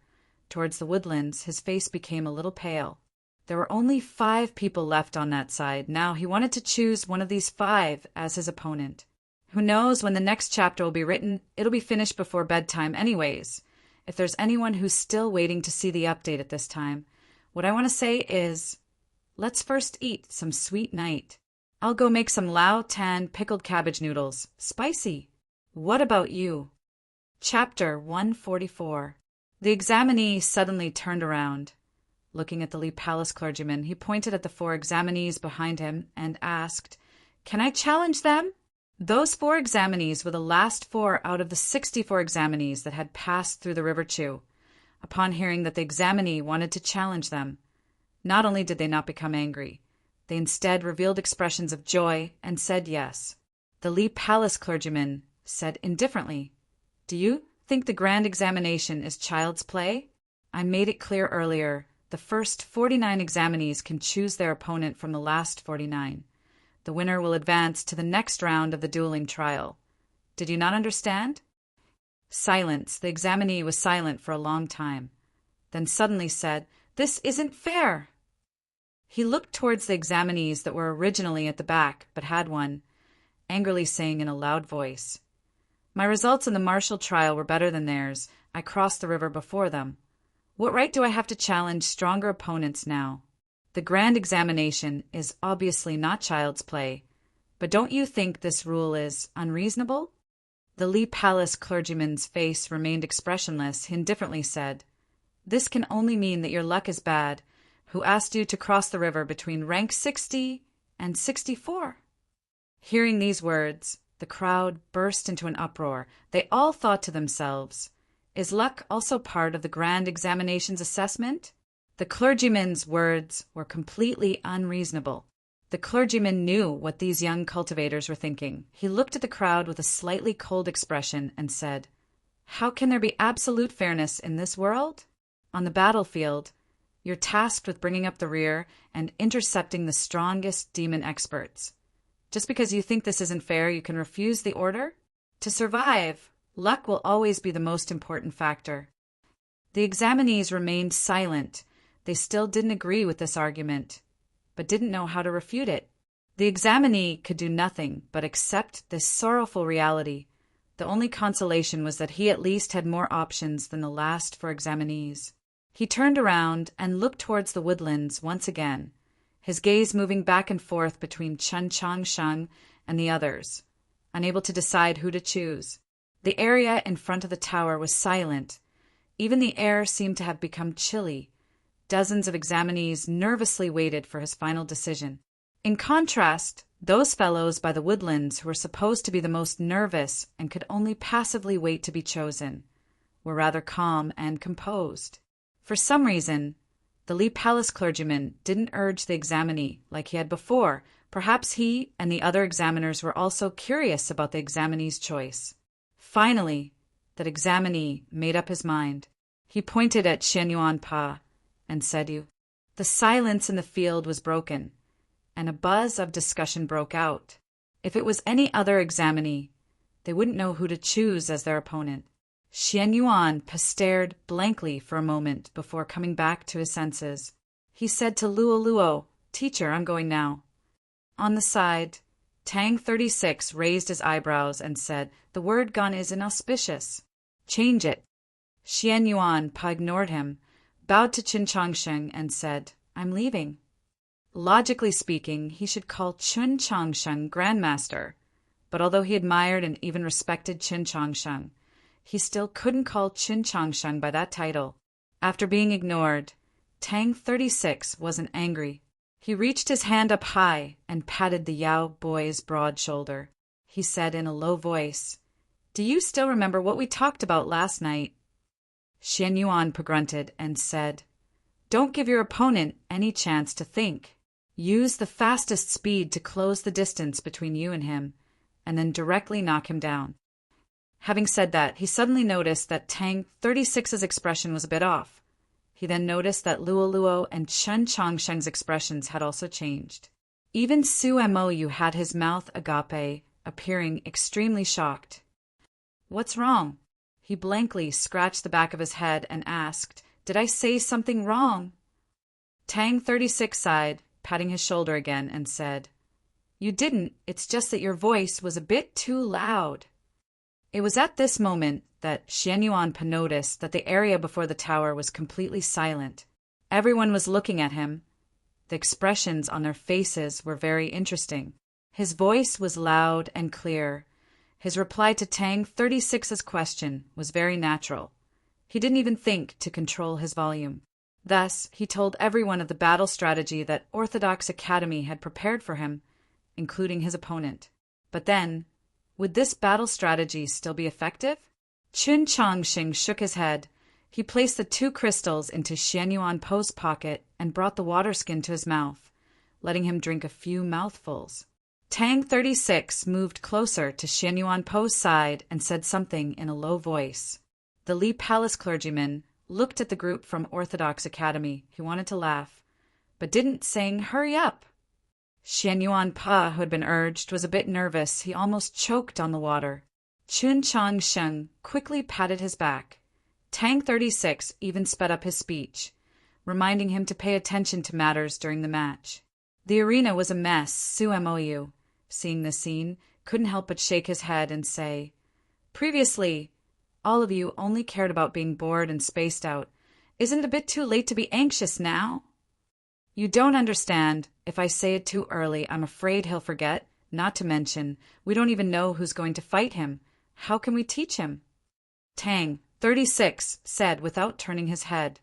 Towards the woodlands, his face became a little pale. There were only 5 people left on that side. Now he wanted to choose one of these 5 as his opponent. Who knows when the next chapter will be written? It'll be finished before bedtime anyways. If there's anyone who's still waiting to see the update at this time, what I want to say is, let's first eat some sweet night. I'll go make some Lao Tan pickled cabbage noodles. Spicy. What about you? Chapter 144. The examinee suddenly turned around. Looking at the Lee Palace clergyman, he pointed at the 4 examinees behind him and asked, "Can I challenge them?" Those 4 examinees were the last 4 out of the 64 examinees that had passed through the River Chew. Upon hearing that the examinee wanted to challenge them, not only did they not become angry, they instead revealed expressions of joy and said yes. The Lee Palace clergyman said indifferently, "Do you think the grand examination is child's play? I made it clear earlier. The first 49 examinees can choose their opponent from the last 49. The winner will advance to the next round of the dueling trial. Did you not understand?" Silence. The examinee was silent for a long time, then suddenly said, "This isn't fair." He looked towards the examinees that were originally at the back, but had won, angrily saying in a loud voice, "My results in the martial trial were better than theirs. I crossed the river before them. What right do I have to challenge stronger opponents now? The grand examination is obviously not child's play, but don't you think this rule is unreasonable?" The Lee Palace clergyman's face remained expressionless. He indifferently said, "This can only mean that your luck is bad. Who asked you to cross the river between rank 60 and 64? Hearing these words, the crowd burst into an uproar. They all thought to themselves, is luck also part of the grand examination's assessment? The clergyman's words were completely unreasonable. The clergyman knew what these young cultivators were thinking. He looked at the crowd with a slightly cold expression and said, "How can there be absolute fairness in this world? On the battlefield, you're tasked with bringing up the rear and intercepting the strongest demon experts. Just because you think this isn't fair, you can refuse the order? To survive, luck will always be the most important factor." The examinees remained silent. They still didn't agree with this argument, but didn't know how to refute it. The examinee could do nothing but accept this sorrowful reality. The only consolation was that he at least had more options than the last four examinees. He turned around and looked towards the woodlands once again, his gaze moving back and forth between Chen Changsheng and the others, unable to decide who to choose. The area in front of the tower was silent. Even the air seemed to have become chilly. Dozens of examinees nervously waited for his final decision. In contrast, those fellows by the woodlands who were supposed to be the most nervous and could only passively wait to be chosen were rather calm and composed. For some reason, the Lee Palace clergyman didn't urge the examinee like he had before. Perhaps he and the other examiners were also curious about the examinee's choice. Finally, that examinee made up his mind. He pointed at Xian Yuan Pa and said, The silence in the field was broken, and a buzz of discussion broke out. If it was any other examinee, they wouldn't know who to choose as their opponent. Xian Yuan stared blankly for a moment before coming back to his senses. He said to Luo Luo, Teacher, I'm going now. On the side, Tang 36 raised his eyebrows and said, The word gone is inauspicious. Change it. Xian Yuan Pa ignored him, bowed to Qin Changsheng and said, I'm leaving. Logically speaking, he should call Qin Changsheng Grandmaster, but although he admired and even respected Qin Changsheng, he still couldn't call Qin Changsheng by that title. After being ignored, Tang 36 wasn't angry. He reached his hand up high and patted the Yao boy's broad shoulder. He said in a low voice, Do you still remember what we talked about last night? Xian Yuan grunted and said, Don't give your opponent any chance to think. Use the fastest speed to close the distance between you and him, and then directly knock him down. Having said that, he suddenly noticed that Tang 36's expression was a bit off. He then noticed that Luo Luo and Chen Changsheng's expressions had also changed. Even Su Mou had his mouth agape, appearing extremely shocked. What's wrong? He blankly scratched the back of his head and asked, Did I say something wrong? Tang 36 sighed, patting his shoulder again, and said, You didn't, it's just that your voice was a bit too loud. It was at this moment that Xian Yuan noticed that the area before the tower was completely silent. Everyone was looking at him. The expressions on their faces were very interesting. His voice was loud and clear. His reply to Tang 36's question was very natural. He didn't even think to control his volume. Thus, he told everyone of the battle strategy that Orthodox Academy had prepared for him, including his opponent. But then, would this battle strategy still be effective? Qin Changsheng shook his head. He placed the 2 crystals into Xian Yuan Po's pocket and brought the water skin to his mouth, letting him drink a few mouthfuls. Tang 36 moved closer to Xian Yuan Po's side and said something in a low voice. The Lee Palace clergyman looked at the group from Orthodox Academy. He wanted to laugh, but didn't, saying, Hurry up! Xian Yuan Pa, who had been urged, was a bit nervous. He almost choked on the water. Qin Changsheng quickly patted his back. Tang 36 even sped up his speech, reminding him to pay attention to matters during the match. The arena was a mess. Su Mou, seeing the scene, couldn't help but shake his head and say, Previously, all of you only cared about being bored and spaced out. Isn't it a bit too late to be anxious now? You don't understand. If I say it too early, I'm afraid he'll forget. Not to mention, we don't even know who's going to fight him. How can we teach him? Tang 36 said without turning his head.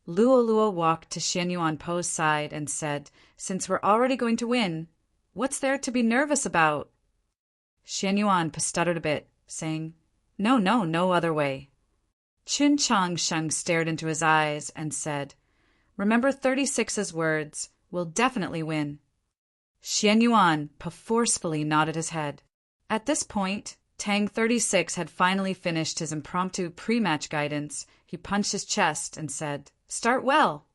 Luo Luo walked to Xian Yuan Po's side and said, Since we're already going to win, what's there to be nervous about? Xian Yuan stuttered a bit, saying, No other way. Qin Changsheng stared into his eyes and said, Remember 36's words, we'll definitely win. Xian Yuan forcefully nodded his head. At this point, Tang 36 had finally finished his impromptu pre-match guidance. He punched his chest and said, Start well.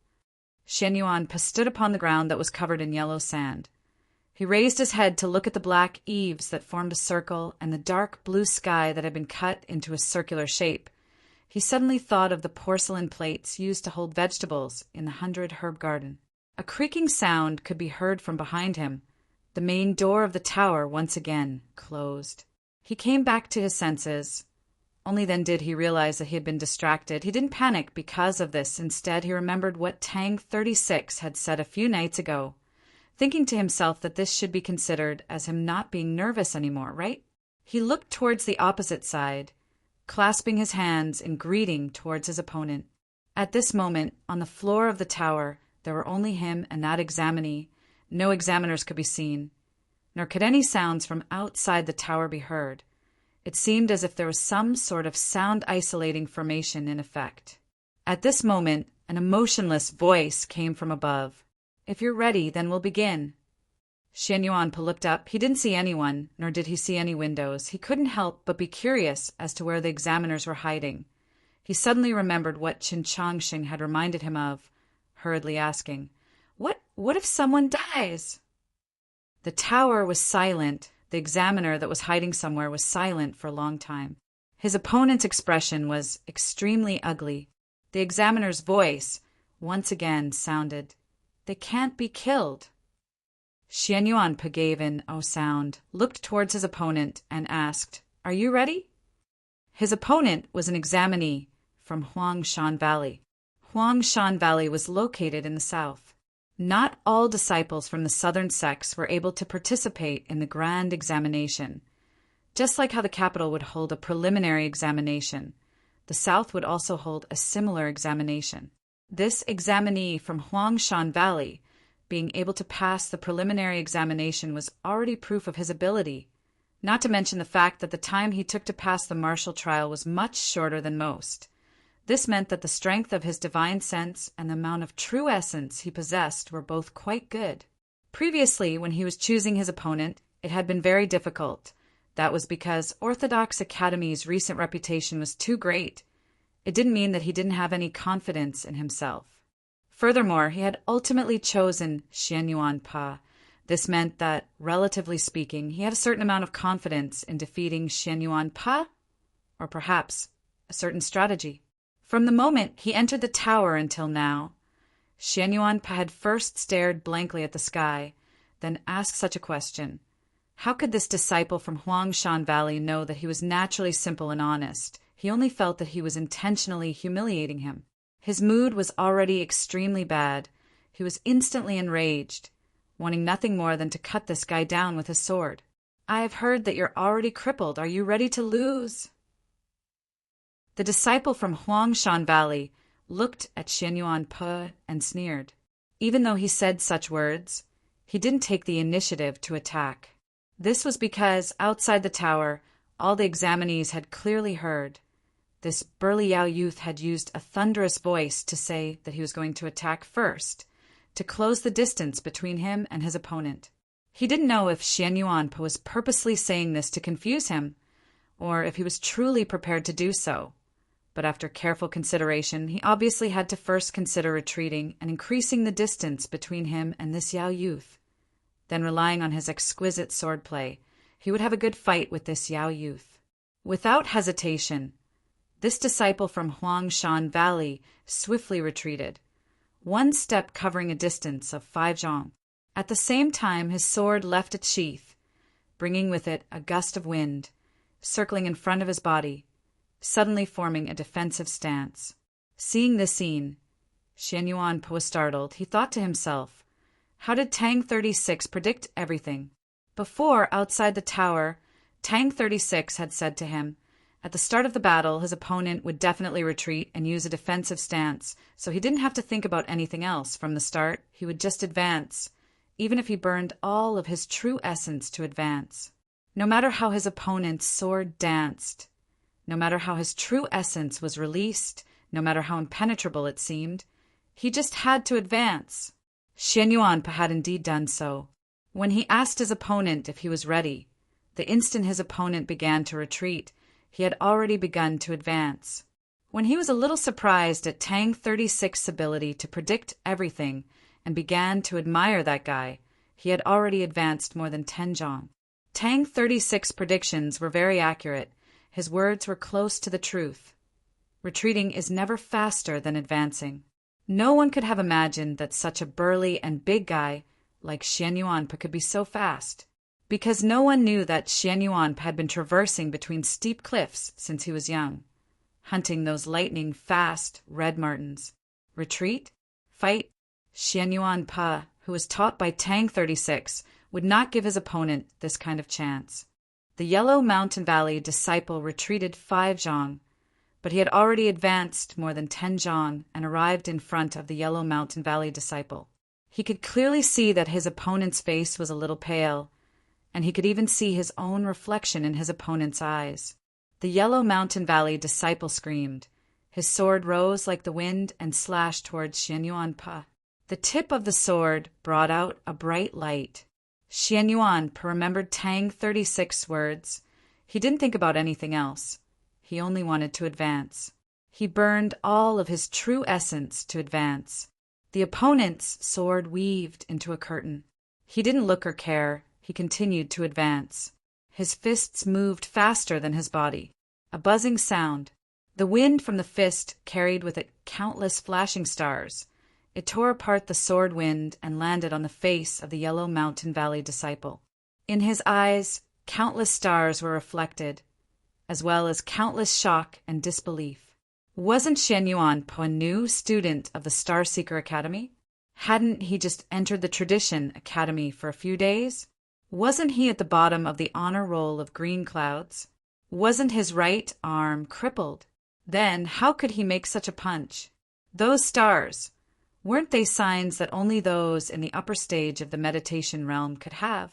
Xian Yuan stood upon the ground that was covered in yellow sand. He raised his head to look at the black eaves that formed a circle and the dark blue sky that had been cut into a circular shape. He suddenly thought of the porcelain plates used to hold vegetables in the 100 herb garden. A creaking sound could be heard from behind him, The main door of the tower once again closed. He came back to his senses. Only then did he realize that he had been distracted. He didn't panic because of this. Instead, he remembered what Tang 36 had said a few nights ago, thinking to himself that this should be considered as him not being nervous anymore, right? He looked towards the opposite side, clasping his hands in greeting towards his opponent. At this moment, on the floor of the tower, there were only him and that examinee. No examiners could be seen, nor could any sounds from outside the tower be heard. It seemed as if there was some sort of sound-isolating formation in effect. At this moment, an emotionless voice came from above. "If you're ready, then we'll begin." Xian Yuanpa looked up. He didn't see anyone, nor did he see any windows. He couldn't help but be curious as to where the examiners were hiding. He suddenly remembered what Qin Changxing had reminded him of, hurriedly asking, What if someone dies?" The tower was silent. The examiner that was hiding somewhere was silent for a long time. His opponent's expression was extremely ugly. The examiner's voice once again sounded, "They can't be killed." Xian Yuanpa gave an "oh" sound, looked towards his opponent, and asked, "Are you ready?" His opponent was an examinee from Huangshan Valley. Huangshan Valley was located in the south. Not all disciples from the southern sects were able to participate in the grand examination. Just like how the capital would hold a preliminary examination, the south would also hold a similar examination. This examinee from Huangshan Valley being able to pass the preliminary examination was already proof of his ability, not to mention the fact that the time he took to pass the martial trial was much shorter than most. This meant that the strength of his divine sense and the amount of true essence he possessed were both quite good. Previously, when he was choosing his opponent, it had been very difficult. That was because Orthodox Academy's recent reputation was too great. It didn't mean that he didn't have any confidence in himself. Furthermore, he had ultimately chosen Xian Yuanpa. This meant that, relatively speaking, he had a certain amount of confidence in defeating Xian Yuanpa, or perhaps a certain strategy. From the moment he entered the tower until now, Xian Yuanpa had first stared blankly at the sky, then asked such a question. How could this disciple from Huangshan Valley know that he was naturally simple and honest? He only felt that he was intentionally humiliating him. His mood was already extremely bad. He was instantly enraged, wanting nothing more than to cut this guy down with his sword. "I've heard that you're already crippled. Are you ready to lose?" The disciple from Huangshan Valley looked at Xian Yuanpa and sneered. Even though he said such words, he didn't take the initiative to attack. This was because, outside the tower, all the examinees had clearly heard. This burly Yao youth had used a thunderous voice to say that he was going to attack first, to close the distance between him and his opponent. He didn't know if Xian Yuanpa was purposely saying this to confuse him, or if he was truly prepared to do so. But after careful consideration, he obviously had to first consider retreating and increasing the distance between him and this Yao youth. Then, relying on his exquisite swordplay, he would have a good fight with this Yao youth. Without hesitation, this disciple from Huangshan Valley swiftly retreated, one step covering a distance of 5 zhang. At the same time, his sword left its sheath, bringing with it a gust of wind, circling in front of his body, suddenly forming a defensive stance. Seeing this scene, Xian Yuanpa was startled. He thought to himself, how did Tang 36 predict everything? Before, outside the tower, Tang 36 had said to him, at the start of the battle, his opponent would definitely retreat and use a defensive stance, so he didn't have to think about anything else. From the start, he would just advance, even if he burned all of his true essence to advance. No matter how his opponent's sword danced, no matter how his true essence was released, no matter how impenetrable it seemed, he just had to advance. Xian Yuanpa had indeed done so. When he asked his opponent if he was ready, the instant his opponent began to retreat, he had already begun to advance. When he was a little surprised at Tang 36's ability to predict everything and began to admire that guy, he had already advanced more than 10 zhang. Tang 36's predictions were very accurate. His words were close to the truth. Retreating is never faster than advancing. No one could have imagined that such a burly and big guy like Xian Yuanpa could be so fast, because no one knew that Xian Yuanpa had been traversing between steep cliffs since he was young, hunting those lightning-fast red martens. Retreat? Fight? Xian Yuanpa, who was taught by Tang 36, would not give his opponent this kind of chance. The Yellow Mountain Valley disciple retreated 5 zhang, but he had already advanced more than 10 zhang and arrived in front of the Yellow Mountain Valley disciple. He could clearly see that his opponent's face was a little pale, and he could even see his own reflection in his opponent's eyes. The Yellow Mountain Valley disciple screamed. His sword rose like the wind and slashed towards Xian Yuanpa. The tip of the sword brought out a bright light. Xian Yuanpa remembered Tang 36's words. He didn't think about anything else. He only wanted to advance. He burned all of his true essence to advance. The opponent's sword weaved into a curtain. He didn't look or care. He continued to advance. His fists moved faster than his body. A buzzing sound. The wind from the fist carried with it countless flashing stars. It tore apart the sword wind and landed on the face of the Yellow Mountain Valley disciple. In his eyes, countless stars were reflected, as well as countless shock and disbelief. Wasn't Xian Yuanpa a new student of the Starseeker Academy? Hadn't he just entered the Tradition Academy for a few days? Wasn't he at the bottom of the honor roll of green clouds? Wasn't his right arm crippled? Then how could he make such a punch? Those stars, weren't they signs that only those in the upper stage of the meditation realm could have?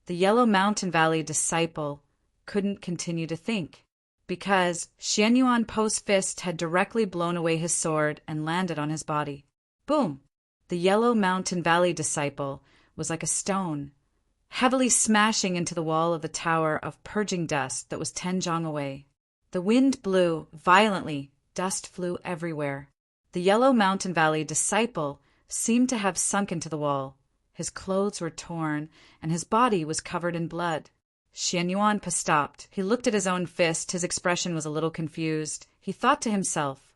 The Yellow Mountain Valley disciple couldn't continue to think, because Xian Yuanpa's fist had directly blown away his sword and landed on his body. Boom! The Yellow Mountain Valley disciple was like a stone, heavily smashing into the wall of the tower of purging dust that was 10 zhang away. The wind blew violently, dust flew everywhere. The Yellow Mountain Valley disciple seemed to have sunk into the wall. His clothes were torn, and his body was covered in blood. Xian Yuanpa stopped. He looked at his own fist. His expression was a little confused. He thought to himself,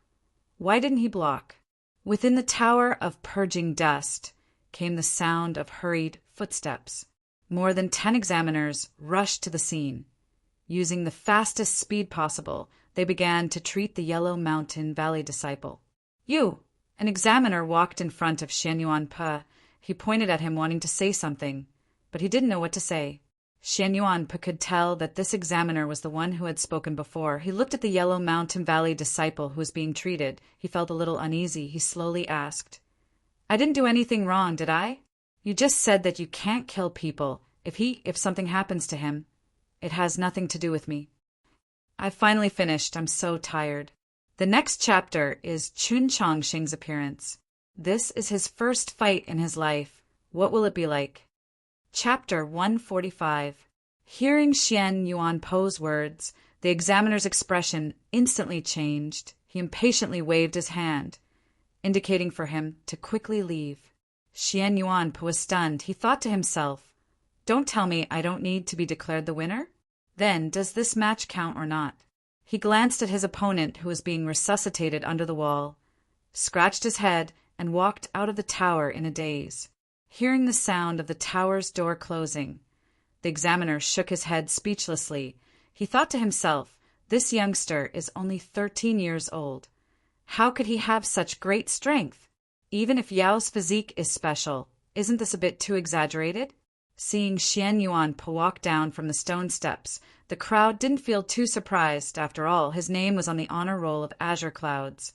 why didn't he block? Within the tower of purging dust came the sound of hurried footsteps. More than 10 examiners rushed to the scene. Using the fastest speed possible, they began to treat the Yellow Mountain Valley disciple. You! An examiner walked in front of Xian Yuanpa. He pointed at him, wanting to say something, but he didn't know what to say. Xian Yuanpa could tell that this examiner was the one who had spoken before. He looked at the Yellow Mountain Valley disciple who was being treated. He felt a little uneasy. He slowly asked, I didn't do anything wrong, did I? You just said that you can't kill people if something happens to him. It has nothing to do with me. I've finally finished. I'm so tired. The next chapter is Chun Chongqing's appearance. This is his first fight in his life. What will it be like? Chapter 145. Hearing Xian Yuanpa's words, the examiner's expression instantly changed. He impatiently waved his hand, indicating for him to quickly leave. Xian Yuanpa was stunned. He thought to himself, don't tell me I don't need to be declared the winner? Then, does this match count or not? He glanced at his opponent, who was being resuscitated under the wall, scratched his head, and walked out of the tower in a daze. Hearing the sound of the tower's door closing, the examiner shook his head speechlessly. He thought to himself, this youngster is only 13 years old. How could he have such great strength? Even if Yao's physique is special, isn't this a bit too exaggerated? Seeing Xian Yuanpa walk down from the stone steps, the crowd didn't feel too surprised. After all, his name was on the honor roll of azure clouds.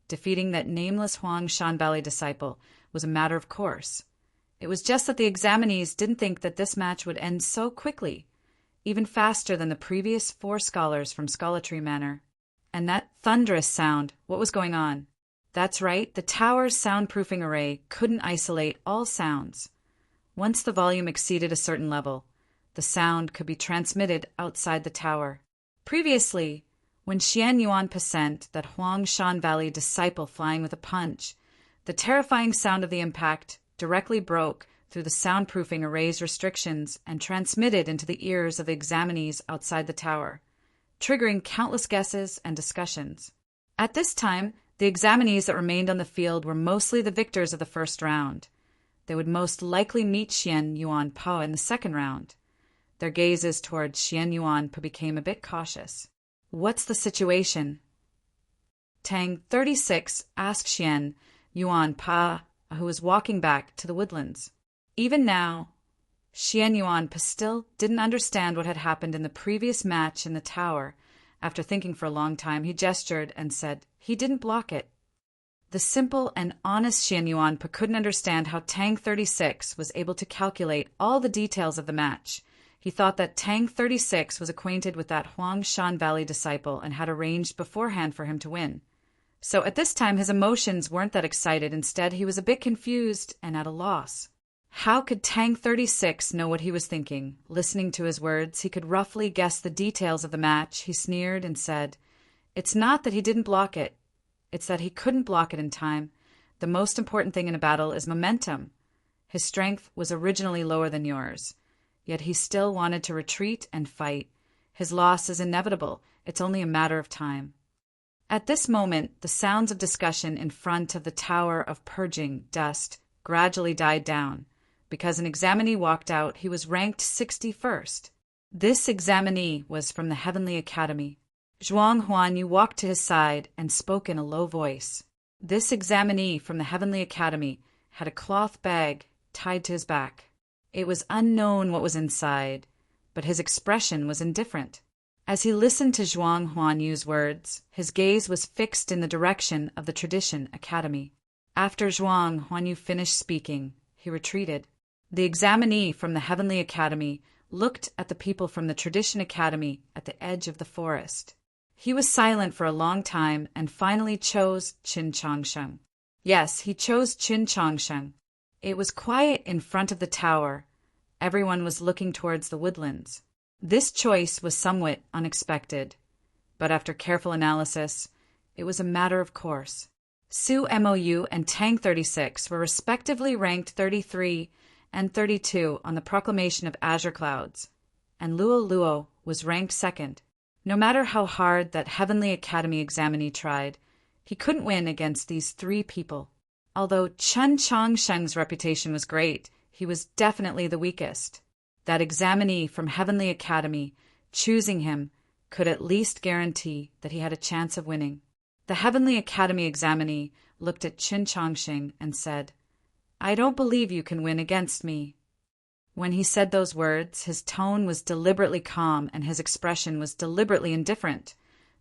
Defeating that nameless Huangshan Valley disciple was a matter of course. It was just that the examinees didn't think that this match would end so quickly, even faster than the previous 4 scholars from Scholatry Manor. And that thunderous sound, what was going on? That's right, the tower's soundproofing array couldn't isolate all sounds. Once the volume exceeded a certain level, the sound could be transmitted outside the tower. Previously, when Xian Yuanpa sent that Huangshan Valley disciple flying with a punch, the terrifying sound of the impact directly broke through the soundproofing array's restrictions and transmitted into the ears of the examinees outside the tower, triggering countless guesses and discussions. At this time, the examinees that remained on the field were mostly the victors of the first round. They would most likely meet Xian Yuan Po in the second round. Their gazes towards Xian Yuan Po became a bit cautious. "What's the situation?" Tang 36 asked Xian Yuan Po, who was walking back to the woodlands. Even now, Xian Yuan Po still didn't understand what had happened in the previous match in the tower. After thinking for a long time, he gestured and said he didn't block it. The simple and honest Xian Yuan Po couldn't understand how Tang 36 was able to calculate all the details of the match. He thought that Tang 36 was acquainted with that Huangshan Valley disciple and had arranged beforehand for him to win. So at this time, his emotions weren't that excited. Instead, he was a bit confused and at a loss. How could Tang 36 know what he was thinking? Listening to his words, he could roughly guess the details of the match. He sneered and said, "It's not that he didn't block it. It's that he couldn't block it in time. The most important thing in a battle is momentum. His strength was originally lower than yours, yet he still wanted to retreat and fight. His loss is inevitable. It's only a matter of time." At this moment, the sounds of discussion in front of the Tower of Purging Dust gradually died down. Because an examinee walked out, he was ranked 61st. This examinee was from the Heavenly Academy. Zhuang Huanyu walked to his side and spoke in a low voice. This examinee from the Heavenly Academy had a cloth bag tied to his back. It was unknown what was inside, but his expression was indifferent. As he listened to Zhuang Huanyu's words, his gaze was fixed in the direction of the Tradition Academy. After Zhuang Huanyu finished speaking, he retreated. The examinee from the Heavenly Academy looked at the people from the Tradition Academy at the edge of the forest. He was silent for a long time and finally chose Qin Changsheng. Yes, he chose Qin Changsheng. It was quiet in front of the tower. Everyone was looking towards the woodlands. This choice was somewhat unexpected, but after careful analysis, it was a matter of course. Su Mou and Tang 36 were respectively ranked 33 and 32 on the Proclamation of Azure Clouds, and Luo Luo was ranked second. No matter how hard that Heavenly Academy examinee tried, he couldn't win against these three people. Although Chen Changsheng's reputation was great, he was definitely the weakest. That examinee from Heavenly Academy, choosing him, could at least guarantee that he had a chance of winning. The Heavenly Academy examinee looked at Qin Changsheng and said, "I don't believe you can win against me." When he said those words, his tone was deliberately calm and his expression was deliberately indifferent,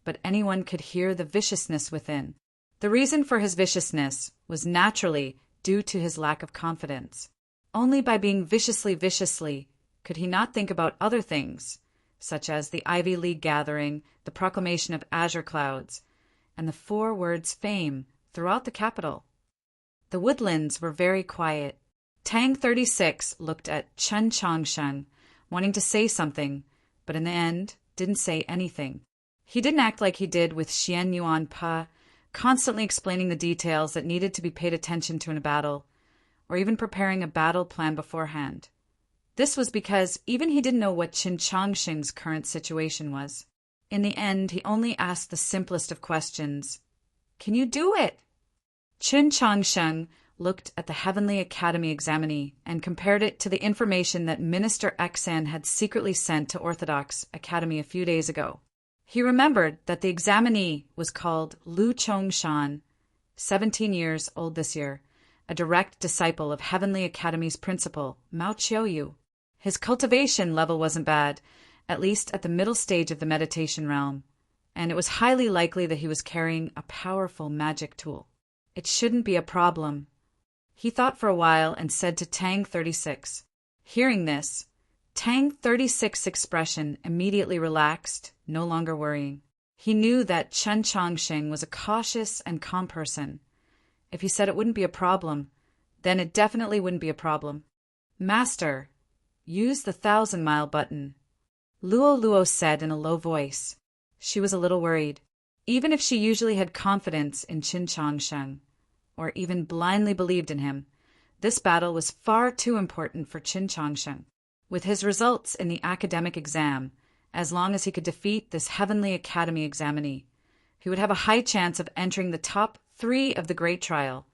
but anyone could hear the viciousness within. The reason for his viciousness was naturally due to his lack of confidence. Only by being viciously could he not think about other things, such as the Ivy League gathering, the proclamation of Azure Clouds, and the 4 words fame throughout the capital. The woodlands were very quiet. Tang 36 looked at Chen Changsheng, wanting to say something, but in the end didn't say anything. He didn't act like he did with Xian Yuan Po, constantly explaining the details that needed to be paid attention to in a battle, or even preparing a battle plan beforehand. This was because even he didn't know what Qin Changsheng's current situation was. In the end, he only asked the simplest of questions. "Can you do it?" Qin Changsheng looked at the Heavenly Academy examinee and compared it to the information that Minister Xan had secretly sent to Orthodox Academy a few days ago. He remembered that the examinee was called Lu Chongshan, 17 years old this year, a direct disciple of Heavenly Academy's principal, Mao Qiuyu. His cultivation level wasn't bad, at least at the middle stage of the meditation realm, and it was highly likely that he was carrying a powerful magic tool. It shouldn't be a problem. He thought for a while and said to Tang 36. Hearing this, Tang 36's expression immediately relaxed, no longer worrying. He knew that Chen Changsheng was a cautious and calm person. If he said it wouldn't be a problem, then it definitely wouldn't be a problem. "Master, use the 1,000-mile button," Luo Luo said in a low voice. She was a little worried. Even if she usually had confidence in Qin Changsheng, or even blindly believed in him, this battle was far too important for Qin Changsheng. With his results in the academic exam, as long as he could defeat this Heavenly Academy examinee, he would have a high chance of entering the top 3 of the Great Trial,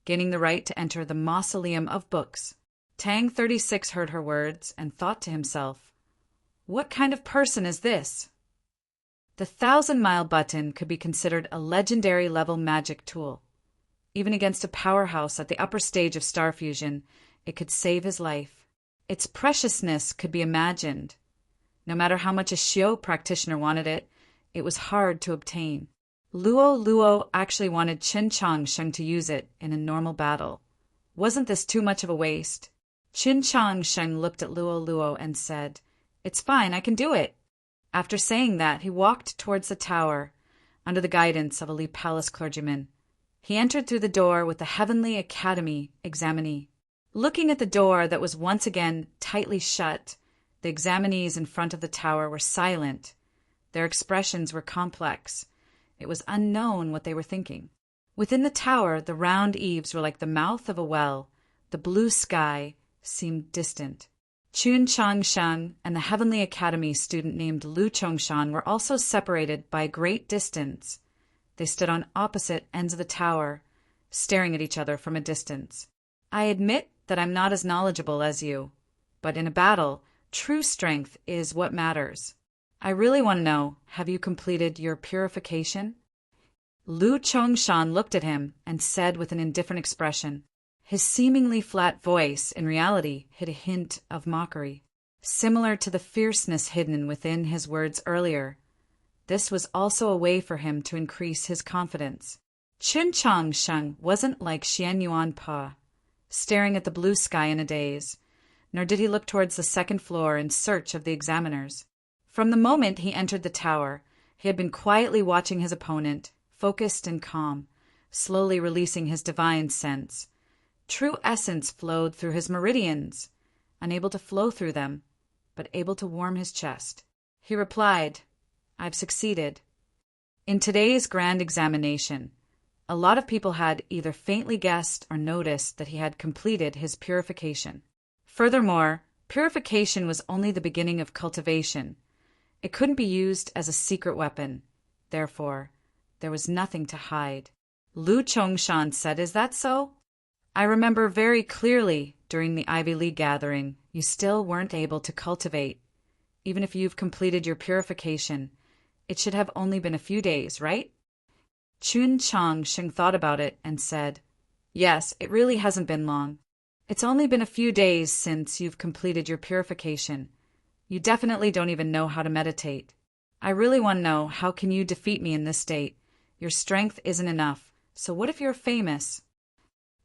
gaining the right to enter the mausoleum of books. Tang 36 heard her words and thought to himself, "What kind of person is this?" The 1,000-mile button could be considered a legendary level magic tool. Even against a powerhouse at the upper stage of star fusion, it could save his life. Its preciousness could be imagined. No matter how much a Xiao practitioner wanted it, it was hard to obtain. Luo actually wanted Qin Changsheng to use it in a normal battle. Wasn't this too much of a waste? Qin Changsheng looked at Luo and said, "It's fine, I can do it." After saying that, he walked towards the tower, under the guidance of a Li Palace clergyman. He entered through the door with the Heavenly Academy examinee. Looking at the door that was once again tightly shut, the examinees in front of the tower were silent. Their expressions were complex. It was unknown what they were thinking. Within the tower, the round eaves were like the mouth of a well. The blue sky seemed distant. Chun Changsheng and the Heavenly Academy student named Lu Chongshan were also separated by a great distance. They stood on opposite ends of the tower, staring at each other from a distance. "I admit that I'm not as knowledgeable as you, but in a battle, true strength is what matters. I really want to know, have you completed your purification?" Lu Chongshan looked at him and said with an indifferent expression. His seemingly flat voice, in reality, hid a hint of mockery, similar to the fierceness hidden within his words earlier. This was also a way for him to increase his confidence. Qin Changsheng wasn't like Xian Yuan Pa, staring at the blue sky in a daze, nor did he look towards the second floor in search of the examiners. From the moment he entered the tower, he had been quietly watching his opponent, focused and calm, slowly releasing his divine sense. True essence flowed through his meridians, unable to flow through them, but able to warm his chest. He replied, "I've succeeded." In today's grand examination, a lot of people had either faintly guessed or noticed that he had completed his purification. Furthermore, purification was only the beginning of cultivation. It couldn't be used as a secret weapon. Therefore, there was nothing to hide. Lu Chongshan said, "Is that so? I remember very clearly during the Ivy League gathering, you still weren't able to cultivate. Even if you've completed your purification, it should have only been a few days, right?" Chun Changsheng thought about it and said, "Yes, it really hasn't been long. It's only been a few days since you've completed your purification. You definitely don't even know how to meditate. I really want to know, how can you defeat me in this state? Your strength isn't enough, so what if you're famous?"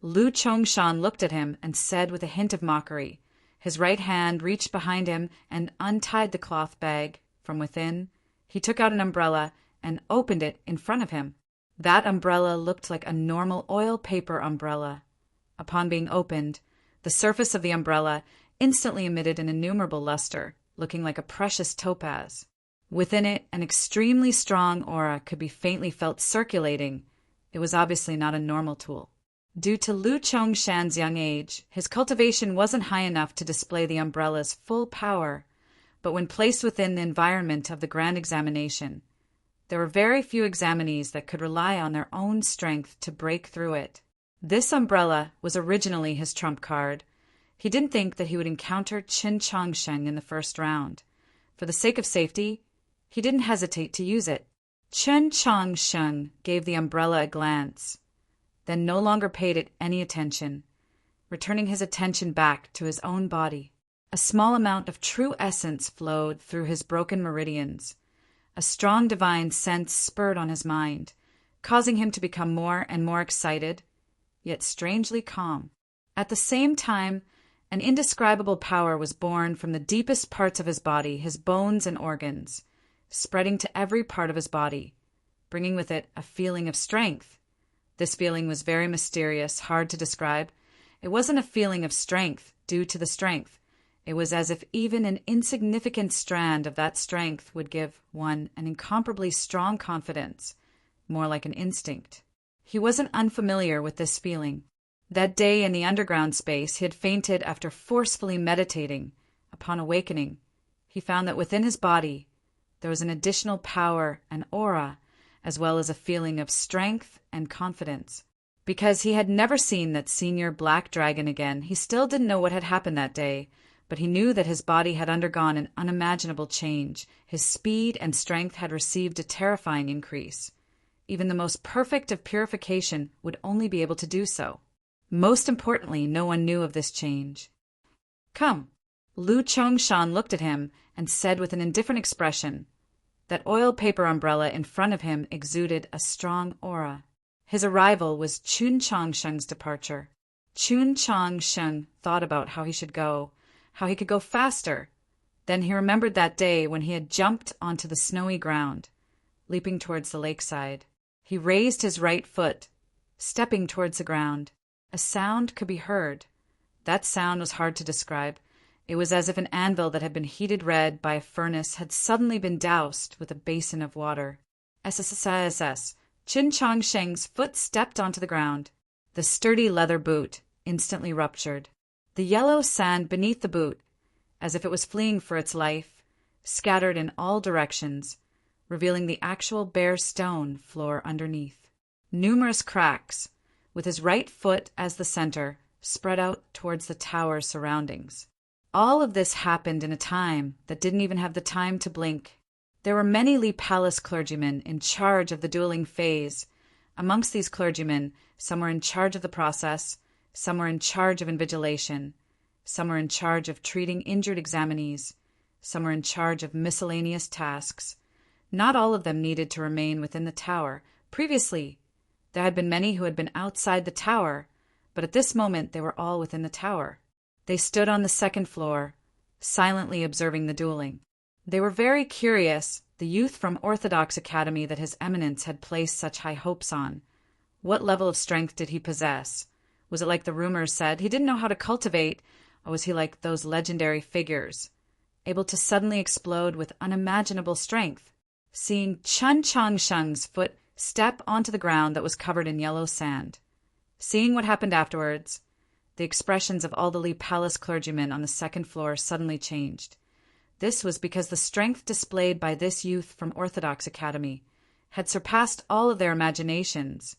Lu Chongshan looked at him and said with a hint of mockery. His right hand reached behind him and untied the cloth bag. From within, he took out an umbrella and opened it in front of him. That umbrella looked like a normal oil paper umbrella. Upon being opened, the surface of the umbrella instantly emitted an innumerable luster, looking like a precious topaz. Within it, an extremely strong aura could be faintly felt circulating. It was obviously not a normal tool. Due to Lu Chongshan's young age, his cultivation wasn't high enough to display the umbrella's full power, but when placed within the environment of the grand examination, there were very few examinees that could rely on their own strength to break through it. This umbrella was originally his trump card. He didn't think that he would encounter Qin Changsheng in the first round. For the sake of safety, he didn't hesitate to use it. Qin Changsheng gave the umbrella a glance, then no longer paid it any attention, returning his attention back to his own body. A small amount of true essence flowed through his broken meridians. A strong divine sense spurred on his mind, causing him to become more and more excited, yet strangely calm. At the same time, an indescribable power was born from the deepest parts of his body, his bones and organs, spreading to every part of his body, bringing with it a feeling of strength. This feeling was very mysterious, hard to describe. It wasn't a feeling of strength due to the strength. It was as if even an insignificant strand of that strength would give one an incomparably strong confidence, more like an instinct. He wasn't unfamiliar with this feeling. That day in the underground space, he had fainted after forcefully meditating. Upon awakening, he found that within his body there was an additional power and aura, as well as a feeling of strength and confidence. Because he had never seen that senior black dragon again, he still didn't know what had happened that day, but he knew that his body had undergone an unimaginable change. His speed and strength had received a terrifying increase. Even the most perfect of purification would only be able to do so. Most importantly, no one knew of this change. "Come." Lu Chongshan looked at him and said with an indifferent expression. That oil paper umbrella in front of him exuded a strong aura. His arrival was Chun Chongsheng's departure. Chun Chongsheng thought about how he should go, how he could go faster. Then he remembered that day when he had jumped onto the snowy ground, leaping towards the lakeside. He raised his right foot, stepping towards the ground. A sound could be heard. That sound was hard to describe. It was as if an anvil that had been heated red by a furnace had suddenly been doused with a basin of water. SSSS. Chin Chongsheng's foot stepped onto the ground. The sturdy leather boot instantly ruptured. The yellow sand beneath the boot, as if it was fleeing for its life, scattered in all directions, revealing the actual bare stone floor underneath. Numerous cracks, with his right foot as the center, spread out towards the tower's surroundings. All of this happened in a time that didn't even have the time to blink. There were many Li Palace clergymen in charge of the dueling phase. Amongst these clergymen, some were in charge of the process, some were in charge of invigilation, some were in charge of treating injured examinees, some were in charge of miscellaneous tasks. Not all of them needed to remain within the tower. Previously, there had been many who had been outside the tower, but at this moment they were all within the tower. They stood on the second floor, silently observing the dueling. They were very curious, the youth from Orthodox Academy that His Eminence had placed such high hopes on. What level of strength did he possess? Was it like the rumors said, he didn't know how to cultivate, or was he like those legendary figures, able to suddenly explode with unimaginable strength? Seeing Chun Chongsheng's foot step onto the ground that was covered in yellow sand. Seeing what happened afterwards, the expressions of all the Li Palace clergymen on the second floor suddenly changed. This was because the strength displayed by this youth from Orthodox Academy had surpassed all of their imaginations.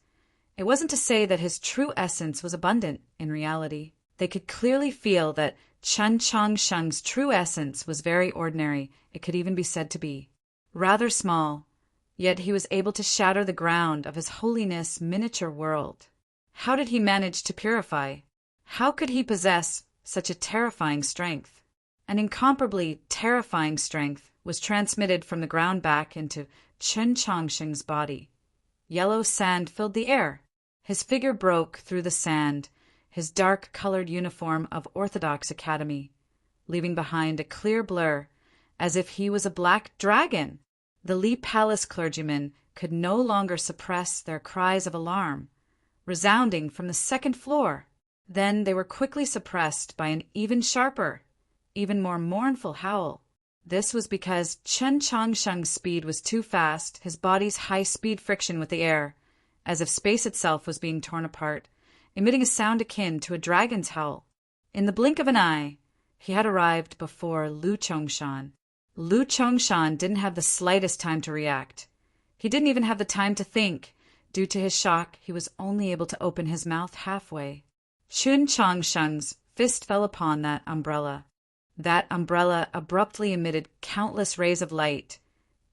It wasn't to say that his true essence was abundant in reality. They could clearly feel that Chun Chongsheng's true essence was very ordinary. It could even be said to be rather small, yet he was able to shatter the ground of His Holiness' miniature world. How did he manage to purify? How could he possess such a terrifying strength? An incomparably terrifying strength was transmitted from the ground back into Chun Chongsheng's body. Yellow sand filled the air. His figure broke through the sand, his dark-colored uniform of Orthodox Academy, leaving behind a clear blur, as if he was a black dragon. The Li Palace clergymen could no longer suppress their cries of alarm, resounding from the second floor. Then they were quickly suppressed by an even sharper, even more mournful howl. This was because Chun Chongsheng's speed was too fast, his body's high-speed friction with the air, as if space itself was being torn apart, emitting a sound akin to a dragon's howl. In the blink of an eye, he had arrived before Lu Chongshan. Lu Chongshan didn't have the slightest time to react. He didn't even have the time to think. Due to his shock, he was only able to open his mouth halfway. Chun Chongsheng's fist fell upon that umbrella. That umbrella abruptly emitted countless rays of light,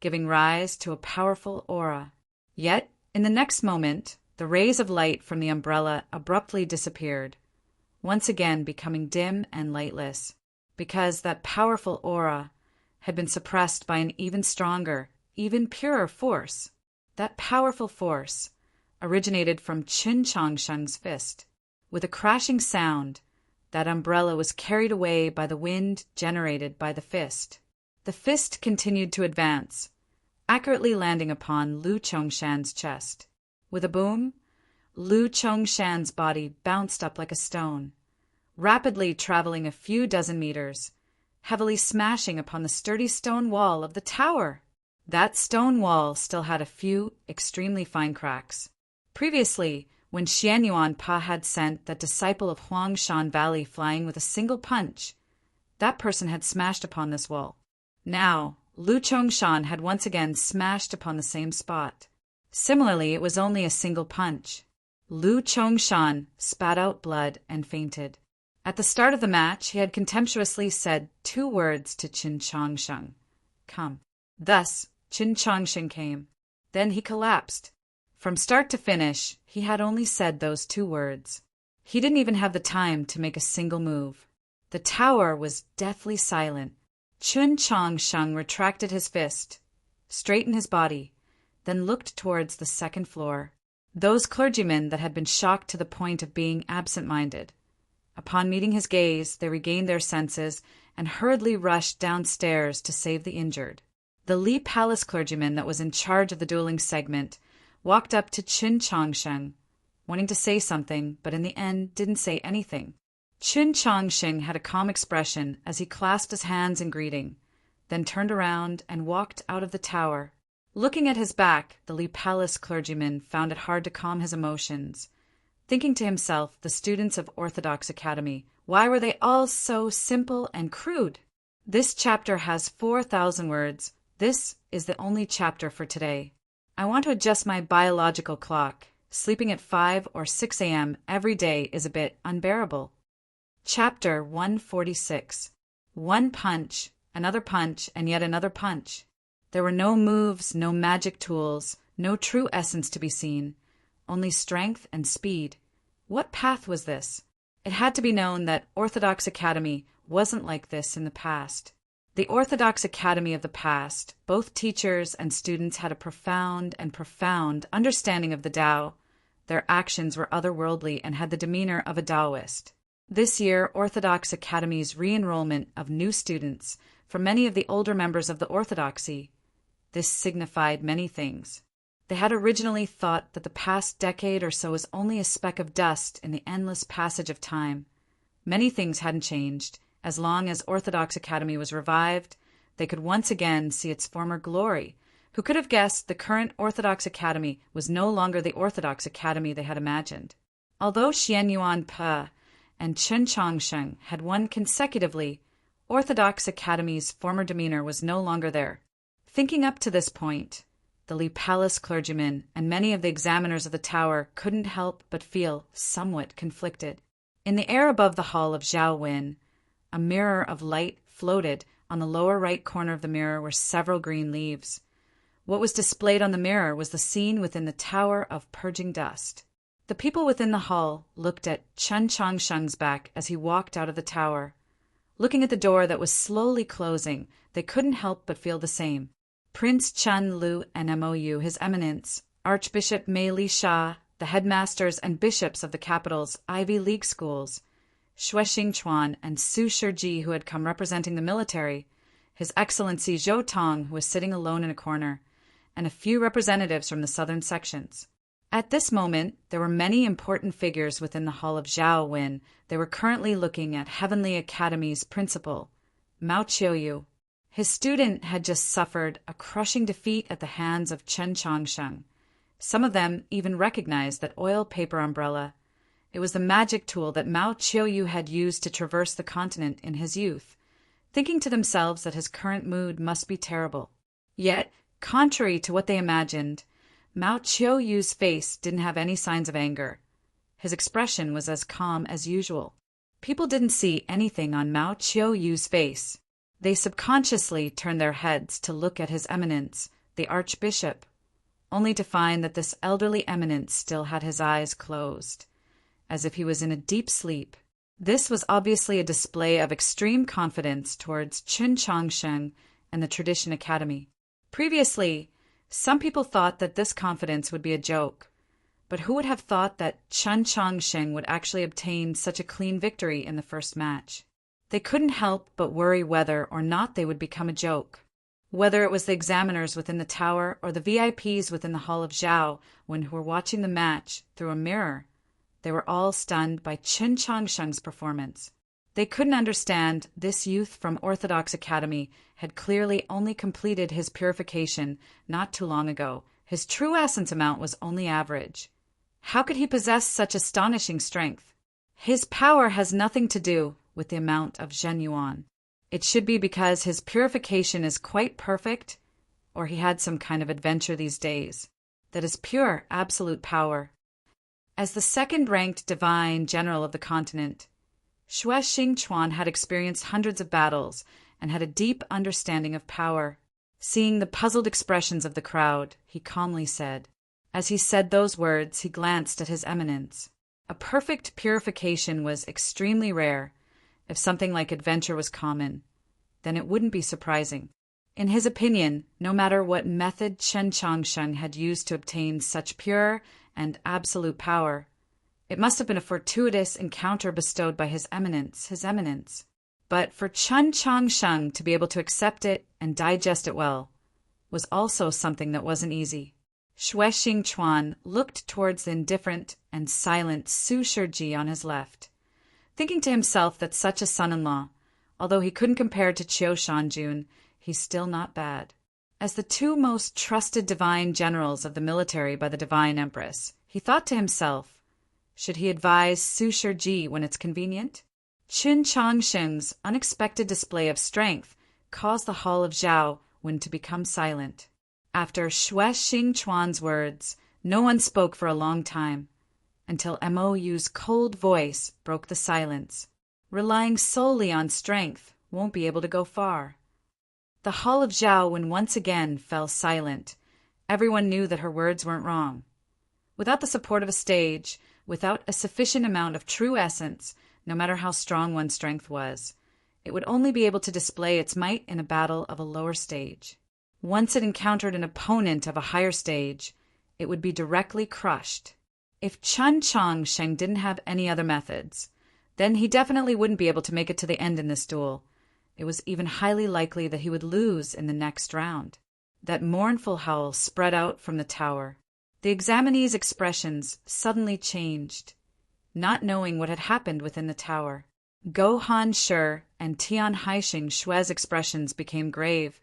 giving rise to a powerful aura. Yet, in the next moment, the rays of light from the umbrella abruptly disappeared, once again becoming dim and lightless, because that powerful aura had been suppressed by an even stronger, even purer force. That powerful force originated from Chun Chongsheng's fist. With a crashing sound, that umbrella was carried away by the wind generated by the fist. The fist continued to advance, accurately landing upon Lu Chongshan's chest. With a boom, Lu Chongshan's body bounced up like a stone, rapidly traveling a few dozen meters, heavily smashing upon the sturdy stone wall of the tower. That stone wall still had a few extremely fine cracks. Previously, when Xianyuan Pa had sent that disciple of Huangshan Valley flying with a single punch, that person had smashed upon this wall. Now, Lu Chongshan had once again smashed upon the same spot. Similarly, it was only a single punch. Lu Chongshan spat out blood and fainted. At the start of the match, he had contemptuously said 2 words to Qin Changsheng. Come. Thus, Qin Changsheng came. Then he collapsed. From start to finish, he had only said those 2 words. He didn't even have the time to make a single move. The tower was deathly silent. Qin Changsheng retracted his fist, straightened his body, then looked towards the 2nd floor. Those clergymen that had been shocked to the point of being absent-minded. Upon meeting his gaze, they regained their senses and hurriedly rushed downstairs to save the injured. The Li Palace clergyman that was in charge of the dueling segment walked up to Qin Changsheng, wanting to say something, but in the end didn't say anything. Qin Changsheng had a calm expression as he clasped his hands in greeting, then turned around and walked out of the tower. Looking at his back, the Li Palace clergyman found it hard to calm his emotions. Thinking to himself, the students of Orthodox Academy, why were they all so simple and crude? This chapter has 4,000 words. This is the only chapter for today. I want to adjust my biological clock. Sleeping at 5 or 6 a.m. every day is a bit unbearable. Chapter 146. One punch, another punch, and yet another punch. There were no moves, no magic tools, no true essence to be seen. Only strength and speed. What path was this? It had to be known that Orthodox Academy wasn't like this in the past. The Orthodox Academy of the past, both teachers and students had a profound understanding of the Tao. Their actions were otherworldly and had the demeanor of a Taoist. This year, Orthodox Academy's re-enrollment of new students from many of the older members of the Orthodoxy. This signified many things. They had originally thought that the past decade or so was only a speck of dust in the endless passage of time. Many things hadn't changed. As long as Orthodox Academy was revived, they could once again see its former glory. Who could have guessed the current Orthodox Academy was no longer the Orthodox Academy they had imagined? Although Xian Yuan Pe and Qin Changsheng had won consecutively, Orthodox Academy's former demeanor was no longer there. Thinking up to this point, the Li Palace clergymen and many of the examiners of the tower couldn't help but feel somewhat conflicted. In the air above the hall of Zhao Wen, a mirror of light floated. On the lower right corner of the mirror were several green leaves. What was displayed on the mirror was the scene within the Tower of Purging Dust. The people within the hall looked at Qin Changsheng's back as he walked out of the tower. Looking at the door that was slowly closing, they couldn't help but feel the same. Prince Chen Lu and MOU, His Eminence, Archbishop Mei Li Sha, the headmasters and bishops of the capital's Ivy League schools, Xue Xingchuan and Su Shiji, who had come representing the military, His Excellency Zhou Tong, who was sitting alone in a corner, and a few representatives from the southern sections. At this moment, there were many important figures within the hall of Zhao Wen. They were currently looking at Heavenly Academy's principal, Mao Qiuyu. His student had just suffered a crushing defeat at the hands of Qin Changsheng. Some of them even recognized that oil paper umbrella. It was the magic tool that Mao Qiuyu had used to traverse the continent in his youth, thinking to themselves that his current mood must be terrible. Yet, contrary to what they imagined, Mao Qiuyu's face didn't have any signs of anger. His expression was as calm as usual. People didn't see anything on Mao Qiuyu's face. They subconsciously turned their heads to look at His Eminence, the Archbishop, only to find that this elderly eminence still had his eyes closed, as if he was in a deep sleep. This was obviously a display of extreme confidence towards Qin Changsheng and the Tradition Academy. Previously, some people thought that this confidence would be a joke, but who would have thought that Qin Changsheng would actually obtain such a clean victory in the first match? They couldn't help but worry whether or not they would become a joke. Whether it was the examiners within the tower or the VIPs within the hall of Zhao when who were watching the match through a mirror, they were all stunned by Qin Changsheng's performance. They couldn't understand this youth from Orthodox Academy had clearly only completed his purification not too long ago. His true essence amount was only average. How could he possess such astonishing strength? His power has nothing to do with the amount of Zhen Yuan. It should be because his purification is quite perfect, or he had some kind of adventure these days. That is pure, absolute power. As the second-ranked divine general of the continent, Xue Xingchuan had experienced hundreds of battles and had a deep understanding of power. Seeing the puzzled expressions of the crowd, he calmly said. As he said those words, he glanced at His Eminence. A perfect purification was extremely rare. If something like adventure was common, then it wouldn't be surprising. In his opinion, no matter what method Chen Changsheng had used to obtain such pure and absolute power, it must have been a fortuitous encounter bestowed by His Eminence. But for Chen Changsheng to be able to accept it and digest it well was also something that wasn't easy. Xue Xingchuan looked towards the indifferent and silent Su Shiji on his left, thinking to himself that such a son-in-law, although he couldn't compare to Qiu Shanjun, he's still not bad. As the two most trusted divine generals of the military by the divine empress, he thought to himself, should he advise Su Shiji when it's convenient? Qin Changsheng's unexpected display of strength caused the Hall of Zhao Wen to become silent. After Xue Xingchuan's words, no one spoke for a long time, until Mou's cold voice broke the silence. Relying solely on strength won't be able to go far. The Hall of Zhao Wen once again fell silent. Everyone knew that her words weren't wrong. Without the support of a stage, without a sufficient amount of true essence, no matter how strong one's strength was, it would only be able to display its might in a battle of a lower stage. Once it encountered an opponent of a higher stage, it would be directly crushed. If Chen Changsheng didn't have any other methods, then he definitely wouldn't be able to make it to the end in this duel. It was even highly likely that he would lose in the next round. That mournful howl spread out from the tower. The examinee's expressions suddenly changed, not knowing what had happened within the tower. Go Han Shi and Tian Haixing Xue's expressions became grave.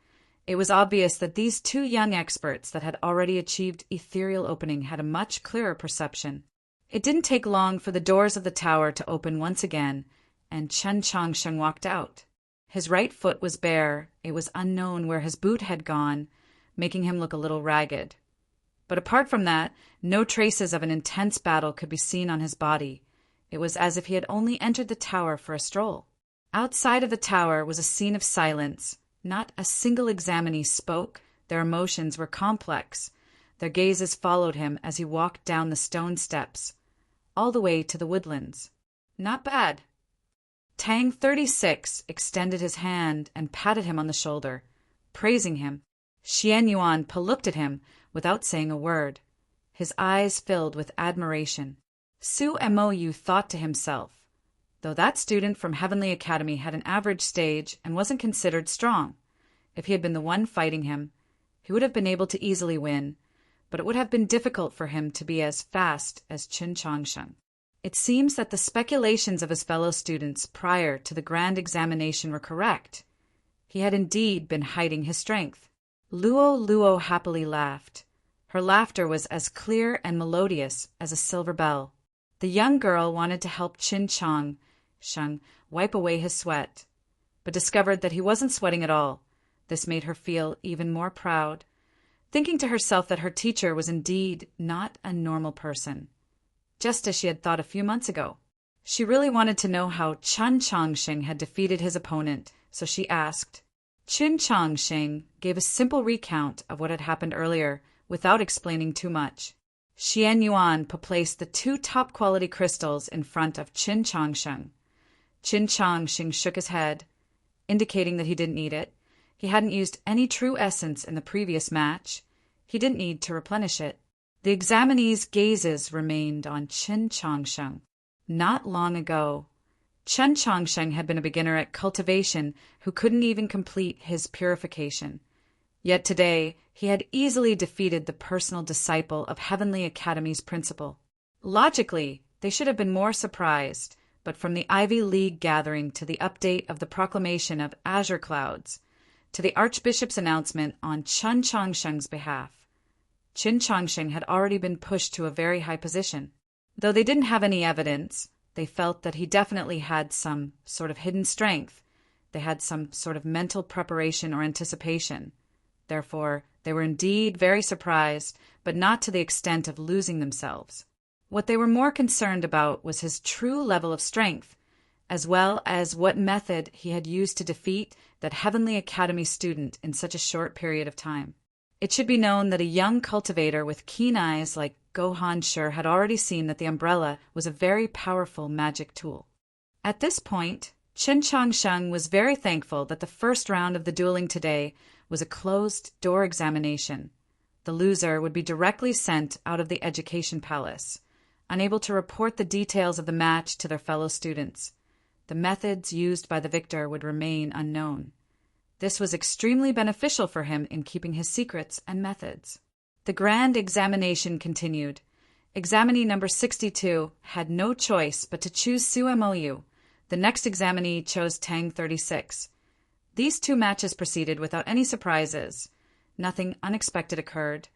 It was obvious that these two young experts that had already achieved ethereal opening had a much clearer perception. It didn't take long for the doors of the tower to open once again, and Chen Changsheng walked out. His right foot was bare. It was unknown where his boot had gone, making him look a little ragged. But apart from that, no traces of an intense battle could be seen on his body. It was as if he had only entered the tower for a stroll. Outside of the tower was a scene of silence. Not a single examinee spoke. Their emotions were complex. Their gazes followed him as he walked down the stone steps, all the way to the woodlands. Not bad. Tang 36 extended his hand and patted him on the shoulder, praising him. Xian Yuan looked at him without saying a word. His eyes filled with admiration. Su Mou thought to himself, though that student from Heavenly Academy had an average stage and wasn't considered strong, if he had been the one fighting him, he would have been able to easily win, but it would have been difficult for him to be as fast as Qin Changsheng. It seems that the speculations of his fellow students prior to the grand examination were correct. He had indeed been hiding his strength. Luo happily laughed. Her laughter was as clear and melodious as a silver bell. The young girl wanted to help Qin Changsheng wipe away his sweat, but discovered that he wasn't sweating at all. This made her feel even more proud, thinking to herself that her teacher was indeed not a normal person, just as she had thought a few months ago. She really wanted to know how Chen Changsheng had defeated his opponent, so she asked. Qin Changsheng gave a simple recount of what had happened earlier, without explaining too much. Xian Yuan placed the two top-quality crystals in front of Qin Changsheng. Qin Changsheng shook his head, indicating that he didn't need it. He hadn't used any true essence in the previous match. He didn't need to replenish it. The examinee's gazes remained on Qin Changsheng. Not long ago, Chen Changsheng had been a beginner at cultivation who couldn't even complete his purification. Yet today, he had easily defeated the personal disciple of Heavenly Academy's principal. Logically, they should have been more surprised, but from the Ivy League gathering to the update of the proclamation of Azure Clouds, to the Archbishop's announcement on Chen Changsheng's behalf, Qin Changsheng had already been pushed to a very high position. Though they didn't have any evidence, they felt that he definitely had some sort of hidden strength. They had some sort of mental preparation or anticipation. Therefore, they were indeed very surprised, but not to the extent of losing themselves. What they were more concerned about was his true level of strength, as well as what method he had used to defeat that Heavenly Academy student in such a short period of time. It should be known that a young cultivator with keen eyes like Gohan Shur had already seen that the umbrella was a very powerful magic tool. At this point, Qin Changsheng was very thankful that the first round of the dueling today was a closed-door examination. The loser would be directly sent out of the education palace, unable to report the details of the match to their fellow students. The methods used by the victor would remain unknown. This was extremely beneficial for him in keeping his secrets and methods. The grand examination continued. Examinee number 62 had no choice but to choose Su Mou. The next examinee chose Tang 36. These two matches proceeded without any surprises. Nothing unexpected occurred.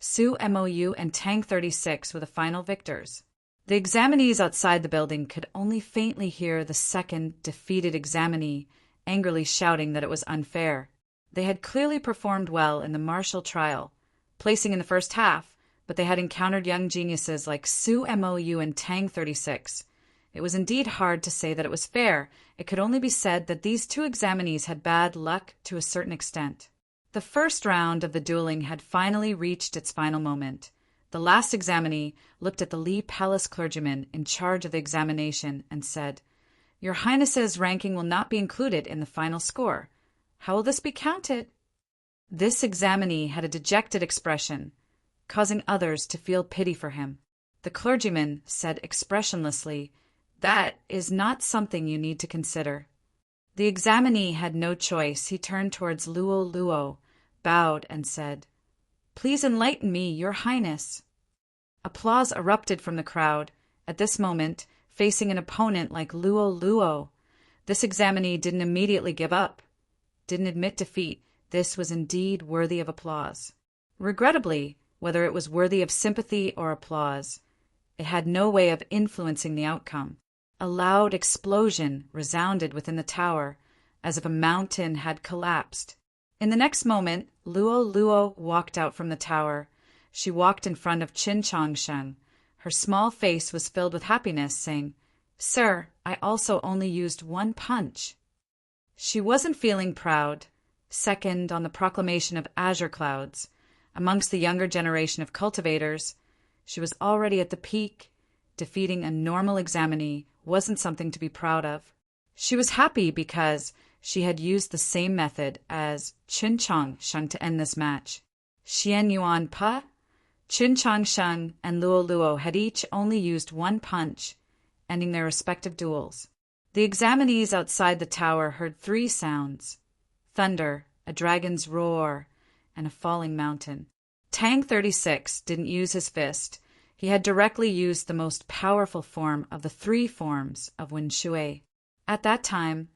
Su Mou and Tang 36 were the final victors. The examinees outside the building could only faintly hear the second defeated examinee angrily shouting that it was unfair. They had clearly performed well in the martial trial, placing in the first half, but they had encountered young geniuses like Su Mou and Tang 36. It was indeed hard to say that it was fair. It could only be said that these two examinees had bad luck to a certain extent. The first round of the dueling had finally reached its final moment. The last examinee looked at the Li Palace clergyman in charge of the examination and said, "Your Highness's ranking will not be included in the final score. How will this be counted?" This examinee had a dejected expression, causing others to feel pity for him. The clergyman said expressionlessly, "That is not something you need to consider." The examinee had no choice. He turned towards Luo, bowed, and said, "Please enlighten me, Your Highness." Applause erupted from the crowd. At this moment, facing an opponent like Luo, this examinee didn't immediately give up, didn't admit defeat. This was indeed worthy of applause. Regrettably, whether it was worthy of sympathy or applause, it had no way of influencing the outcome. A loud explosion resounded within the tower, as if a mountain had collapsed. In the next moment, Luo walked out from the tower. She walked in front of Qin Changsheng. Her small face was filled with happiness, saying, "Sir, I also only used one punch." She wasn't feeling proud. Second on the proclamation of azure clouds, amongst the younger generation of cultivators, she was already at the peak. Defeating a normal examinee wasn't something to be proud of. She was happy because she had used the same method as Qin Changsheng to end this match. Xian Yuan Pa, Qin Changsheng, and Luo had each only used one punch, ending their respective duels. The examinees outside the tower heard three sounds: thunder, a dragon's roar, and a falling mountain. Tang 36 didn't use his fist. He had directly used the most powerful form of the three forms of Wen Shui. At that time,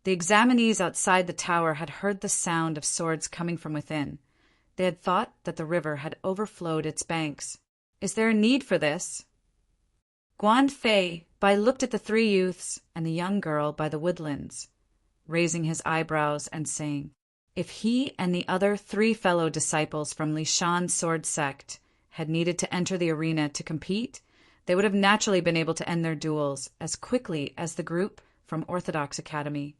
the examinees outside the tower had heard the sound of swords coming from within. They had thought that the river had overflowed its banks. Is there a need for this? Guan Fei looked at the three youths and the young girl by the woodlands, raising his eyebrows and saying, if he and the other three fellow disciples from Li Shan's sword sect had needed to enter the arena to compete, they would have naturally been able to end their duels as quickly as the group from Orthodox Academy,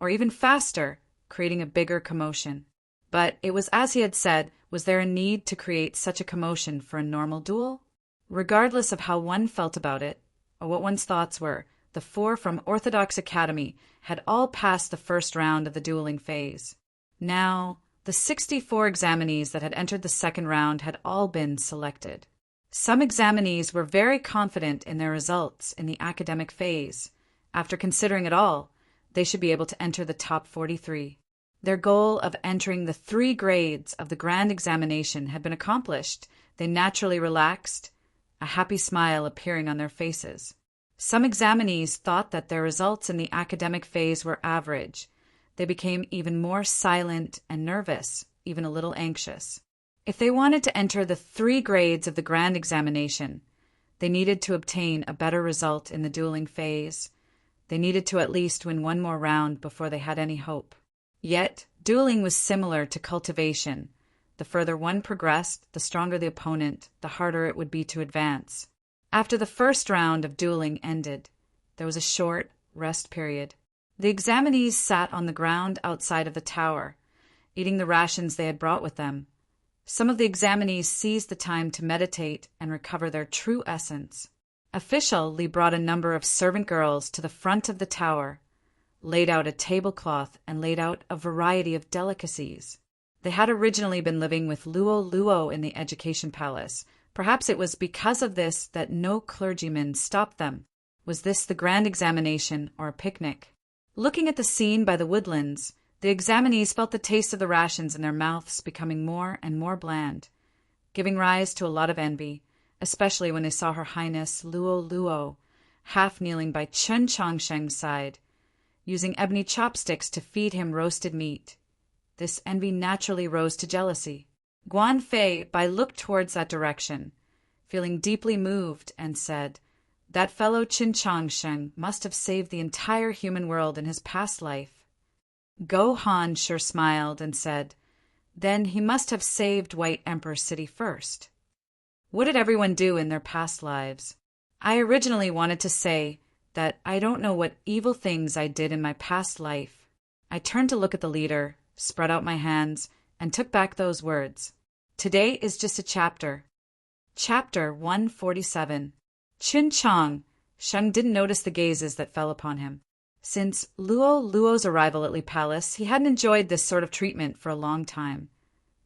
or even faster, creating a bigger commotion. But it was as he had said, was there a need to create such a commotion for a normal duel? Regardless of how one felt about it, or what one's thoughts were, the four from Orthodox Academy had all passed the first round of the dueling phase. Now, the 64 examinees that had entered the second round had all been selected. Some examinees were very confident in their results in the academic phase. After considering it all, they should be able to enter the top 43. Their goal of entering the 3 grades of the grand examination had been accomplished. They naturally relaxed, a happy smile appearing on their faces. Some examinees thought that their results in the academic phase were average. They became even more silent and nervous, even a little anxious. If they wanted to enter the 3 grades of the grand examination, they needed to obtain a better result in the dueling phase. They needed to at least win one more round before they had any hope. Yet, dueling was similar to cultivation. The further one progressed, the stronger the opponent, the harder it would be to advance. After the first round of dueling ended, there was a short rest period. The examinees sat on the ground outside of the tower, eating the rations they had brought with them. Some of the examinees seized the time to meditate and recover their true essence. Official Li brought a number of servant girls to the front of the tower, laid out a tablecloth, and laid out a variety of delicacies. They had originally been living with Luo Luo in the education palace. Perhaps it was because of this that no clergyman stopped them. Was this the grand examination or a picnic? Looking at the scene by the woodlands, the examinees felt the taste of the rations in their mouths becoming more and more bland, giving rise to a lot of envy, especially when they saw Her Highness Luo Luo half kneeling by Chen Chongsheng's side, using ebony chopsticks to feed him roasted meat. This envy naturally rose to jealousy. Guan Fei Bai looked towards that direction, feeling deeply moved, and said, "That fellow Qin Chongsheng must have saved the entire human world in his past life." Go Han sure smiled and said, "Then he must have saved White Emperor City first." What did everyone do in their past lives? I originally wanted to say that I don't know what evil things I did in my past life. I turned to look at the leader, spread out my hands, and took back those words. Today is just a chapter. Chapter 147. Qin Chong. Sheng didn't notice the gazes that fell upon him. Since Luo Luo's arrival at Li Palace, he hadn't enjoyed this sort of treatment for a long time.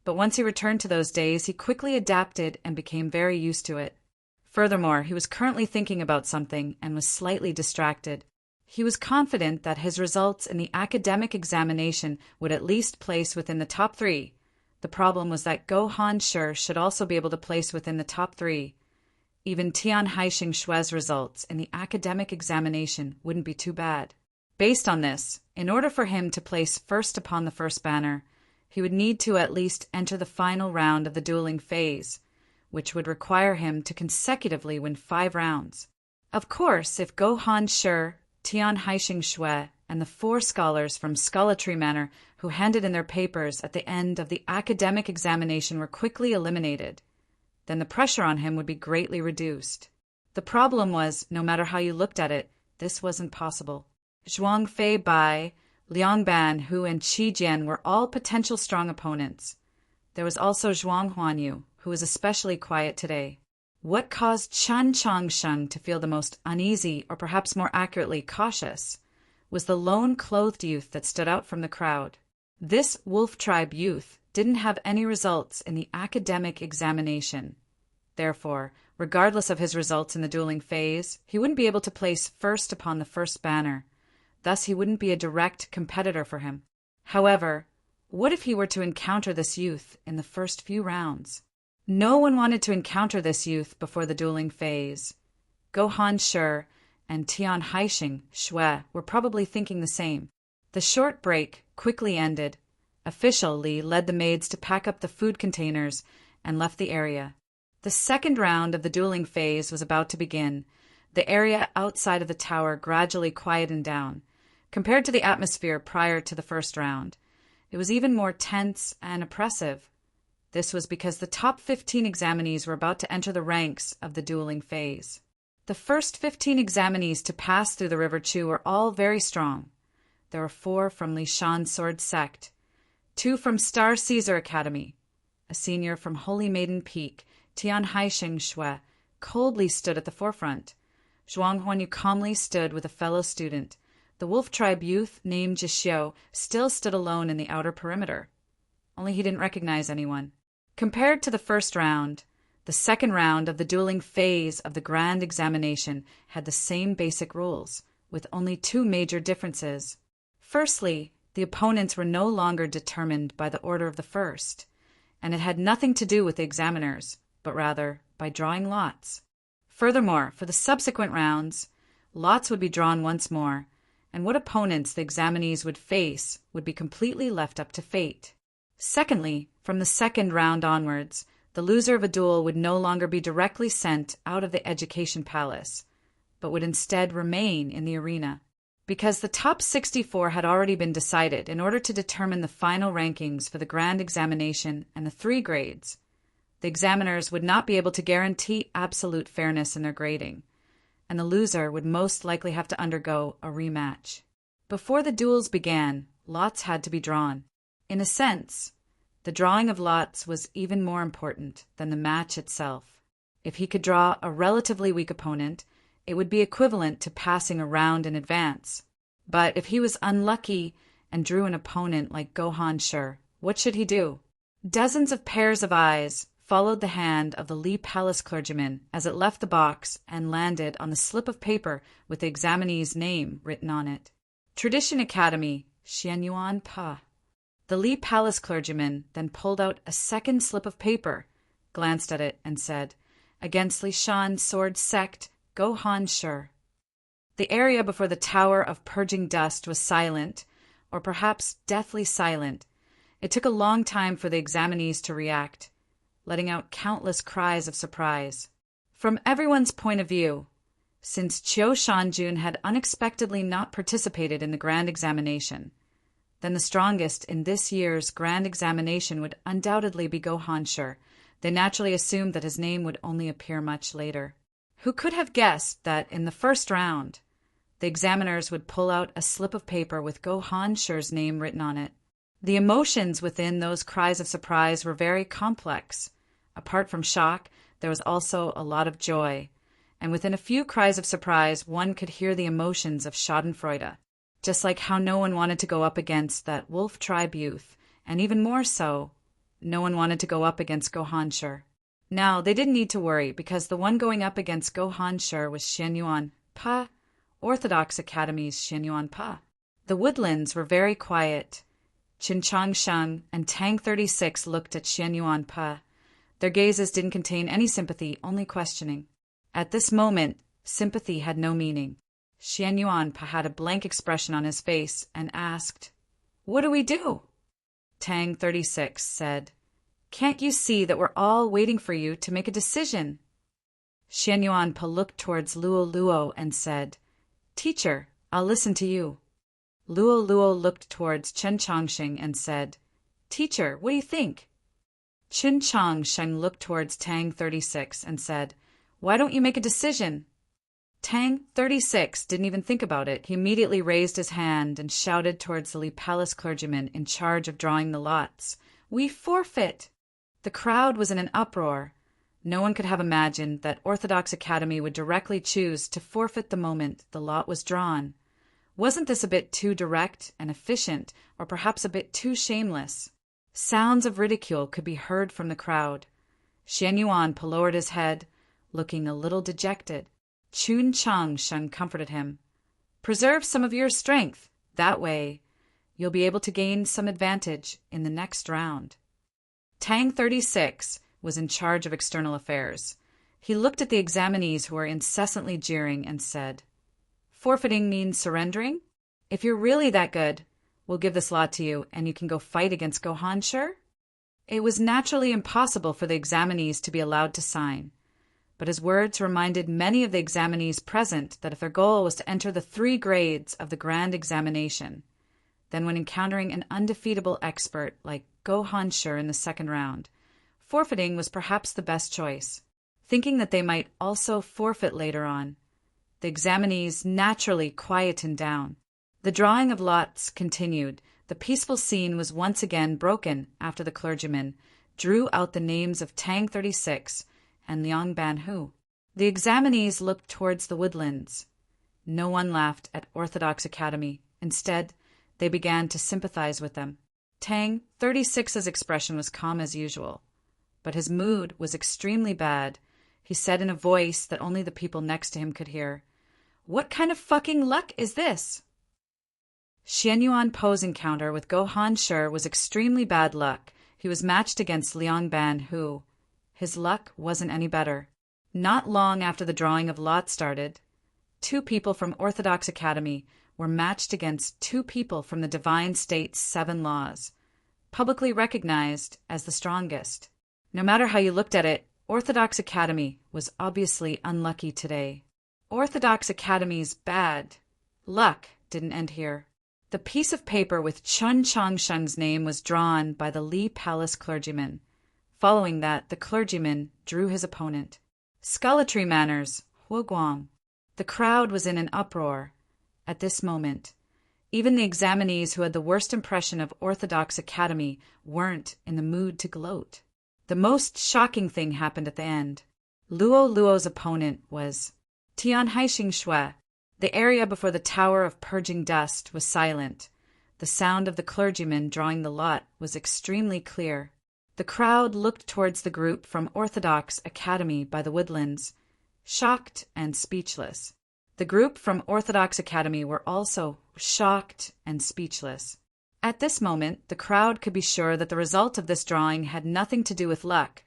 But once he returned to those days, he quickly adapted and became very used to it. Furthermore, he was currently thinking about something and was slightly distracted. He was confident that his results in the academic examination would at least place within the top 3. The problem was that Go Han Sure should also be able to place within the top 3. Even Tian Haixing Shue's results in the academic examination wouldn't be too bad. Based on this, in order for him to place first upon the first banner, he would need to at least enter the final round of the dueling phase, which would require him to consecutively win 5 rounds. Of course, if Go Han Sure, Tian Haixing Shue, and the 4 scholars from Scholatry Manor who handed in their papers at the end of the academic examination were quickly eliminated, then the pressure on him would be greatly reduced. The problem was, no matter how you looked at it, this wasn't possible. Zhuang Fei Bai, Liang Ban, Hu, and Qi Jian were all potential strong opponents. There was also Zhuang Huanyu, who was especially quiet today. What caused Chen Chongsheng to feel the most uneasy, or perhaps more accurately cautious, was the lone clothed youth that stood out from the crowd. This wolf tribe youth didn't have any results in the academic examination. Therefore, regardless of his results in the dueling phase, he wouldn't be able to place first upon the first banner. Thus, he wouldn't be a direct competitor for him. However, what if he were to encounter this youth in the first few rounds? No one wanted to encounter this youth before the dueling phase. Go Han Sure and Tian Haixing Shue were probably thinking the same. The short break quickly ended. Official Li led the maids to pack up the food containers and left the area. The second round of the dueling phase was about to begin. The area outside of the tower gradually quietened down. Compared to the atmosphere prior to the first round, it was even more tense and oppressive. This was because the top 15 examinees were about to enter the ranks of the dueling phase. The first 15 examinees to pass through the River Chu were all very strong. There were 4 from Li Shan Sword Sect, 2 from Star Caesar Academy. A senior from Holy Maiden Peak, Tian Haixing Shue, coldly stood at the forefront. Zhuang Huanyu calmly stood with a fellow student. The wolf tribe youth named Jixiu still stood alone in the outer perimeter. Only he didn't recognize anyone. Compared to the first round, the second round of the dueling phase of the grand examination had the same basic rules, with only 2 major differences. Firstly, the opponents were no longer determined by the order of the first, and it had nothing to do with the examiners, but rather by drawing lots. Furthermore, for the subsequent rounds, lots would be drawn once more, and what opponents the examinees would face would be completely left up to fate. Secondly, from the second round onwards, the loser of a duel would no longer be directly sent out of the education palace, but would instead remain in the arena. Because the top 64 had already been decided in order to determine the final rankings for the grand examination and the 3 grades, The examiners would not be able to guarantee absolute fairness in their grading, and the loser would most likely have to undergo a rematch. Before the duels began, lots had to be drawn. In a sense, the drawing of lots was even more important than the match itself. If he could draw a relatively weak opponent, it would be equivalent to passing a round in advance. But if he was unlucky and drew an opponent like Gohan Shur, what should he do? Dozens of pairs of eyes followed the hand of the Lee Palace clergyman as it left the box and landed on the slip of paper with the examinee's name written on it. Tradition Academy, Xianyuan Pa. The Lee Palace clergyman then pulled out a second slip of paper, glanced at it, and said, "Against Lishan Sword Sect, Gohan Shur." The area before the tower of purging dust was silent, or perhaps deathly silent. It took a long time for the examinees to react, letting out countless cries of surprise. From everyone's point of view, since Chiu Shanjun had unexpectedly not participated in the grand examination, then the strongest in this year's grand examination would undoubtedly be Gohan Shur. They naturally assumed that his name would only appear much later. Who could have guessed that in the first round, the examiners would pull out a slip of paper with Gohan Shur's name written on it? The emotions within those cries of surprise were very complex. Apart from shock, there was also a lot of joy, and within a few cries of surprise, one could hear the emotions of schadenfreude, just like how no one wanted to go up against that wolf tribe youth, and even more so, no one wanted to go up against Gohan Shur. Now, they didn't need to worry, because the one going up against Gohan Shur was Xianyuan Pa, Orthodox Academy's Xianyuan Pa. The woodlands were very quiet. Qin Changsheng and Tang 36 looked at Xianyuan Pa. Their gazes didn't contain any sympathy, only questioning. At this moment, sympathy had no meaning. Xianyuan Pa had a blank expression on his face and asked, "What do we do?" Tang 36 said, "Can't you see that we're all waiting for you to make a decision?" Xianyuan Pa looked towards Luo Luo and said, "Teacher, I'll listen to you." Luo Luo looked towards Chen Chongsheng and said, "Teacher, what do you think?" Chen Chongsheng looked towards Tang 36 and said, "Why don't you make a decision?" Tang 36 didn't even think about it. He immediately raised his hand and shouted towards the Lee Palace clergyman in charge of drawing the lots, "We forfeit!" The crowd was in an uproar. No one could have imagined that Orthodox Academy would directly choose to forfeit the moment the lot was drawn. Wasn't this a bit too direct and efficient, or perhaps a bit too shameless? Sounds of ridicule could be heard from the crowd. Xianyuan Pa lowered his head, looking a little dejected. Chun Changsheng comforted him. "Preserve some of your strength. That way, you'll be able to gain some advantage in the next round." Tang 36 was in charge of external affairs. He looked at the examinees who were incessantly jeering and said, "Forfeiting means surrendering? If you're really that good, we'll give this lot to you and you can go fight against Gohan Shur?" It was naturally impossible for the examinees to be allowed to sign. But his words reminded many of the examinees present that if their goal was to enter the 3 grades of the grand examination, then when encountering an undefeatable expert like Gohan Shur in the second round, forfeiting was perhaps the best choice. Thinking that they might also forfeit later on, the examinees naturally quietened down. The drawing of lots continued. The peaceful scene was once again broken after the clergyman drew out the names of Tang 36 and Liang Banhu. The examinees looked towards the woodlands. No one laughed at Orthodox Academy. Instead, they began to sympathize with them. Tang 36's expression was calm as usual, but his mood was extremely bad. He said in a voice that only the people next to him could hear, "What kind of fucking luck is this?" Xianyuan Po's encounter with Gohan Shur was extremely bad luck. He was matched against Liang Banhu. His luck wasn't any better. Not long after the drawing of lots started, 2 people from Orthodox Academy were matched against 2 people from the Divine State's 7 laws, publicly recognized as the strongest. No matter how you looked at it, Orthodox Academy was obviously unlucky today. Orthodox Academy's bad luck didn't end here. The piece of paper with Chun Changsheng's name was drawn by the Lee Palace clergyman. Following that, the clergyman drew his opponent. Sculletry manners, Huoguang. The crowd was in an uproar at this moment. Even the examinees who had the worst impression of Orthodox Academy weren't in the mood to gloat. The most shocking thing happened at the end. Luo's opponent was Tianhaixing Shui. The area before the Tower of Purging Dust was silent. The sound of the clergyman drawing the lot was extremely clear. The crowd looked towards the group from Orthodox Academy by the woodlands, shocked and speechless. The group from Orthodox Academy were also shocked and speechless. At this moment, the crowd could be sure that the result of this drawing had nothing to do with luck,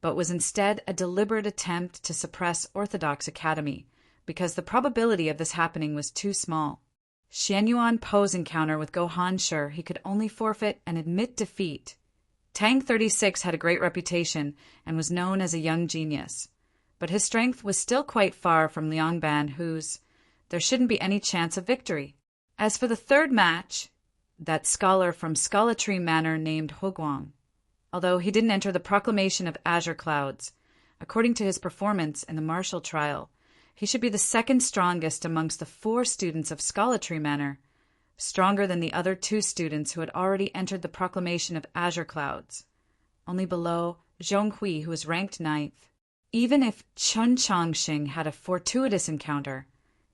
but was instead a deliberate attempt to suppress Orthodox Academy, because the probability of this happening was too small. Xian Yuan Po's encounter with Go Han he could only forfeit and admit defeat. Tang 36 had a great reputation and was known as a young genius, but his strength was still quite far from Liang Ban, whose there shouldn't be any chance of victory. As for the third match, that scholar from Sculletry Manor named Huoguang, although he didn't enter the proclamation of Azure Clouds, according to his performance in the martial trial, he should be the second strongest amongst the 4 students of Sculletry Manor, stronger than the other 2 students who had already entered the proclamation of Azure Clouds, only below Zhonghui, who was ranked 9th. Even if Chen Changxing had a fortuitous encounter,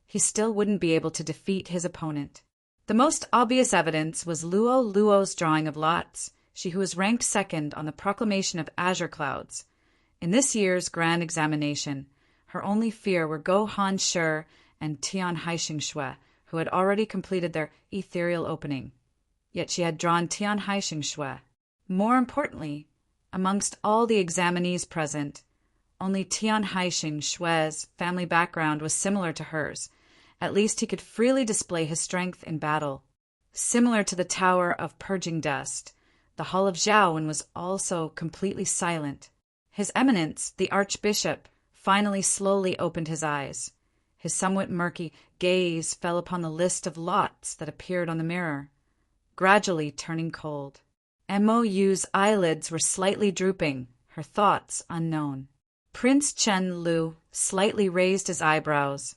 he still wouldn't be able to defeat his opponent. The most obvious evidence was Luo's drawing of lots, she who was ranked 2nd on the proclamation of Azure Clouds. In this year's grand examination, her only fear were Go Han and Tianhaixing Shui, who had already completed their ethereal opening. Yet she had drawn Tianhaixing Shui. More importantly, amongst all the examinees present, only Tianhaixing Shui's family background was similar to hers. At least he could freely display his strength in battle. Similar to the Tower of Purging Dust, the Hall of Zhaowen was also completely silent. His Eminence, the Archbishop, finally slowly opened his eyes. His somewhat murky gaze fell upon the list of lots that appeared on the mirror, gradually turning cold. Mou's eyelids were slightly drooping, her thoughts unknown. Prince Chen Lu slightly raised his eyebrows.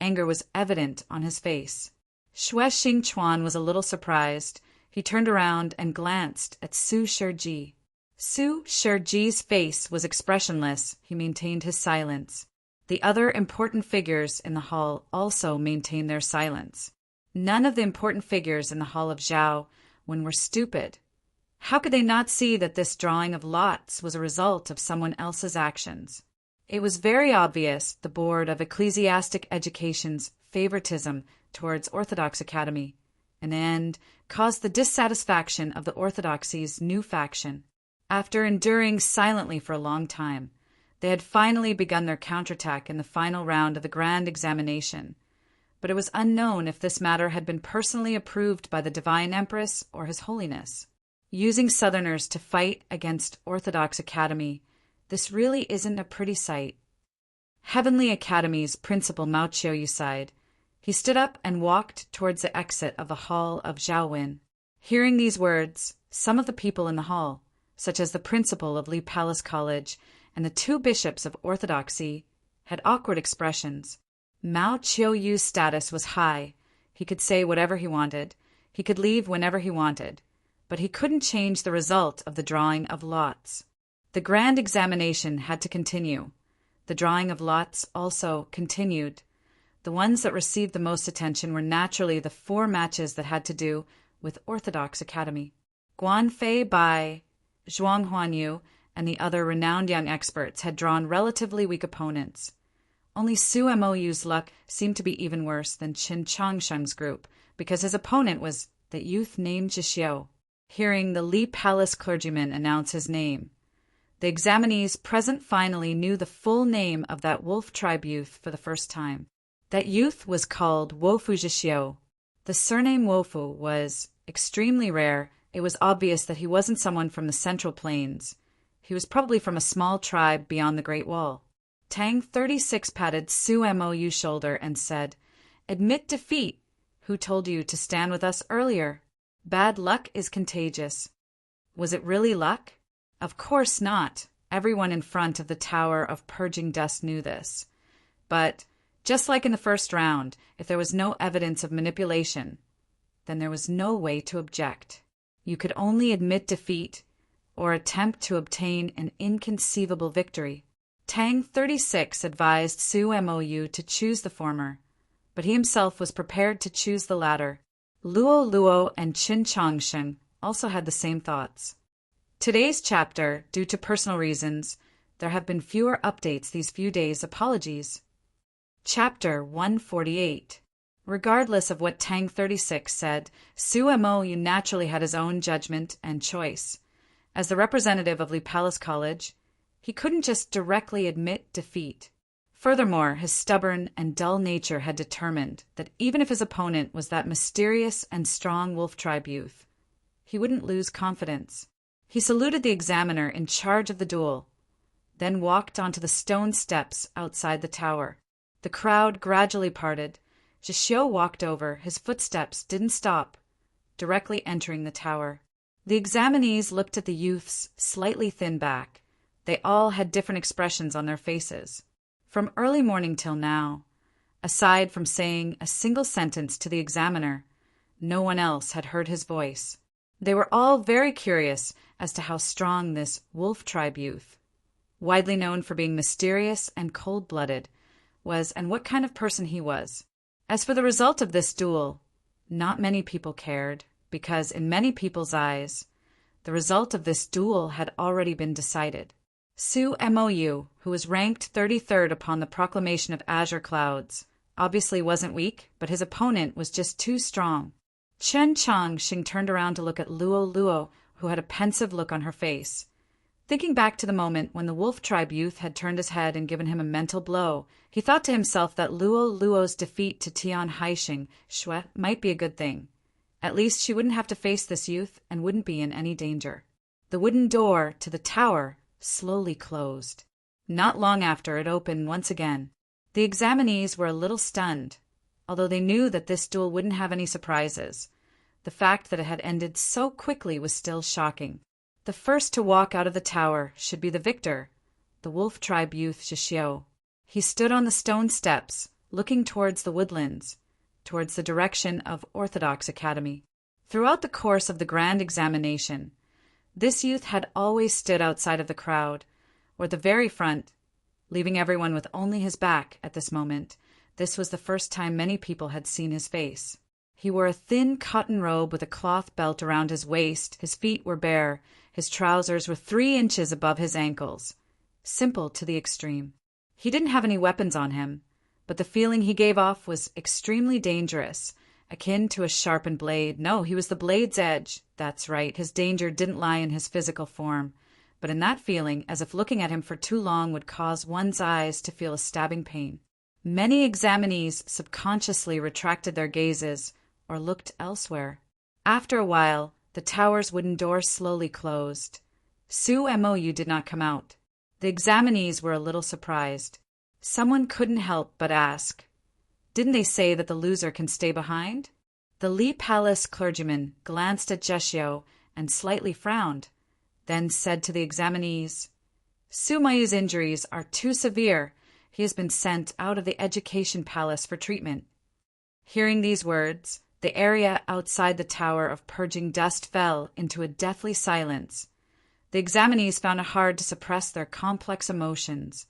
Anger was evident on his face. Xue Xingchuan was a little surprised. He turned around and glanced at Su Shiji. Su Shiji's face was expressionless. He maintained his silence. The other important figures in the hall also maintained their silence. None of the important figures in the hall of Zhaowen were stupid. How could they not see that this drawing of lots was a result of someone else's actions? It was very obvious the Board of Ecclesiastic Education's favoritism towards Orthodox Academy, in the end, caused the dissatisfaction of the Orthodoxy's new faction. After enduring silently for a long time, they had finally begun their counterattack in the final round of the grand examination, but it was unknown if this matter had been personally approved by the Divine Empress or His Holiness. Using Southerners to fight against Orthodox Academy, this really isn't a pretty sight. Heavenly Academy's principal Mao Qiuyu sighed. He stood up and walked towards the exit of the hall of Zhaowen. Hearing these words, some of the people in the hall, such as the principal of Li Palace College and the 2 bishops of Orthodoxy, had awkward expressions. Mao Qiuyu's status was high. He could say whatever he wanted. He could leave whenever he wanted. But he couldn't change the result of the drawing of lots. The grand examination had to continue. The drawing of lots also continued. The ones that received the most attention were naturally the 4 matches that had to do with Orthodox Academy. Guan Fei Bai, Zhuang Huanyu, and the other renowned young experts had drawn relatively weak opponents. Only Su Mou's luck seemed to be even worse than Qin Changsheng's group, because his opponent was the youth named Zhixiu. Hearing the Li Palace clergyman announce his name, the examinees present finally knew the full name of that wolf tribe youth for the first time. That youth was called Wofu Zhixiu. The surname Wofu was extremely rare. It was obvious that he wasn't someone from the Central Plains. He was probably from a small tribe beyond the Great Wall. Tang 36 patted Su Mou's shoulder and said, "Admit defeat. Who told you to stand with us earlier? Bad luck is contagious." Was it really luck? Of course not. Everyone in front of the Tower of Purging Dust knew this. But, just like in the first round, if there was no evidence of manipulation, then there was no way to object. You could only admit defeat or attempt to obtain an inconceivable victory. Tang 36 advised Su Mou to choose the former, but he himself was prepared to choose the latter. Luo Luo and Qin Chongsheng also had the same thoughts. Today's chapter, due to personal reasons, there have been fewer updates these few days. Apologies. Chapter 148. Regardless of what Tang 36 said, Su Mou naturally had his own judgment and choice. As the representative of Li Palace College, he couldn't just directly admit defeat. Furthermore, his stubborn and dull nature had determined that even if his opponent was that mysterious and strong Wolf Tribe youth, he wouldn't lose confidence. He saluted the examiner in charge of the duel, then walked onto the stone steps outside the tower. The crowd gradually parted. Zhixiu walked over. His footsteps didn't stop, directly entering the tower. The examinees looked at the youth's slightly thin back. They all had different expressions on their faces. From early morning till now, aside from saying a single sentence to the examiner, no one else had heard his voice. They were all very curious as to how strong this Wolf Tribe youth, widely known for being mysterious and cold-blooded, was and what kind of person he was. As for the result of this duel, not many people cared, because in many people's eyes, the result of this duel had already been decided. Su Mou, who was ranked 33rd upon the proclamation of Azure Clouds, obviously wasn't weak, but his opponent was just too strong. Chen Chongxing turned around to look at Luo Luo, who had a pensive look on her face. Thinking back to the moment when the Wolf Tribe youth had turned his head and given him a mental blow, he thought to himself that Luo Luo's defeat to Tian Haixing Shui might be a good thing. At least she wouldn't have to face this youth and wouldn't be in any danger. The wooden door to the tower slowly closed. Not long after, it opened once again. The examinees were a little stunned, although they knew that this duel wouldn't have any surprises. The fact that it had ended so quickly was still shocking. The first to walk out of the tower should be the victor, the Wolf Tribe youth Zhixiu. He stood on the stone steps, looking towards the woodlands, towards the direction of Orthodox Academy. Throughout the course of the grand examination, this youth had always stood outside of the crowd, or the very front, leaving everyone with only his back at this moment. This was the first time many people had seen his face. He wore a thin cotton robe with a cloth belt around his waist. His feet were bare. His trousers were 3 inches above his ankles. Simple to the extreme. He didn't have any weapons on him, but the feeling he gave off was extremely dangerous, akin to a sharpened blade. No, he was the blade's edge. That's right, his danger didn't lie in his physical form, but in that feeling, as if looking at him for too long would cause one's eyes to feel a stabbing pain. Many examinees subconsciously retracted their gazes or looked elsewhere. After a while, the tower's wooden door slowly closed. Su Mou did not come out. The examinees were a little surprised. Someone couldn't help but ask, "Didn't they say that the loser can stay behind?" The Li Palace clergyman glanced at Zhixiu and slightly frowned, then said to the examinees, "Su Mou's injuries are too severe. He has been sent out of the Education Palace for treatment." Hearing these words, the area outside the Tower of Purging Dust fell into a deathly silence. The examinees found it hard to suppress their complex emotions.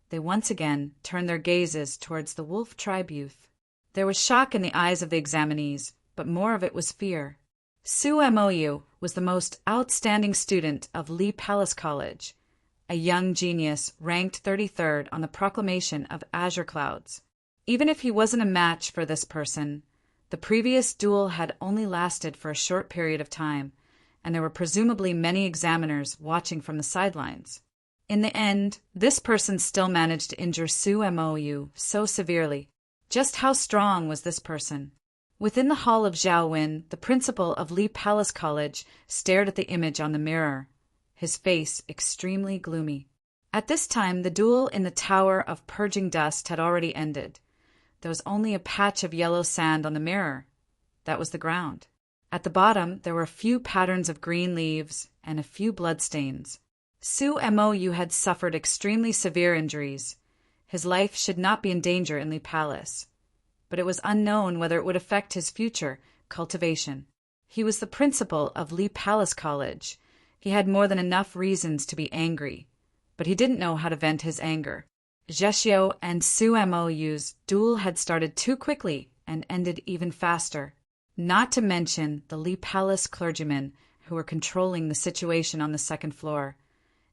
They once again turned their gazes towards the Wolf Tribe youth. There was shock in the eyes of the examinees, but more of it was fear. Su Mou was the most outstanding student of Li Palace College, a young genius ranked 33rd on the proclamation of Azure Clouds. Even if he wasn't a match for this person, the previous duel had only lasted for a short period of time, and there were presumably many examiners watching from the sidelines. In the end, this person still managed to injure Su Mou so severely. Just how strong was this person? Within the hall of Zhaowin, the principal of Li Palace College stared at the image on the mirror, his face extremely gloomy. At this time, the duel in the Tower of Purging Dust had already ended. There was only a patch of yellow sand on the mirror. That was the ground. At the bottom, there were a few patterns of green leaves and a few bloodstains. Su Mou had suffered extremely severe injuries. His life should not be in danger in Li Palace, but it was unknown whether it would affect his future cultivation. He was the principal of Li Palace College. He had more than enough reasons to be angry, but he didn't know how to vent his anger. Zhexiu and Su Mou's duel had started too quickly and ended even faster, not to mention the Li Palace clergymen who were controlling the situation on the second floor.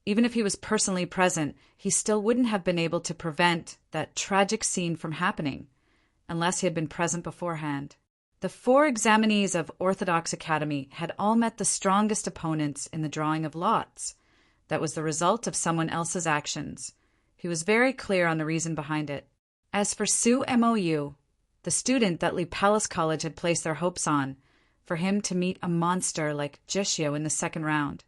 Even if he was personally present, he still wouldn't have been able to prevent that tragic scene from happening, unless he had been present beforehand. The 4 examinees of Orthodox Academy had all met the strongest opponents in the drawing of lots. That was the result of someone else's actions. He was very clear on the reason behind it. As for Su Mou, the student that Li Palace College had placed their hopes on, for him to meet a monster like Zhexiu in the second round,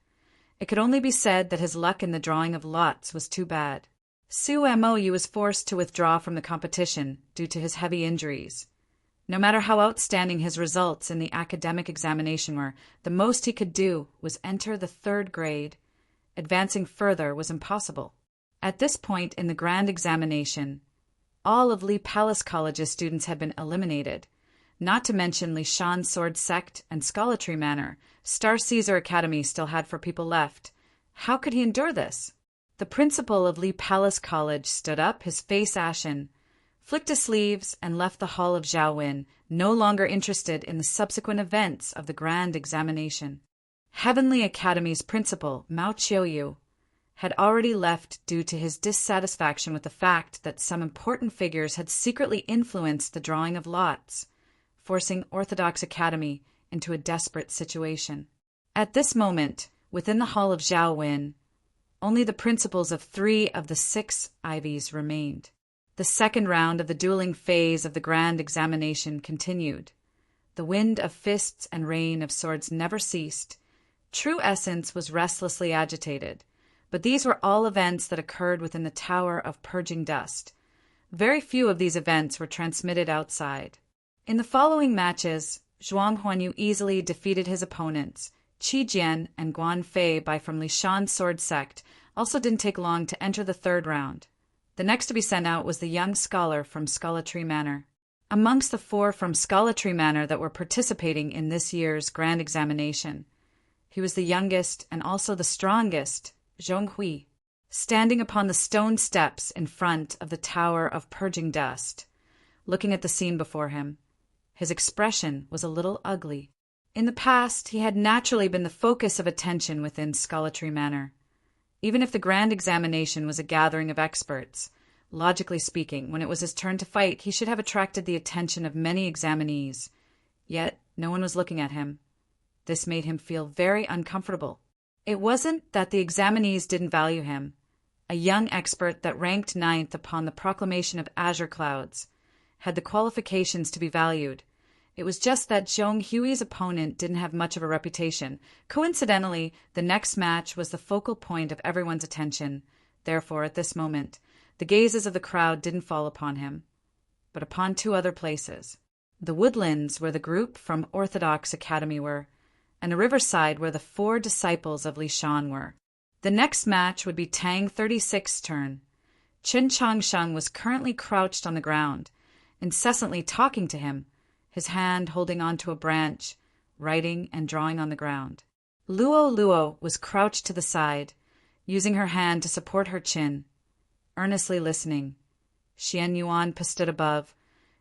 it could only be said that his luck in the drawing of lots was too bad. Su Mou was forced to withdraw from the competition due to his heavy injuries. No matter how outstanding his results in the academic examination were, the most he could do was enter the 3rd grade. Advancing further was impossible. At this point in the grand examination, all of Li Palace College's students had been eliminated, not to mention Li Shan Sword Sect and Scholatry Manor. Star Caesar Academy still had 4 people left. How could he endure this? The principal of Li Palace College stood up, his face ashen, flicked his sleeves, and left the hall of Zhaowin, no longer interested in the subsequent events of the grand examination. Heavenly Academy's principal, Mao Qiuyu, had already left due to his dissatisfaction with the fact that some important figures had secretly influenced the drawing of lots, forcing Orthodox Academy into a desperate situation. At this moment, within the hall of Zhaowin, only the principals of 3 of the 6 Ivies remained. The second round of the dueling phase of the grand examination continued. The wind of fists and rain of swords never ceased. True Essence was restlessly agitated, but these were all events that occurred within the Tower of Purging Dust. Very few of these events were transmitted outside. In the following matches, Zhuang Huanyu easily defeated his opponents. Qi Jian and Guan Fei from Li Shan Sword Sect also didn't take long to enter the 3rd round. The next to be sent out was the young scholar from Scholatry Manor. Amongst the 4 from Scholatry Manor that were participating in this year's grand examination, he was the youngest and also the strongest, Zhong Hui, standing upon the stone steps in front of the Tower of Purging Dust, looking at the scene before him. His expression was a little ugly. In the past, he had naturally been the focus of attention within Scholatry Manor. Even if the grand examination was a gathering of experts, logically speaking, when it was his turn to fight, he should have attracted the attention of many examinees. Yet, no one was looking at him. This made him feel very uncomfortable. It wasn't that the examinees didn't value him. A young expert that ranked 9th upon the proclamation of Azure Clouds had the qualifications to be valued. It was just that Zhong Hui's opponent didn't have much of a reputation. Coincidentally, the next match was the focal point of everyone's attention. Therefore, at this moment, the gazes of the crowd didn't fall upon him, but upon 2 other places. The woodlands where the group from Orthodox Academy were, and a riverside where the 4 disciples of Li Shan were. The next match would be Tang 36's turn. Chen Changsheng was currently crouched on the ground, incessantly talking to him, his hand holding onto a branch, writing and drawing on the ground. Luo Luo was crouched to the side, using her hand to support her chin, earnestly listening. Xian Yuan stood above,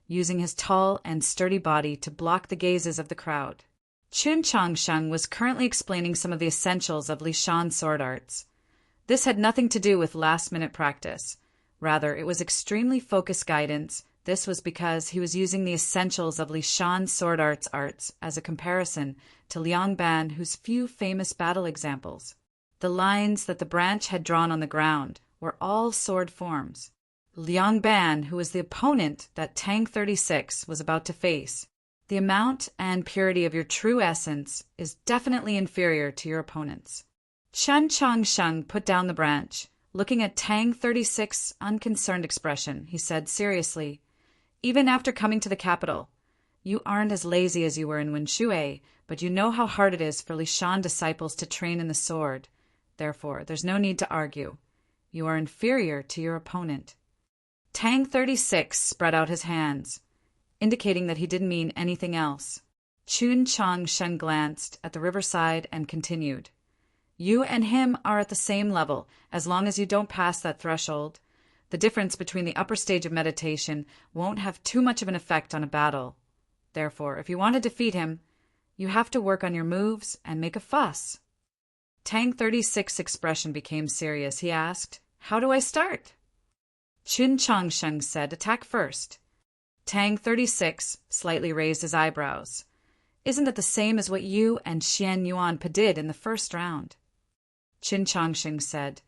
using his tall and sturdy body to block the gazes of the crowd. Chen Changsheng was currently explaining some of the essentials of Li Shan sword arts. This had nothing to do with last-minute practice. Rather, it was extremely focused guidance. This was because he was using the essentials of Li Shan sword arts as a comparison to Liang Ban, whose few famous battle examples. The lines that the branch had drawn on the ground were all sword forms. Liang Ban, who was the opponent that Tang 36 was about to face. The amount and purity of your true essence is definitely inferior to your opponent's. Chen Changsheng put down the branch. Looking at Tang 36's unconcerned expression, he said seriously, "Even after coming to the capital, you aren't as lazy as you were in Wenshui, but you know how hard it is for Li Shan disciples to train in the sword. Therefore, there's no need to argue. You are inferior to your opponent. Tang 36 spread out his hands, indicating that he didn't mean anything else. Chun Chang Shen glanced at the riverside and continued. You and him are at the same level, as long as you don't pass that threshold. The difference between the upper stage of meditation won't have too much of an effect on a battle. Therefore, if you want to defeat him, you have to work on your moves and make a fuss. Tang 36's expression became serious. He asked, How do I start? Chun Changsheng said, Attack first. Tang 36 slightly raised his eyebrows. Isn't that the same as what you and Xian Yuanpa did in the first round? Qin Changsheng said,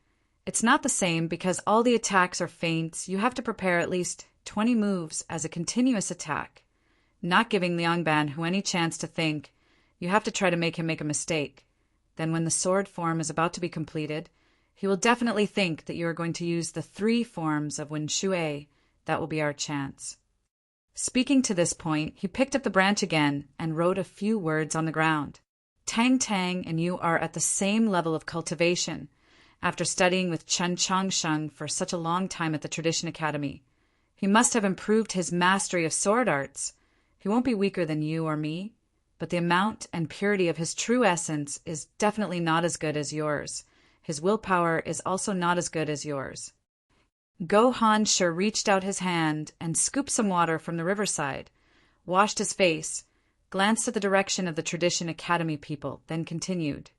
It's not the same because all the attacks are feints. You have to prepare at least 20 moves as a continuous attack, not giving Liang Banhu any chance to think. You have to try to make him make a mistake. Then when the sword form is about to be completed, he will definitely think that you are going to use the 3 forms of Wen Shui. That will be our chance. Speaking to this point, he picked up the branch again and wrote a few words on the ground. Tang Tang and you are at the same level of cultivation. After studying with Chen Changsheng for such a long time at the Tradition Academy, he must have improved his mastery of sword arts. He won't be weaker than you or me, but the amount and purity of his true essence is definitely not as good as yours. His willpower is also not as good as yours. Go Han Shi reached out his hand and scooped some water from the riverside, washed his face, glanced at the direction of the Tradition Academy people, then continued.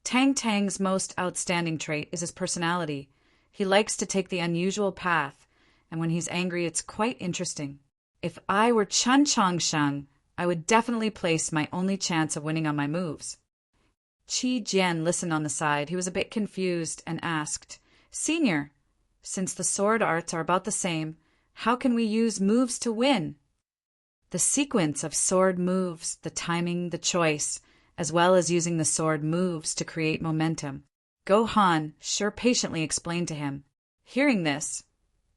Tang Tang's most outstanding trait is his personality. He likes to take the unusual path, and when he's angry it's quite interesting. If I were Chen Changsheng, I would definitely place my only chance of winning on my moves. Qi Jian listened on the side. He was a bit confused and asked, Senior, since the sword arts are about the same, how can we use moves to win? The sequence of sword moves, the timing, the choice, as well as using the sword moves to create momentum. Go Han Shi patiently explained to him. Hearing this,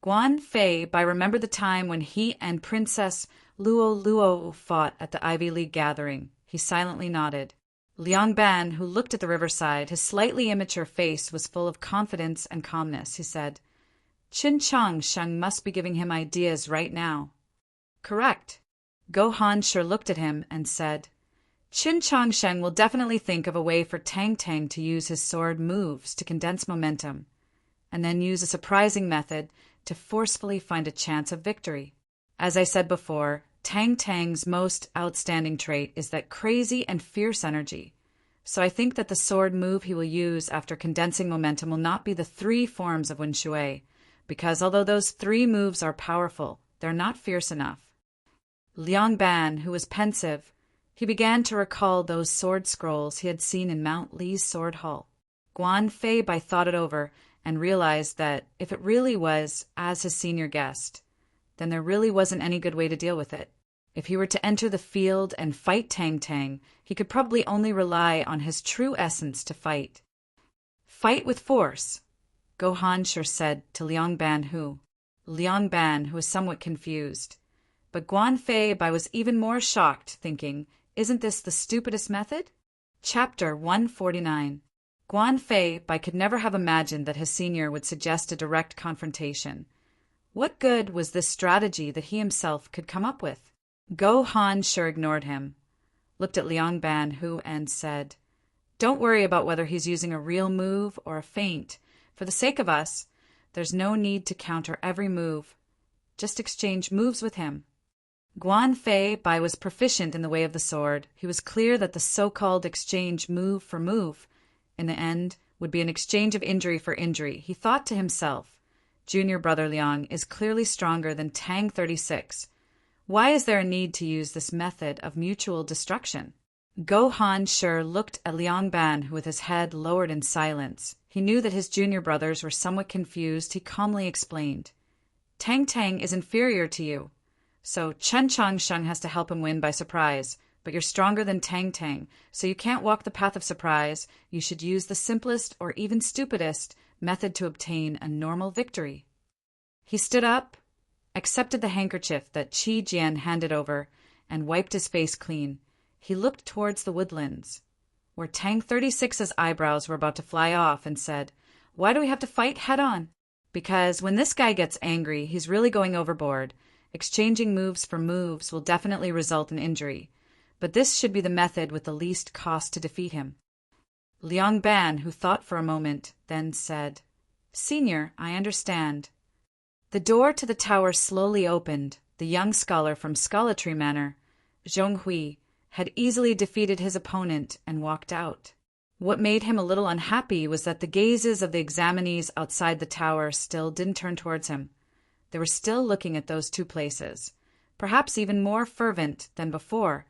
Guan Fei remembered the time when he and Princess Luo fought at the Ivy League gathering. He silently nodded. Liang Ban, who looked at the riverside, his slightly immature face was full of confidence and calmness. He said, Qin Changsheng must be giving him ideas right now. Correct. Go Han Shi looked at him and said, Qin Changsheng will definitely think of a way for Tang Tang to use his sword moves to condense momentum, and then use a surprising method to forcefully find a chance of victory. As I said before, Tang Tang's most outstanding trait is that crazy and fierce energy. So I think that the sword move he will use after condensing momentum will not be the 3 forms of Wen Shui, because although those 3 moves are powerful, they're not fierce enough. Liang Ban, who was pensive, he began to recall those sword scrolls he had seen in Mount Li's sword hall. Guan Fei thought it over and realized that if it really was as his senior guessed, then there really wasn't any good way to deal with it. If he were to enter the field and fight Tang Tang, he could probably only rely on his true essence to fight. Fight with force, Go Han Shi said to Liang Banhu. Liang Ban, who was somewhat confused. But Guan Fei was even more shocked, thinking, Isn't this the stupidest method? Chapter 149. Guan Fei could never have imagined that his senior would suggest a direct confrontation. What good was this strategy that he himself could come up with? Go Han Shi ignored him, looked at Liang Banhu and said, Don't worry about whether he's using a real move or a feint. For the sake of us, there's no need to counter every move. Just exchange moves with him. Guan Fei was proficient in the way of the sword. He was clear that the so-called exchange move for move, in the end, would be an exchange of injury for injury. He thought to himself, Junior brother Liang is clearly stronger than Tang 36. Why is there a need to use this method of mutual destruction? Go Han Shi looked at Liang Ban with his head lowered in silence. He knew that his junior brothers were somewhat confused. He calmly explained, Tang Tang is inferior to you, so Chen Changsheng has to help him win by surprise. But you're stronger than Tang Tang, so you can't walk the path of surprise. You should use the simplest or even stupidest method to obtain a normal victory. He stood up, accepted the handkerchief that Qi Jian handed over, and wiped his face clean. He looked towards the woodlands. where Tang 36's eyebrows were about to fly off, and said, "Why do we have to fight head on?" "Because when this guy gets angry, he's really going overboard. Exchanging moves for moves will definitely result in injury, but this should be the method with the least cost to defeat him." Liang Ban, who thought for a moment, then said, "Senior, I understand." The door to the tower slowly opened. The young scholar from Scholatry Manor, Zhong Hui, had easily defeated his opponent and walked out. What made him a little unhappy was that the gazes of the examinees outside the tower still didn't turn towards him. They were still looking at those two places, perhaps even more fervent than before.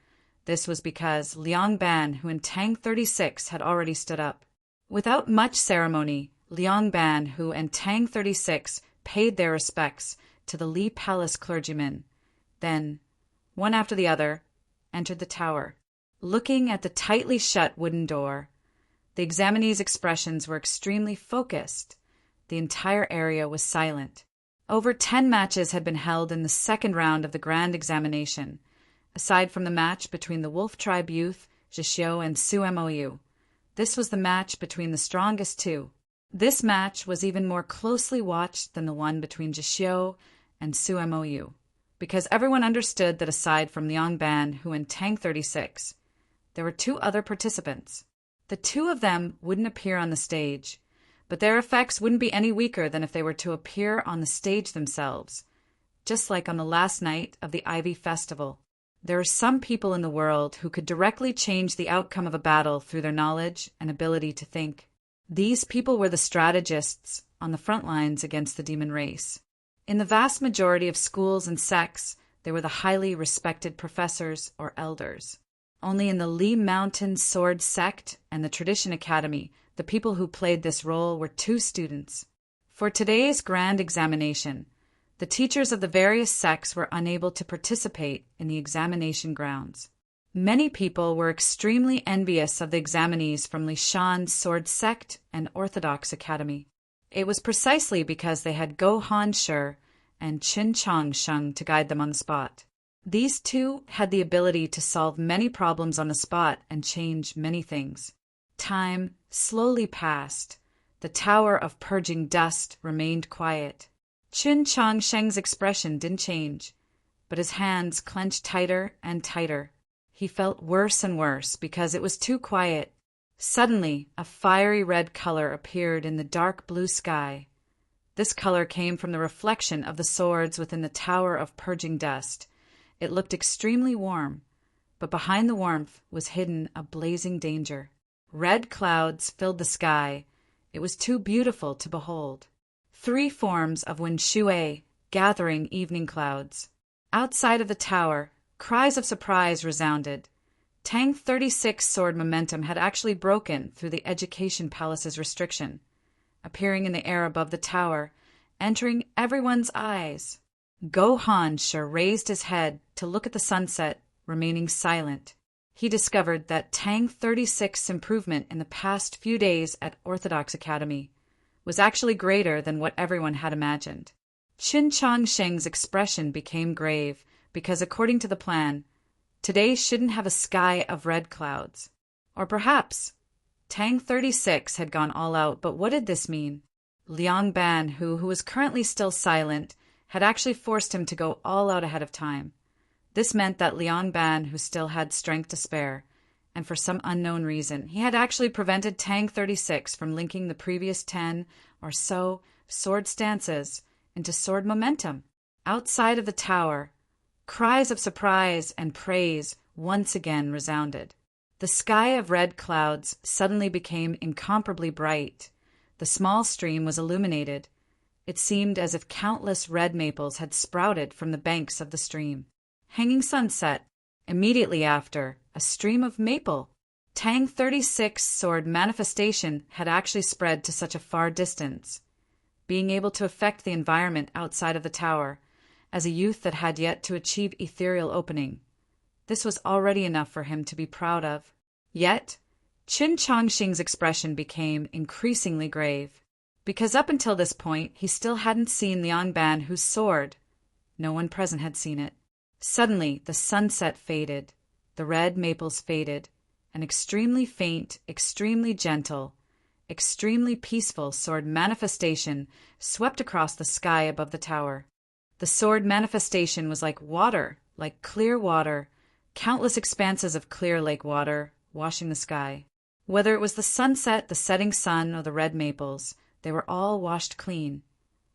This was because Liang Ban, who in Tang 36 had already stood up. Without much ceremony, Liang Ban, who in Tang 36 paid their respects to the Li Palace clergymen, then, one after the other, entered the tower. Looking at the tightly shut wooden door, the examinees' expressions were extremely focused. The entire area was silent. Over 10 matches had been held in the second round of the grand examination, aside from the match between the Wolf Tribe youth, Zhixiu and Su Mou. This was the match between the strongest two. This match was even more closely watched than the one between Zhixiu and Su Mou, because everyone understood that aside from Liang Ban, who in Tang 36, there were 2 other participants. The 2 of them wouldn't appear on the stage, but their effects wouldn't be any weaker than if they were to appear on the stage themselves, just like on the last night of the Ivy Festival. There are some people in the world who could directly change the outcome of a battle through their knowledge and ability to think. These people were the strategists on the front lines against the demon race. In the vast majority of schools and sects, they were the highly respected professors or elders. Only in the Li Mountain Sword Sect and the Tradition Academy, the people who played this role were 2 students. For today's grand examination, the teachers of the various sects were unable to participate in the examination grounds. Many people were extremely envious of the examinees from Li Shan's Sword Sect and Orthodox Academy. It was precisely because they had Go Han Shi and Qin Chang Sheng to guide them on the spot. These 2 had the ability to solve many problems on the spot and change many things. Time slowly passed. The tower of purging dust remained quiet. Qin Chang Sheng's expression didn't change, but his hands clenched tighter and tighter. He felt worse and worse because it was too quiet. Suddenly, a fiery red color appeared in the dark blue sky. This color came from the reflection of the swords within the tower of purging dust. It looked extremely warm, but behind the warmth was hidden a blazing danger. Red clouds filled the sky. It was too beautiful to behold. 3 forms of Wen Shui gathering evening clouds. Outside of the tower, cries of surprise resounded. Tang 36 sword momentum had actually broken through the Education Palace's restriction, appearing in the air above the tower, entering everyone's eyes. Go Han Shi raised his head to look at the sunset, remaining silent. He discovered that Tang 36's improvement in the past few days at Orthodox Academy was actually greater than what everyone had imagined. Qin Chang Sheng's expression became grave because, according to the plan, today shouldn't have a sky of red clouds. Or perhaps Tang 36 had gone all out, but what did this mean? Liang Ban, who was currently still silent, had actually forced him to go all out ahead of time. This meant that Liang Ban, who still had strength to spare, and for some unknown reason, he had actually prevented Tang 36 from linking the previous 10 or so sword stances into sword momentum. Outside of the tower, cries of surprise and praise once again resounded. The sky of red clouds suddenly became incomparably bright. The small stream was illuminated. It seemed as if countless red maples had sprouted from the banks of the stream. Hanging sunset. Immediately after, a stream of maple. Tang 36's sword manifestation had actually spread to such a far distance, being able to affect the environment outside of the tower, as a youth that had yet to achieve ethereal opening. This was already enough for him to be proud of. Yet, Qin Changxing's expression became increasingly grave, because up until this point he still hadn't seen Liang Ban, whose sword no one present had seen it. Suddenly the sunset faded, the red maples faded, an extremely faint, extremely gentle, extremely peaceful sword manifestation swept across the sky above the tower. The sword manifestation was like water, like clear water, countless expanses of clear lake water washing the sky. Whether it was the sunset, the setting sun, or the red maples, they were all washed clean,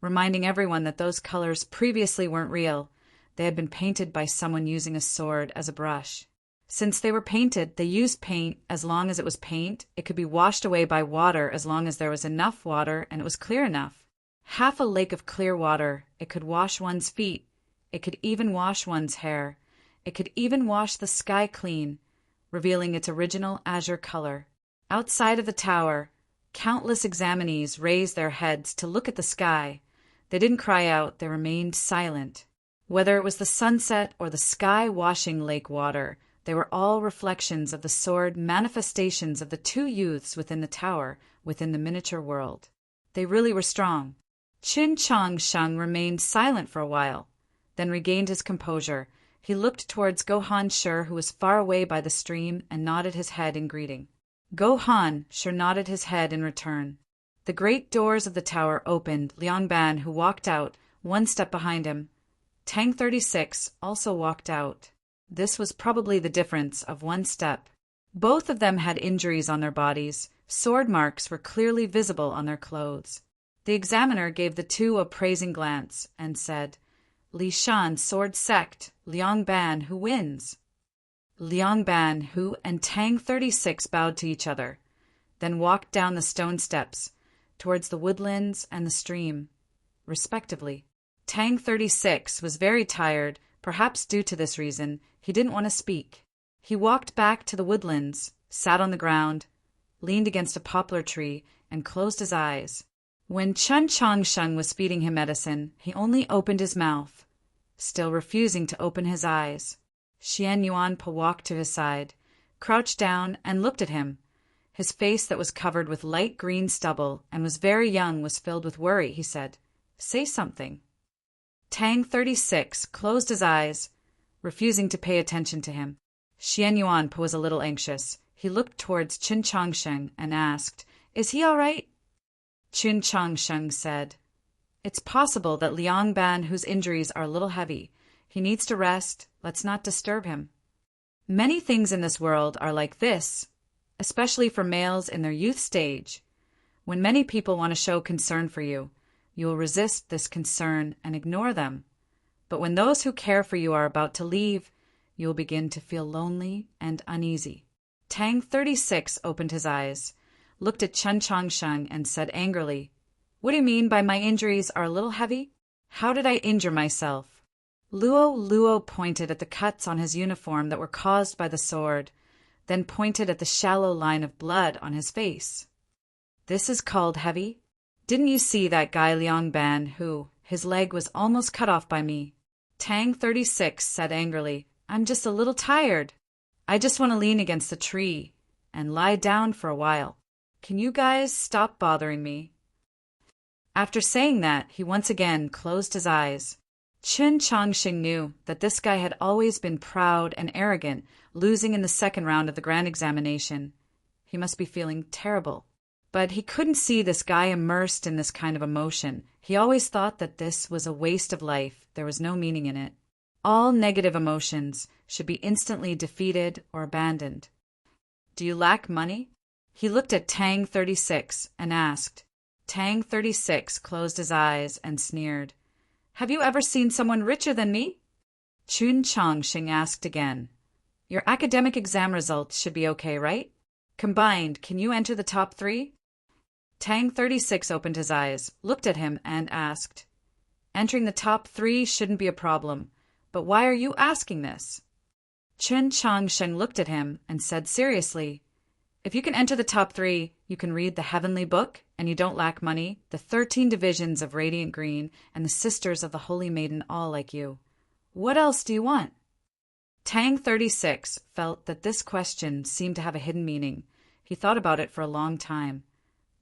reminding everyone that those colors previously weren't real. They had been painted by someone using a sword as a brush. Since they were painted, they used paint as long as it was paint. It could be washed away by water as long as there was enough water and it was clear enough. Half a lake of clear water. It could wash one's feet. It could even wash one's hair. It could even wash the sky clean, revealing its original azure color. Outside of the tower, countless examinees raised their heads to look at the sky. They didn't cry out, they remained silent. Whether it was the sunset or the sky washing lake water, they were all reflections of the sword manifestations of the two youths within the tower, within the miniature world. They really were strong. Qin Changsheng remained silent for a while, then regained his composure. He looked towards Gohan Shi, who was far away by the stream, and nodded his head in greeting. Gohan Shi nodded his head in return. The great doors of the tower opened. Liang Ban, who walked out, one step behind him. Tang 36 also walked out. This was probably the difference of one step. Both of them had injuries on their bodies. Sword marks were clearly visible on their clothes. The examiner gave the two a praising glance and said, Li Shan, sword sect, Liang Ban, who wins? Liang Ban, who, and Tang 36 bowed to each other, then walked down the stone steps, towards the woodlands and the stream, respectively. Tang 36 was very tired. Perhaps due to this reason, he didn't want to speak. He walked back to the woodlands, sat on the ground, leaned against a poplar tree, and closed his eyes. When Chen Changsheng was feeding him medicine, he only opened his mouth, still refusing to open his eyes. Xian Yuanpa walked to his side, crouched down, and looked at him. His face that was covered with light green stubble and was very young was filled with worry. He said, "Say something." Tang 36 closed his eyes, refusing to pay attention to him. Xian Yuanpa was a little anxious. He looked towards Qin Changsheng and asked, "Is he all right?" Qin Changsheng said, "It's possible that Liang Ban, whose injuries are a little heavy. He needs to rest. Let's not disturb him." Many things in this world are like this, especially for males in their youth stage. When many people want to show concern for you, you will resist this concern and ignore them. But when those who care for you are about to leave, you will begin to feel lonely and uneasy. Tang 36 opened his eyes, looked at Chen Changsheng, and said angrily, "What do you mean by my injuries are a little heavy? How did I injure myself?" Luo pointed at the cuts on his uniform that were caused by the sword, then pointed at the shallow line of blood on his face. "This is called heavy? Didn't you see that guy Liang Ban, who, his leg was almost cut off by me?" Tang 36 said angrily, "I'm just a little tired. I just want to lean against a tree and lie down for a while. Can you guys stop bothering me?" After saying that, he once again closed his eyes. Qin Changsheng knew that this guy had always been proud and arrogant, losing in the second round of the grand examination. He must be feeling terrible. But he couldn't see this guy immersed in this kind of emotion. He always thought that this was a waste of life. There was no meaning in it. All negative emotions should be instantly defeated or abandoned. "Do you lack money?" He looked at Tang 36 and asked. Tang 36 closed his eyes and sneered. "Have you ever seen someone richer than me?" Qin Changsheng asked again. "Your academic exam results should be okay, right? Combined, can you enter the top 3? Tang 36 opened his eyes, looked at him, and asked, "Entering the top 3 shouldn't be a problem, but why are you asking this?" Qin Changsheng looked at him and said seriously, "If you can enter the top 3, you can read the Heavenly Book, and you don't lack money, the 13 divisions of Radiant Green, and the Sisters of the Holy Maiden all like you. What else do you want?" Tang 36 felt that this question seemed to have a hidden meaning. He thought about it for a long time,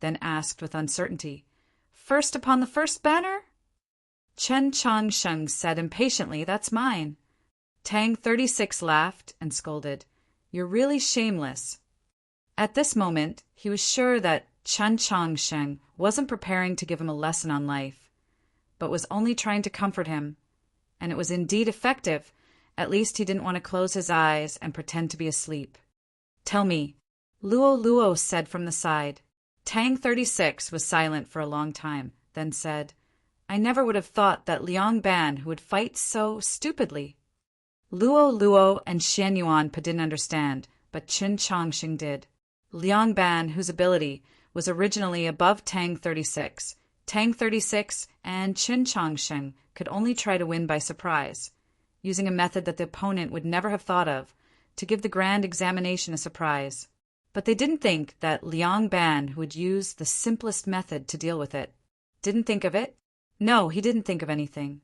then asked with uncertainty, "First upon the first banner?" Chen Changsheng said impatiently, "That's mine." Tang 36 laughed and scolded, "You're really shameless. At this moment, he was sure that Chen Changsheng wasn't preparing to give him a lesson on life, but was only trying to comfort him, and it was indeed effective. At least he didn't want to close his eyes and pretend to be asleep. "Tell me," Luo Luo said from the side. Tang 36 was silent for a long time, then said, "I never would have thought that Liang Ban who would fight so stupidly." Luo Luo and Xian Yuanpa didn't understand, but Qin Changxing did. Liang Ban, whose ability was originally above Tang 36, Tang 36 and Qin Changxing could only try to win by surprise, using a method that the opponent would never have thought of, to give the grand examination a surprise. But they didn't think that Liang Ban would use the simplest method to deal with it. Didn't think of it? No, he didn't think of anything.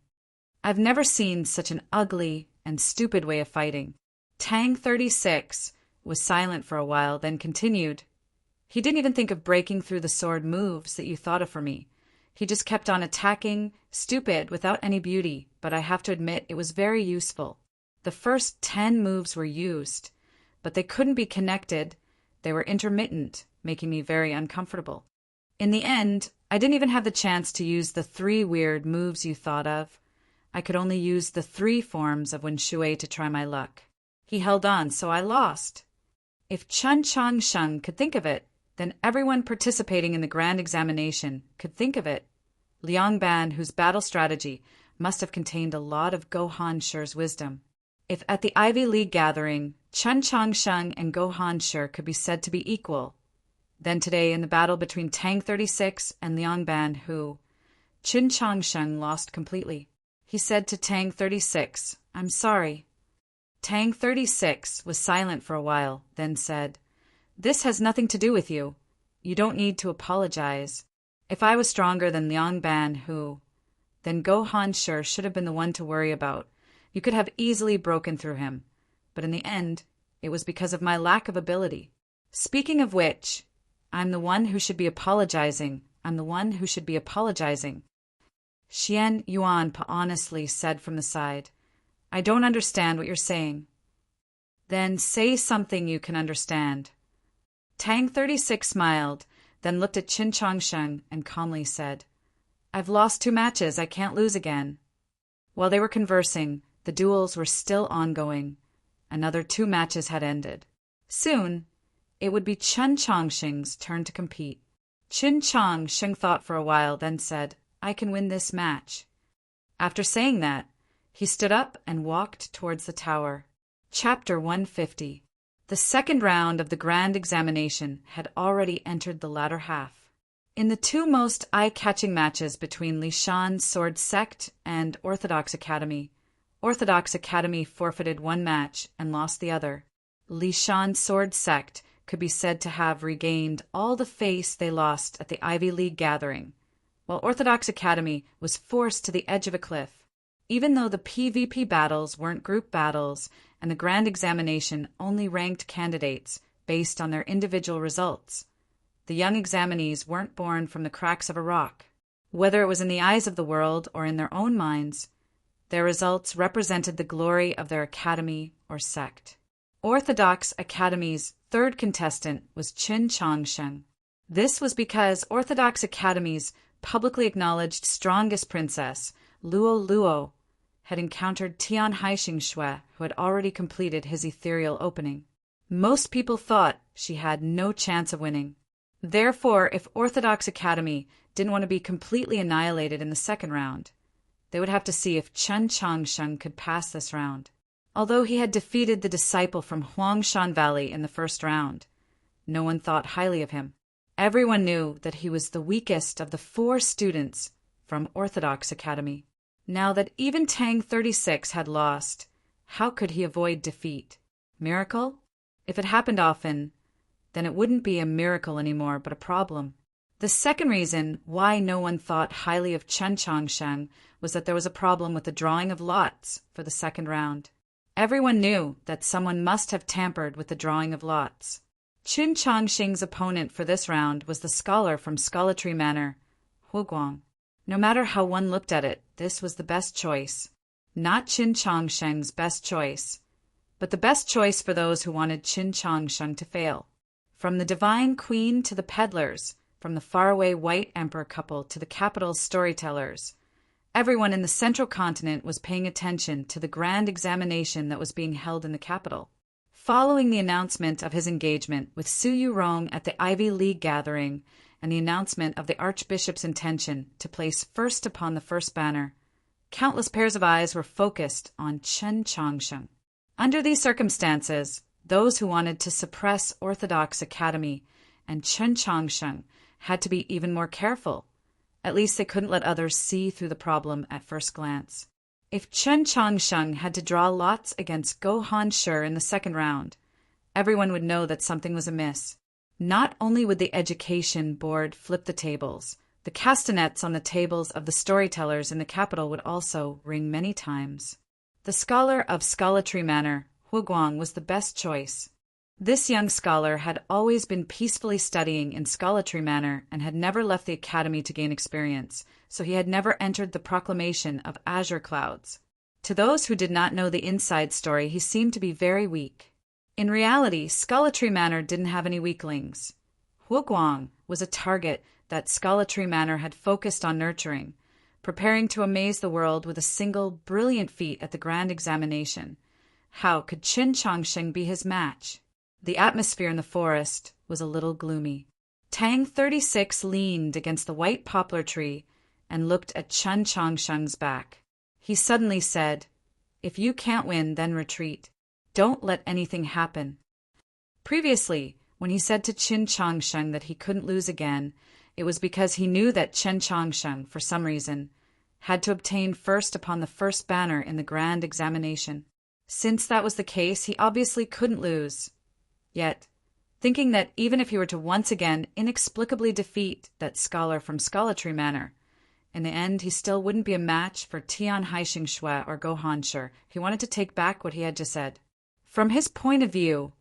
I've never seen such an ugly and stupid way of fighting. Tang 36 was silent for a while, then continued. He didn't even think of breaking through the sword moves that you thought of for me. He just kept on attacking, stupid, without any beauty, but I have to admit it was very useful. The first 10 moves were used, but they couldn't be connected. They were intermittent, making me very uncomfortable. In the end, I didn't even have the chance to use the 3 weird moves you thought of. I could only use the 3 forms of Wen Shui to try my luck. He held on, so I lost. If Chen Changsheng could think of it, then everyone participating in the grand examination could think of it. Liang Ban, whose battle strategy must have contained a lot of Go Hanshir's wisdom. If at the Ivy League gathering, Chen Changsheng and Go Hanshir could be said to be equal, then today in the battle between Tang 36 and Liang Ban, who Qin Changsheng lost completely. He said to Tang 36, "I'm sorry." Tang 36 was silent for a while, then said, "This has nothing to do with you. You don't need to apologize. If I was stronger than Liang Ban, then Go Hanshir should have been the one to worry about. You could have easily broken through him. But in the end, it was because of my lack of ability. Speaking of which, I'm the one who should be apologizing. I'm the one who should be apologizing." Xian Yuanpa honestly said from the side, "I don't understand what you're saying." "Then say something you can understand." Tang 36 smiled, then looked at Qin Changsheng and calmly said, "I've lost 2 matches. I can't lose again." While they were conversing, the duels were still ongoing. Another 2 matches had ended. Soon, it would be Chen Changsheng's turn to compete. Qin Changsheng thought for a while, then said, "I can win this match." After saying that, he stood up and walked towards the tower. Chapter 150. The second round of the grand examination had already entered the latter half. In the 2 most eye-catching matches between Lishan Sword Sect and Orthodox Academy, Orthodox Academy forfeited 1 match and lost the other. Lishan Sword Sect could be said to have regained all the face they lost at the Ivy League gathering, while Orthodox Academy was forced to the edge of a cliff. Even though the PvP battles weren't group battles and the grand examination only ranked candidates based on their individual results, the young examinees weren't born from the cracks of a rock. Whether it was in the eyes of the world or in their own minds, their results represented the glory of their academy or sect. Orthodox Academy's 3rd contestant was Qin Changsheng. This was because Orthodox Academy's publicly acknowledged strongest princess, Luo Luo, had encountered Tian Haixing Shui, who had already completed his ethereal opening. Most people thought she had no chance of winning. Therefore, if Orthodox Academy didn't want to be completely annihilated in the second round, they would have to see if Chen Changsheng could pass this round. Although he had defeated the disciple from Huangshan Valley in the first round, no one thought highly of him. Everyone knew that he was the weakest of the 4 students from Orthodox Academy. Now that even Tang 36 had lost, how could he avoid defeat? Miracle? If it happened often, then it wouldn't be a miracle anymore, but a problem. The second reason why no one thought highly of Chen Changsheng was that there was a problem with the drawing of lots for the second round. Everyone knew that someone must have tampered with the drawing of lots. Qin Changsheng's opponent for this round was the scholar from Scholartree Manor, Hu Guang. No matter how one looked at it, this was the best choice. Not Qin Changsheng's best choice, but the best choice for those who wanted Qin Changsheng to fail. From the divine queen to the peddlers, from the faraway white emperor couple to the capital's storytellers, everyone in the central continent was paying attention to the grand examination that was being held in the capital. Following the announcement of his engagement with Su Yurong at the Ivy League gathering and the announcement of the Archbishop's intention to place first upon the first banner, countless pairs of eyes were focused on Chen Changsheng. Under these circumstances, those who wanted to suppress Orthodox Academy and Chen Changsheng had to be even more careful. At least they couldn't let others see through the problem at first glance. If Chen Changsheng had to draw lots against Go Hanshi in the second round, everyone would know that something was amiss. Not only would the education board flip the tables, the castanets on the tables of the storytellers in the capital would also ring many times. The scholar of Scholatry Manor, Huguang, was the best choice. This young scholar had always been peacefully studying in Scholatry Manor and had never left the academy to gain experience, so he had never entered the proclamation of azure clouds. To those who did not know the inside story, he seemed to be very weak. In reality, Scholatry Manor didn't have any weaklings. Huguang was a target that Scholatry Manor had focused on nurturing, preparing to amaze the world with a single brilliant feat at the grand examination. How could Chen Changsheng be his match? The atmosphere in the forest was a little gloomy. Tang 36 leaned against the white poplar tree and looked at Chen Changsheng's back. He suddenly said, "If you can't win, then retreat. Don't let anything happen." Previously, when he said to Chen Changsheng that he couldn't lose again, it was because he knew that Chen Changsheng, for some reason, had to obtain first upon the first banner in the grand examination. Since that was the case, he obviously couldn't lose. Yet, thinking that even if he were to once again inexplicably defeat that scholar from Scholatry Manor, in the end he still wouldn't be a match for Tian Haixing Shui or Go Hanshi, he wanted to take back what he had just said. From his point of view,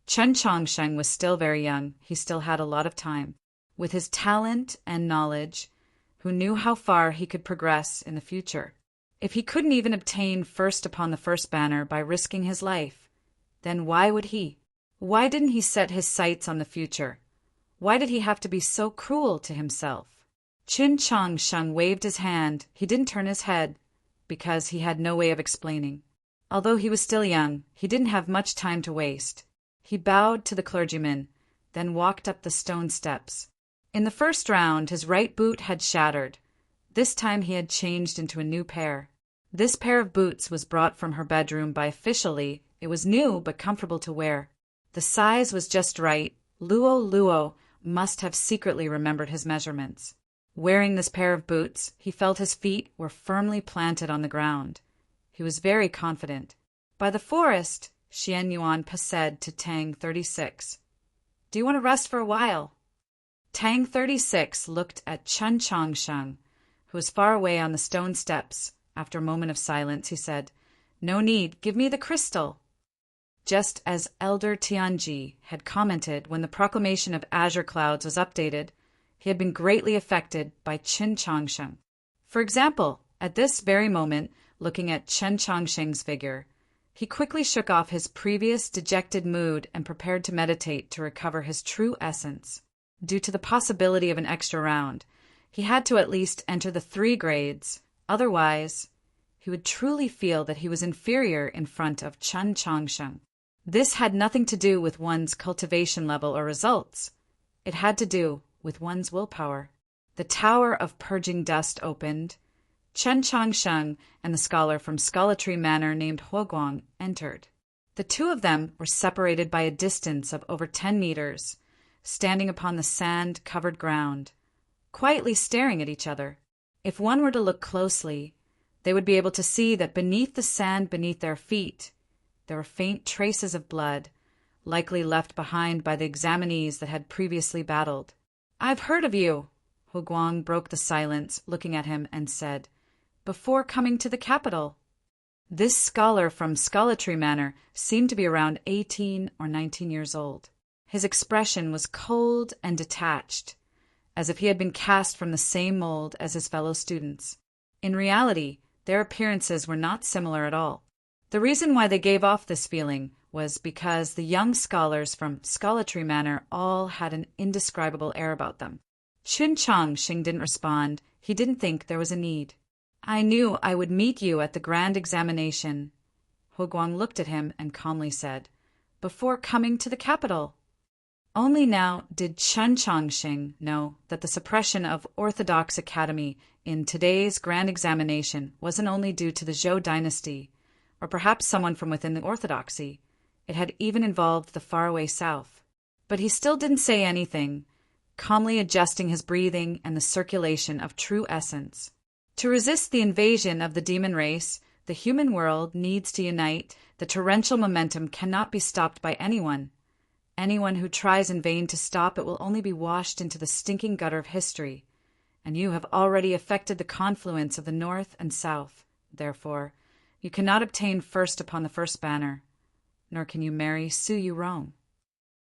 Chen Changsheng was still very young. He still had a lot of time. With his talent and knowledge, who knew how far he could progress in the future? If he couldn't even obtain first upon the first banner by risking his life, then why would he? Why didn't he set his sights on the future? Why did he have to be so cruel to himself? Chen Changsheng waved his hand. He didn't turn his head, because he had no way of explaining. Although he was still young, he didn't have much time to waste. He bowed to the clergyman, then walked up the stone steps. In the first round, his right boot had shattered. This time he had changed into a new pair. This pair of boots was brought from her bedroom by officially. It was new but comfortable to wear. The size was just right. Luo must have secretly remembered his measurements. Wearing this pair of boots, he felt his feet were firmly planted on the ground. He was very confident. By the forest, Xian Yuan said to Tang 36, "Do you want to rest for a while?" Tang 36 looked at Chen Changsheng, who was far away on the stone steps. After a moment of silence, he said, "No need, give me the crystal." Just as Elder Tianji had commented when the proclamation of azure clouds was updated, he had been greatly affected by Chen Changsheng. For example, at this very moment, looking at Chen Changsheng's figure, he quickly shook off his previous dejected mood and prepared to meditate to recover his true essence. Due to the possibility of an extra round, he had to at least enter the 3 grades. Otherwise, he would truly feel that he was inferior in front of Chen Changsheng. This had nothing to do with one's cultivation level or results. It had to do with one's willpower. The Tower of Purging Dust opened. Chen Changsheng and the scholar from Scholatry Manor named Huguang entered. The two of them were separated by a distance of over 10 meters, standing upon the sand-covered ground, quietly staring at each other. If one were to look closely, they would be able to see that beneath the sand beneath their feet, there were faint traces of blood, likely left behind by the examinees that had previously battled. "I've heard of you," Huguang broke the silence, looking at him, and said, "before coming to the capital." This scholar from Scholatry Manor seemed to be around 18 or 19 years old. His expression was cold and detached, as if he had been cast from the same mold as his fellow students. In reality, their appearances were not similar at all. The reason why they gave off this feeling was because the young scholars from Scholatry Manor all had an indescribable air about them. Chun Chongqing didn't respond. He didn't think there was a need. I knew I would meet you at the grand examination. Hua Guang looked at him and calmly said, before coming to the capital. Only now did Chun Chongqing know that the suppression of Orthodox Academy in today's grand examination wasn't only due to the Zhou dynasty, or perhaps someone from within the orthodoxy. It had even involved the faraway south. But he still didn't say anything, calmly adjusting his breathing and the circulation of true essence. To resist the invasion of the demon race, the human world needs to unite. The torrential momentum cannot be stopped by anyone. Anyone who tries in vain to stop it will only be washed into the stinking gutter of history. And you have already affected the confluence of the north and south. Therefore, you cannot obtain first upon the first banner, nor can you marry Su Yu Rong.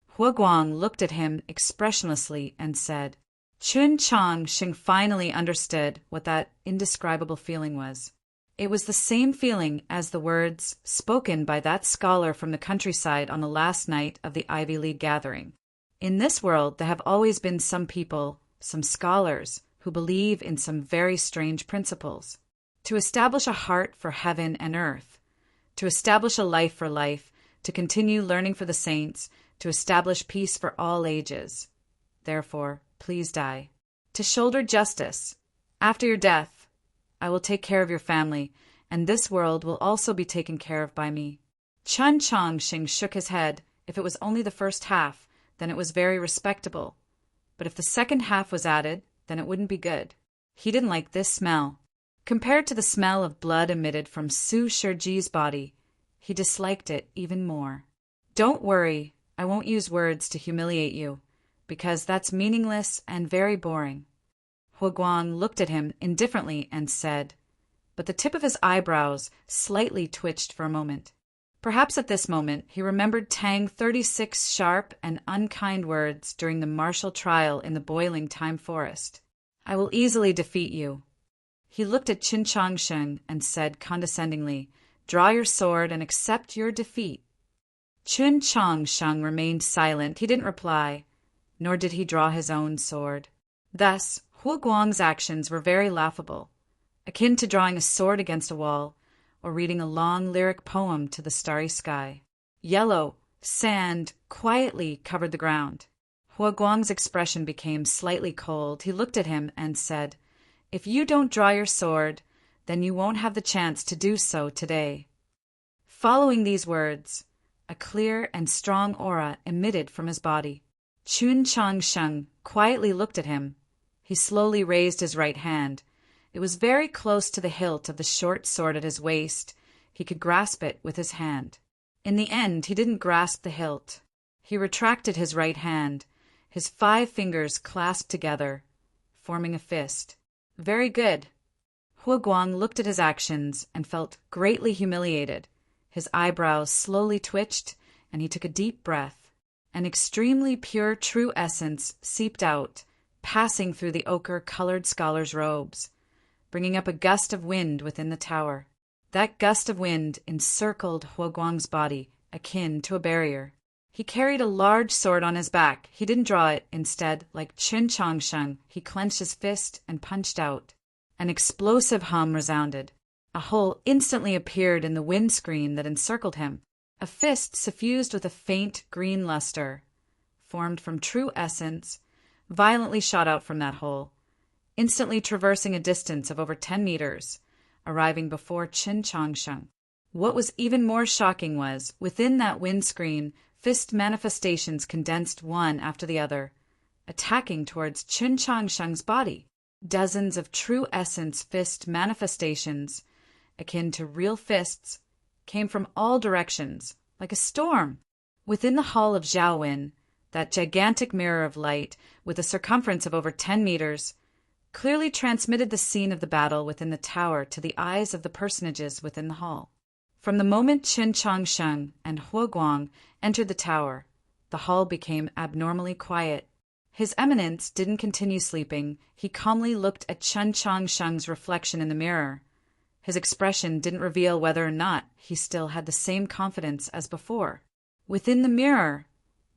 Hua Guang looked at him expressionlessly and said, Chun Chongqing finally understood what that indescribable feeling was. It was the same feeling as the words spoken by that scholar from the countryside on the last night of the Ivy League gathering. In this world, there have always been some people, some scholars, who believe in some very strange principles. To establish a heart for heaven and earth, to establish a life for life, to continue learning for the saints, to establish peace for all ages. Therefore, please die. To shoulder justice. After your death, I will take care of your family, and this world will also be taken care of by me. Chun Chongqing shook his head. If it was only the first half, then it was very respectable. But if the second half was added, then it wouldn't be good. He didn't like this smell. Compared to the smell of blood emitted from Su Shirji's body, he disliked it even more. Don't worry, I won't use words to humiliate you, because that's meaningless and very boring. Hua Guang looked at him indifferently and said, but the tip of his eyebrows slightly twitched for a moment. Perhaps at this moment he remembered Tang 36 sharp and unkind words during the martial trial in the boiling time forest. I will easily defeat you. He looked at Chun Chongqing and said condescendingly, draw your sword and accept your defeat. Chun Chongqing remained silent. He didn't reply, nor did he draw his own sword. Thus, Hua Guang's actions were very laughable, akin to drawing a sword against a wall, or reading a long lyric poem to the starry sky. Yellow sand quietly covered the ground. Hua Guang's expression became slightly cold. He looked at him and said, if you don't draw your sword, then you won't have the chance to do so today. Following these words, a clear and strong aura emitted from his body. Chun Chongqing quietly looked at him. He slowly raised his right hand. It was very close to the hilt of the short sword at his waist. He could grasp it with his hand. In the end, he didn't grasp the hilt. He retracted his right hand. His 5 fingers clasped together, forming a fist. Very good. Hua Guang looked at his actions and felt greatly humiliated. His eyebrows slowly twitched, and he took a deep breath. An extremely pure true essence seeped out, passing through the ochre-colored scholar's robes, bringing up a gust of wind within the tower. That gust of wind encircled Hua Guang's body, akin to a barrier. He carried a large sword on his back. He didn't draw it. Instead, like Chun Chongqing, he clenched his fist and punched out. An explosive hum resounded. A hole instantly appeared in the windscreen that encircled him. A fist suffused with a faint green luster, formed from true essence, violently shot out from that hole, instantly traversing a distance of over 10 meters, arriving before Chun Chongqing. What was even more shocking was, within that windscreen, fist manifestations condensed one after the other, attacking towards Chun Chongqing's body. Dozens of true essence fist manifestations, akin to real fists, came from all directions, like a storm. Within the hall of Zhaowin, that gigantic mirror of light, with a circumference of over 10 meters, clearly transmitted the scene of the battle within the tower to the eyes of the personages within the hall. From the moment Chun Chongqing and Hua Guang entered the tower, the hall became abnormally quiet. His Eminence didn't continue sleeping. He calmly looked at Chun Chongqing's reflection in the mirror. His expression didn't reveal whether or not he still had the same confidence as before. Within the mirror,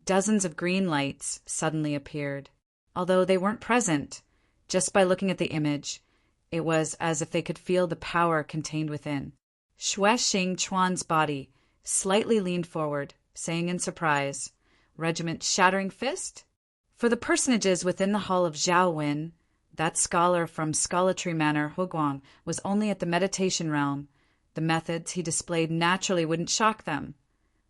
dozens of green lights suddenly appeared. Although they weren't present, just by looking at the image, it was as if they could feel the power contained within. Xue Xing Chuan's body slightly leaned forward, saying in surprise, "Regiment Shattering Fist?" For the personages within the hall of Zhao Wen, that scholar from Scholartree Manor, Huguang, was only at the meditation realm. The methods he displayed naturally wouldn't shock them.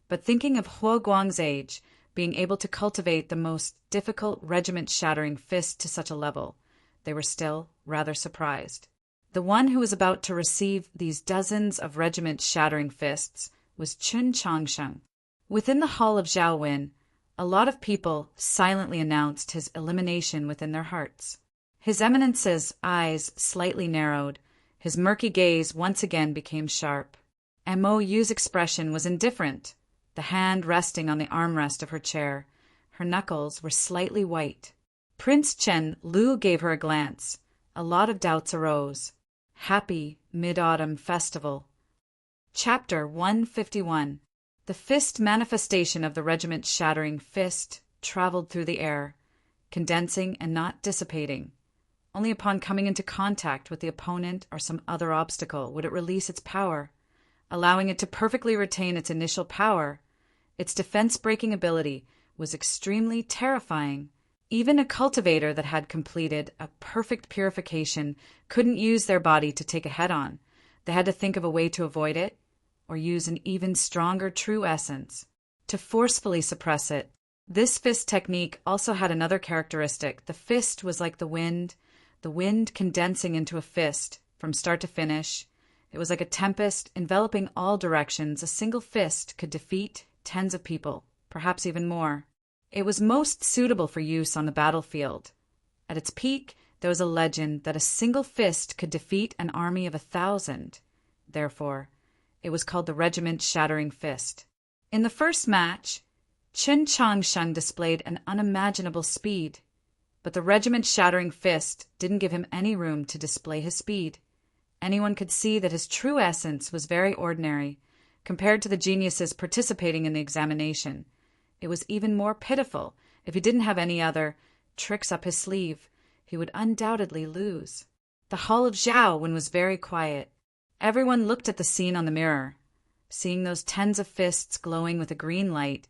But thinking of Huguang's age, being able to cultivate the most difficult regiment-shattering fist to such a level, they were still rather surprised. The one who was about to receive these dozens of regiment-shattering fists was Qin Changsheng. Within the hall of Zhao Wen, a lot of people silently announced his elimination within their hearts. His Eminence's eyes slightly narrowed. His murky gaze once again became sharp. Mo Yu's expression was indifferent, the hand resting on the armrest of her chair. Her knuckles were slightly white. Prince Chen Lu gave her a glance. A lot of doubts arose. Happy Mid-Autumn Festival. Chapter 151. The fist manifestation of the regiment-shattering fist traveled through the air, condensing and not dissipating. Only upon coming into contact with the opponent or some other obstacle would it release its power, allowing it to perfectly retain its initial power. Its defense-breaking ability was extremely terrifying. Even a cultivator that had completed a perfect purification couldn't use their body to take a head-on. They had to think of a way to avoid it, or use an even stronger true essence to forcefully suppress it. This fist technique also had another characteristic. The fist was like the wind condensing into a fist from start to finish. It was like a tempest enveloping all directions. A single fist could defeat tens of people, perhaps even more. It was most suitable for use on the battlefield. At its peak, there was a legend that a single fist could defeat an army of 1,000. Therefore, it was called the regiment-shattering fist. In the first match, Qin Changsheng displayed an unimaginable speed, but the regiment-shattering fist didn't give him any room to display his speed. Anyone could see that his true essence was very ordinary, compared to the geniuses participating in the examination. It was even more pitiful. If he didn't have any other tricks up his sleeve, he would undoubtedly lose. The hall of Zhao Wen was very quiet. Everyone looked at the scene on the mirror, seeing those tens of fists glowing with a green light,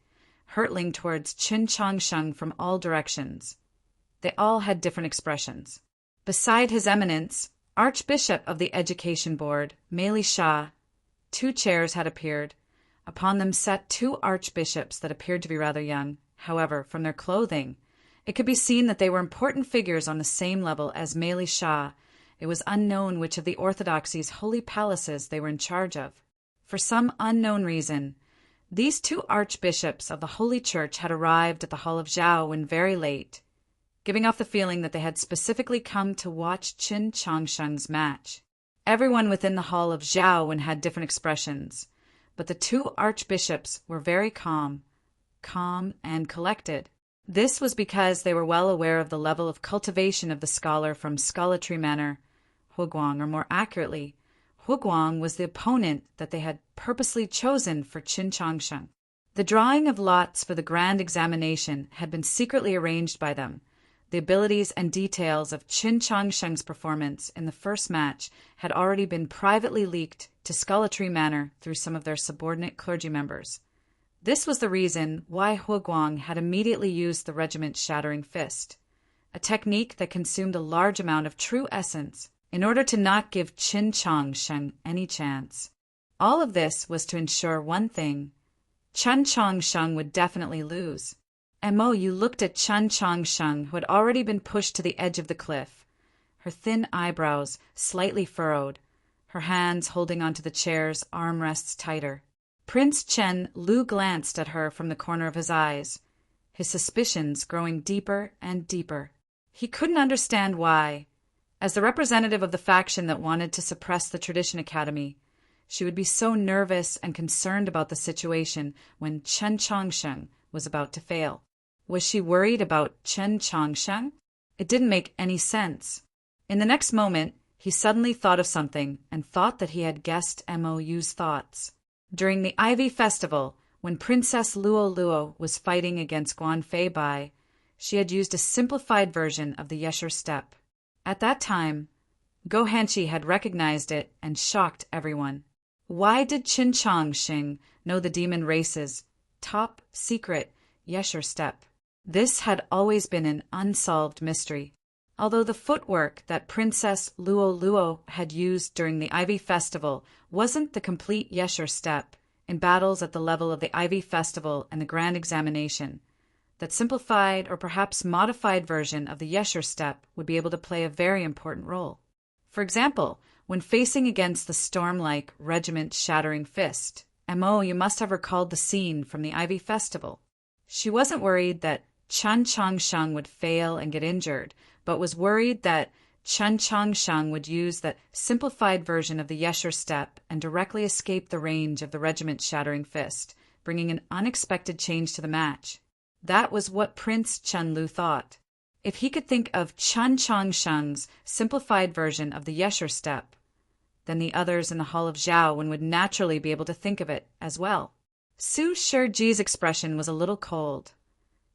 hurtling towards Qin Changsheng from all directions. They all had different expressions. Beside His Eminence, Archbishop of the Education Board, Mei Li Sha, 2 chairs had appeared. Upon them sat 2 archbishops that appeared to be rather young. However, from their clothing, it could be seen that they were important figures on the same level as Mei Li Sha. It was unknown which of the orthodoxy's holy palaces they were in charge of. For some unknown reason, these 2 archbishops of the Holy Church had arrived at the Hall of Zhao Wen very late, giving off the feeling that they had specifically come to watch Qin Changsheng's match. Everyone within the Hall of Zhao Wen had different expressions, but the 2 archbishops were very calm and collected. This was because they were well aware of the level of cultivation of the scholar from Scholartree Manor, Huguang, or more accurately, Huguang was the opponent that they had purposely chosen for Qin Changsheng. The drawing of lots for the grand examination had been secretly arranged by them. The abilities and details of Qin Changsheng's performance in the first match had already been privately leaked to Scholartree Manor through some of their subordinate clergy members. This was the reason why Huguang had immediately used the regiment-shattering fist, a technique that consumed a large amount of true essence in order to not give Qin Changsheng any chance. All of this was to ensure one thing: Qin Changsheng would definitely lose. Mo Yu looked at Qin Changsheng, who had already been pushed to the edge of the cliff, her thin eyebrows slightly furrowed, her hands holding onto the chair's armrests tighter. Prince Chen Lu glanced at her from the corner of his eyes, his suspicions growing deeper and deeper. He couldn't understand why. As the representative of the faction that wanted to suppress the Tradition Academy, she would be so nervous and concerned about the situation when Qin Changsheng was about to fail. Was she worried about Qin Changsheng? It didn't make any sense. In the next moment, he suddenly thought of something and thought that he had guessed Mo Yu's thoughts. During the Ivy Festival, When Princess Luo Luo was fighting against Guan Fei Bai, she had used a simplified version of the Yesher step. At that time, Go Hanshi had recognized it and shocked everyone. Why did Qin Changxing know the demon race's top secret Yesher step? This had always been an unsolved mystery. Although the footwork that Princess Luo Luo had used during the Ivy Festival wasn't the complete Yesher step in battles at the level of the Ivy Festival and the Grand Examination, that simplified or perhaps modified version of the Yesher step would be able to play a very important role. For example, when facing against the storm-like regiment-shattering fist, M.O., you must have recalled the scene from the Ivy Festival. She wasn't worried that Chen Changsheng would fail and get injured, but was worried that Chen Changsheng would use that simplified version of the Yesher step and directly escape the range of the regiment-shattering fist, bringing an unexpected change to the match. That was what Prince Chenlu thought. If he could think of Chen Changsheng's simplified version of the Yesher step, then the others in the Hall of Zhaowen would naturally be able to think of it as well. Su Shiji's expression was a little cold.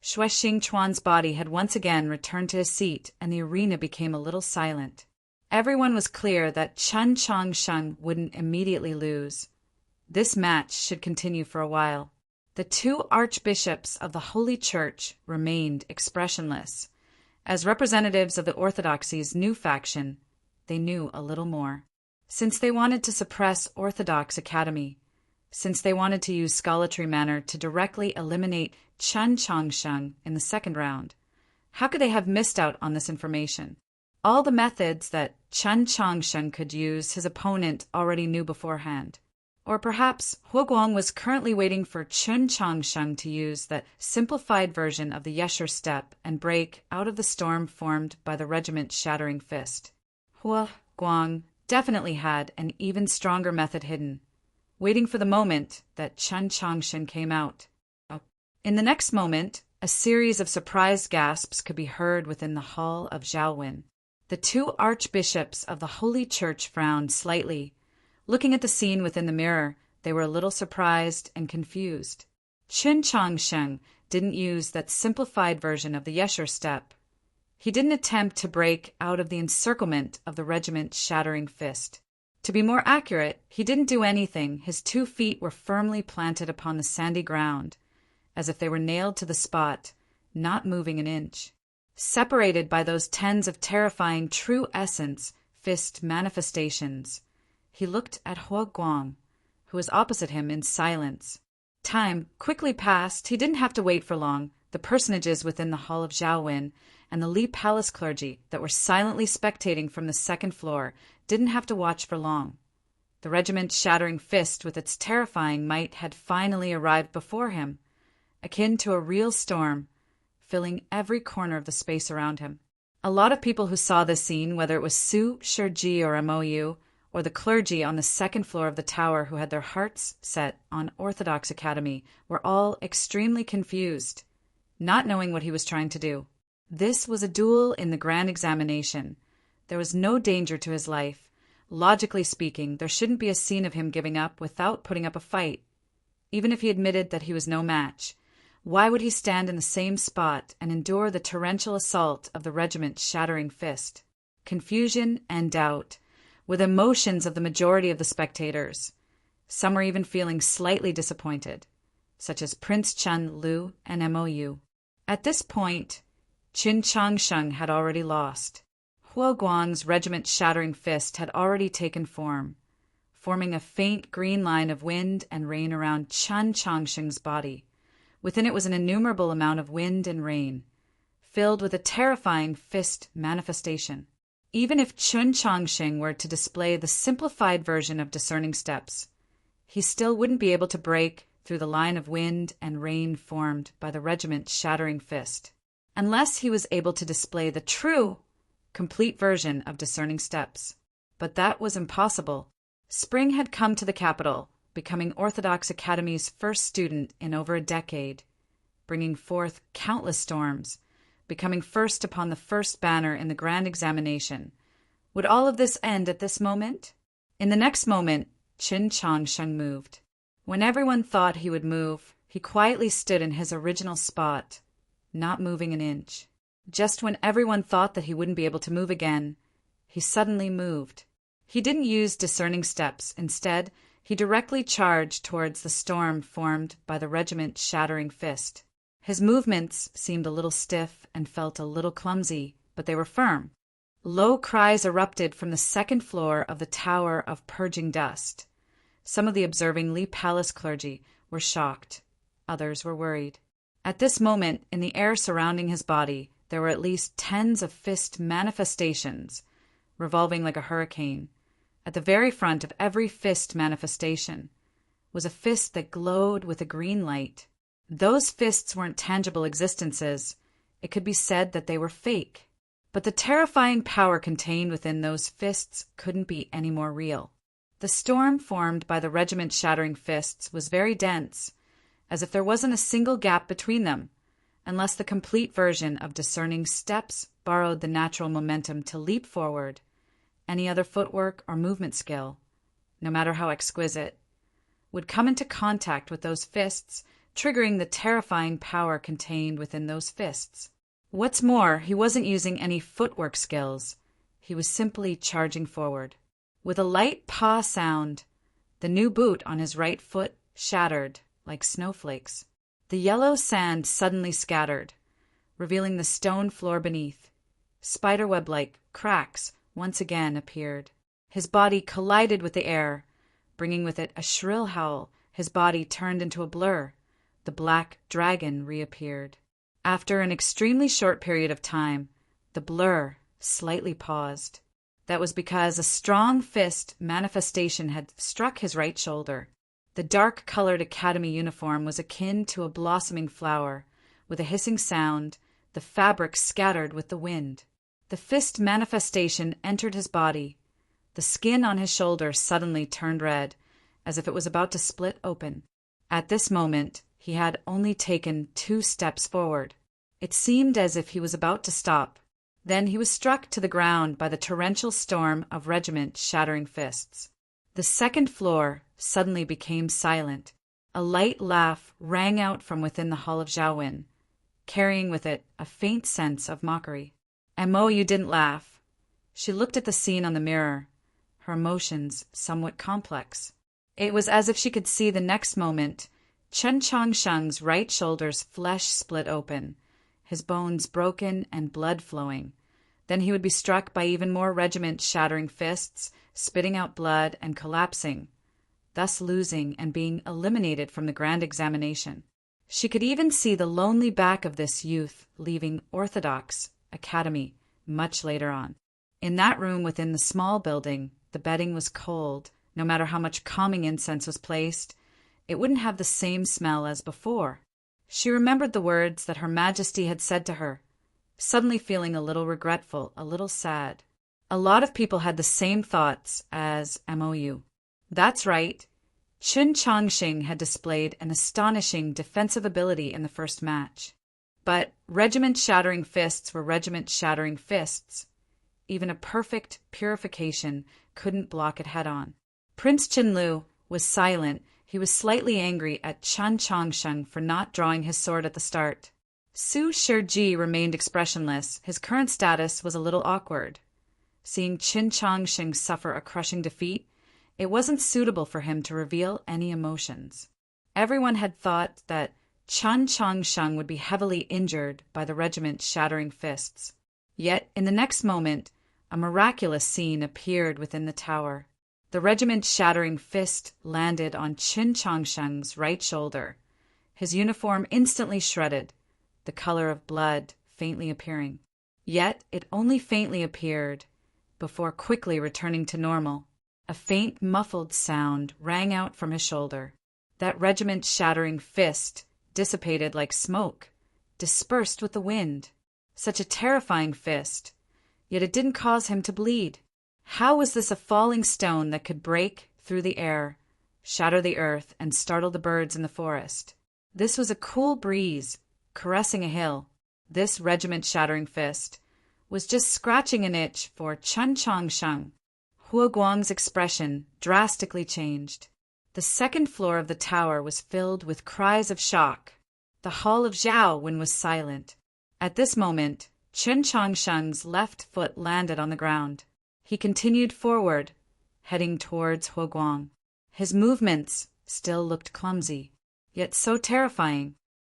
Xue Xingchuan's body had once again returned to his seat, and the arena became a little silent. Everyone was clear that Chen Changsheng wouldn't immediately lose. This match should continue for a while. The two archbishops of the Holy Church remained expressionless. As representatives of the Orthodoxy's new faction, they knew a little more. Since they wanted to suppress Orthodox Academy, since they wanted to use Scholatry Manor to directly eliminate Chen Changsheng in the second round, how could they have missed out on this information? All the methods that Chen Changsheng could use his opponent already knew beforehand. Or perhaps Huoguang was currently waiting for Chen Changsheng to use that simplified version of the Yesher step and break out of the storm formed by the regiment-shattering fist. Huoguang definitely had an even stronger method hidden, waiting for the moment that Chen Changsheng came out. In the next moment, a series of surprised gasps could be heard within the Hall of Zhaowen. The two archbishops of the Holy Church frowned slightly. Looking at the scene within the mirror, they were a little surprised and confused. Chen Changsheng didn't use that simplified version of the Yesher step. He didn't attempt to break out of the encirclement of the regiment-shattering fist. To be more accurate, he didn't do anything. His 2 feet were firmly planted upon the sandy ground, as if they were nailed to the spot, not moving an inch. Separated by those tens of terrifying true essence fist manifestations, he looked at Huoguang, who was opposite him in silence. Time quickly passed. He didn't have to wait for long. The personages within the Hall of Zhaowen and the Li Palace clergy that were silently spectating from the second floor didn't have to watch for long. The regiment-shattering fist with its terrifying might had finally arrived before him, akin to a real storm, filling every corner of the space around him. A lot of people who saw this scene, whether it was Su Shiji or MOU, or the clergy on the second floor of the tower who had their hearts set on Orthodox Academy, were all extremely confused, not knowing what he was trying to do. This was a duel in the Grand Examination. There was no danger to his life. Logically speaking, there shouldn't be a scene of him giving up without putting up a fight. Even if he admitted that he was no match, why would he stand in the same spot and endure the torrential assault of the regiment-shattering fist? Confusion and doubt, with emotions of the majority of the spectators. Some were even feeling slightly disappointed, such as Prince Chen Lu and MOU. At this point, Qin Changsheng had already lost. Huoguang's regiment-shattering fist had already taken form, forming a faint green line of wind and rain around Chen Changsheng's body. Within it was an innumerable amount of wind and rain, filled with a terrifying fist manifestation. Even if Chen Changsheng were to display the simplified version of discerning steps, he still wouldn't be able to break through the line of wind and rain formed by the regiment-shattering fist, unless he was able to display the true, complete version of discerning steps. But that was impossible. Spring had come to the capital, becoming Orthodox Academy's first student in over a decade, bringing forth countless storms, becoming first upon the first banner in the Grand Examination. Would all of this end at this moment? In the next moment, Qin Changsheng moved. When everyone thought he would move, He quietly stood in his original spot, not moving an inch. Just when everyone thought that he wouldn't be able to move again, he suddenly moved. He didn't use discerning steps. Instead, he directly charged towards the storm formed by the regiment's shattering fist. His movements seemed a little stiff and felt a little clumsy, but they were firm. Low cries erupted from the second floor of the Tower of Purging Dust. Some of the observing Lee Palace clergy were shocked. Others were worried. At this moment, in the air surrounding his body, there were at least tens of fist manifestations, revolving like a hurricane. At the very front of every fist manifestation was a fist that glowed with a green light. Those fists weren't tangible existences. It could be said that they were fake. But the terrifying power contained within those fists couldn't be any more real. The storm formed by the regiment's shattering fists was very dense, as if there wasn't a single gap between them, unless the complete version of discerning steps borrowed the natural momentum to leap forward. Any other footwork or movement skill, no matter how exquisite, would come into contact with those fists, triggering the terrifying power contained within those fists. What's more, he wasn't using any footwork skills. He was simply charging forward. With a light paw sound, the new boot on his right foot shattered like snowflakes. The yellow sand suddenly scattered, revealing the stone floor beneath. Spiderweb-like cracks once again appeared. His body collided with the air, bringing with it a shrill howl. His body turned into a blur. The black dragon reappeared. After an extremely short period of time, the blur slightly paused. That was because a strong fist manifestation had struck his right shoulder. The dark-colored academy uniform was akin to a blossoming flower. With a hissing sound, the fabric scattered with the wind. The fist manifestation entered his body. The skin on his shoulder suddenly turned red, as if it was about to split open. At this moment, he had only taken 2 steps forward. It seemed as if he was about to stop. Then he was struck to the ground by the torrential storm of regiment shattering fists. The second floor suddenly became silent. A light laugh rang out from within the hall of Zhaowin, carrying with it a faint sense of mockery. Mo, you didn't laugh. She looked at the scene on the mirror, her emotions somewhat complex. It was as if she could see the next moment Chen Changsheng's right shoulder's flesh split open, his bones broken and blood flowing. Then he would be struck by even more regiment-shattering fists, spitting out blood and collapsing, thus losing and being eliminated from the grand examination. She could even see the lonely back of this youth leaving Orthodox Academy much later on. In that room within the small building, the bedding was cold. No matter how much calming incense was placed, it wouldn't have the same smell as before. She remembered the words that Her Majesty had said to her, suddenly feeling a little regretful, a little sad. A lot of people had the same thoughts as MOU. That's right. Qin Changxing had displayed an astonishing defensive ability in the first match. But regiment-shattering fists were regiment-shattering fists. Even a perfect purification couldn't block it head-on. Prince Qinlu was silent. He was slightly angry at Chen Changsheng for not drawing his sword at the start. Su Shiji remained expressionless. His current status was a little awkward. Seeing Qin Changsheng suffer a crushing defeat, it wasn't suitable for him to reveal any emotions. Everyone had thought that Chen Changsheng would be heavily injured by the regiment's shattering fists. Yet, in the next moment, a miraculous scene appeared within the tower. The regiment's shattering fist landed on Qin Changsheng's right shoulder. His uniform instantly shredded, the color of blood faintly appearing. Yet it only faintly appeared, before quickly returning to normal. A faint, muffled sound rang out from his shoulder. That regiment's shattering fist dissipated like smoke, dispersed with the wind. Such a terrifying fist, yet it didn't cause him to bleed. How was this a falling stone that could break through the air, shatter the earth, and startle the birds in the forest? This was a cool breeze, caressing a hill. This regiment-shattering fist was just scratching an itch for Chen Changsheng. Hua Guang's expression drastically changed. The second floor of the tower was filled with cries of shock. The hall of Zhaowen was silent. At this moment, Chen Changsheng's left foot landed on the ground. He continued forward, heading towards Huoguang. His movements still looked clumsy, yet so terrifying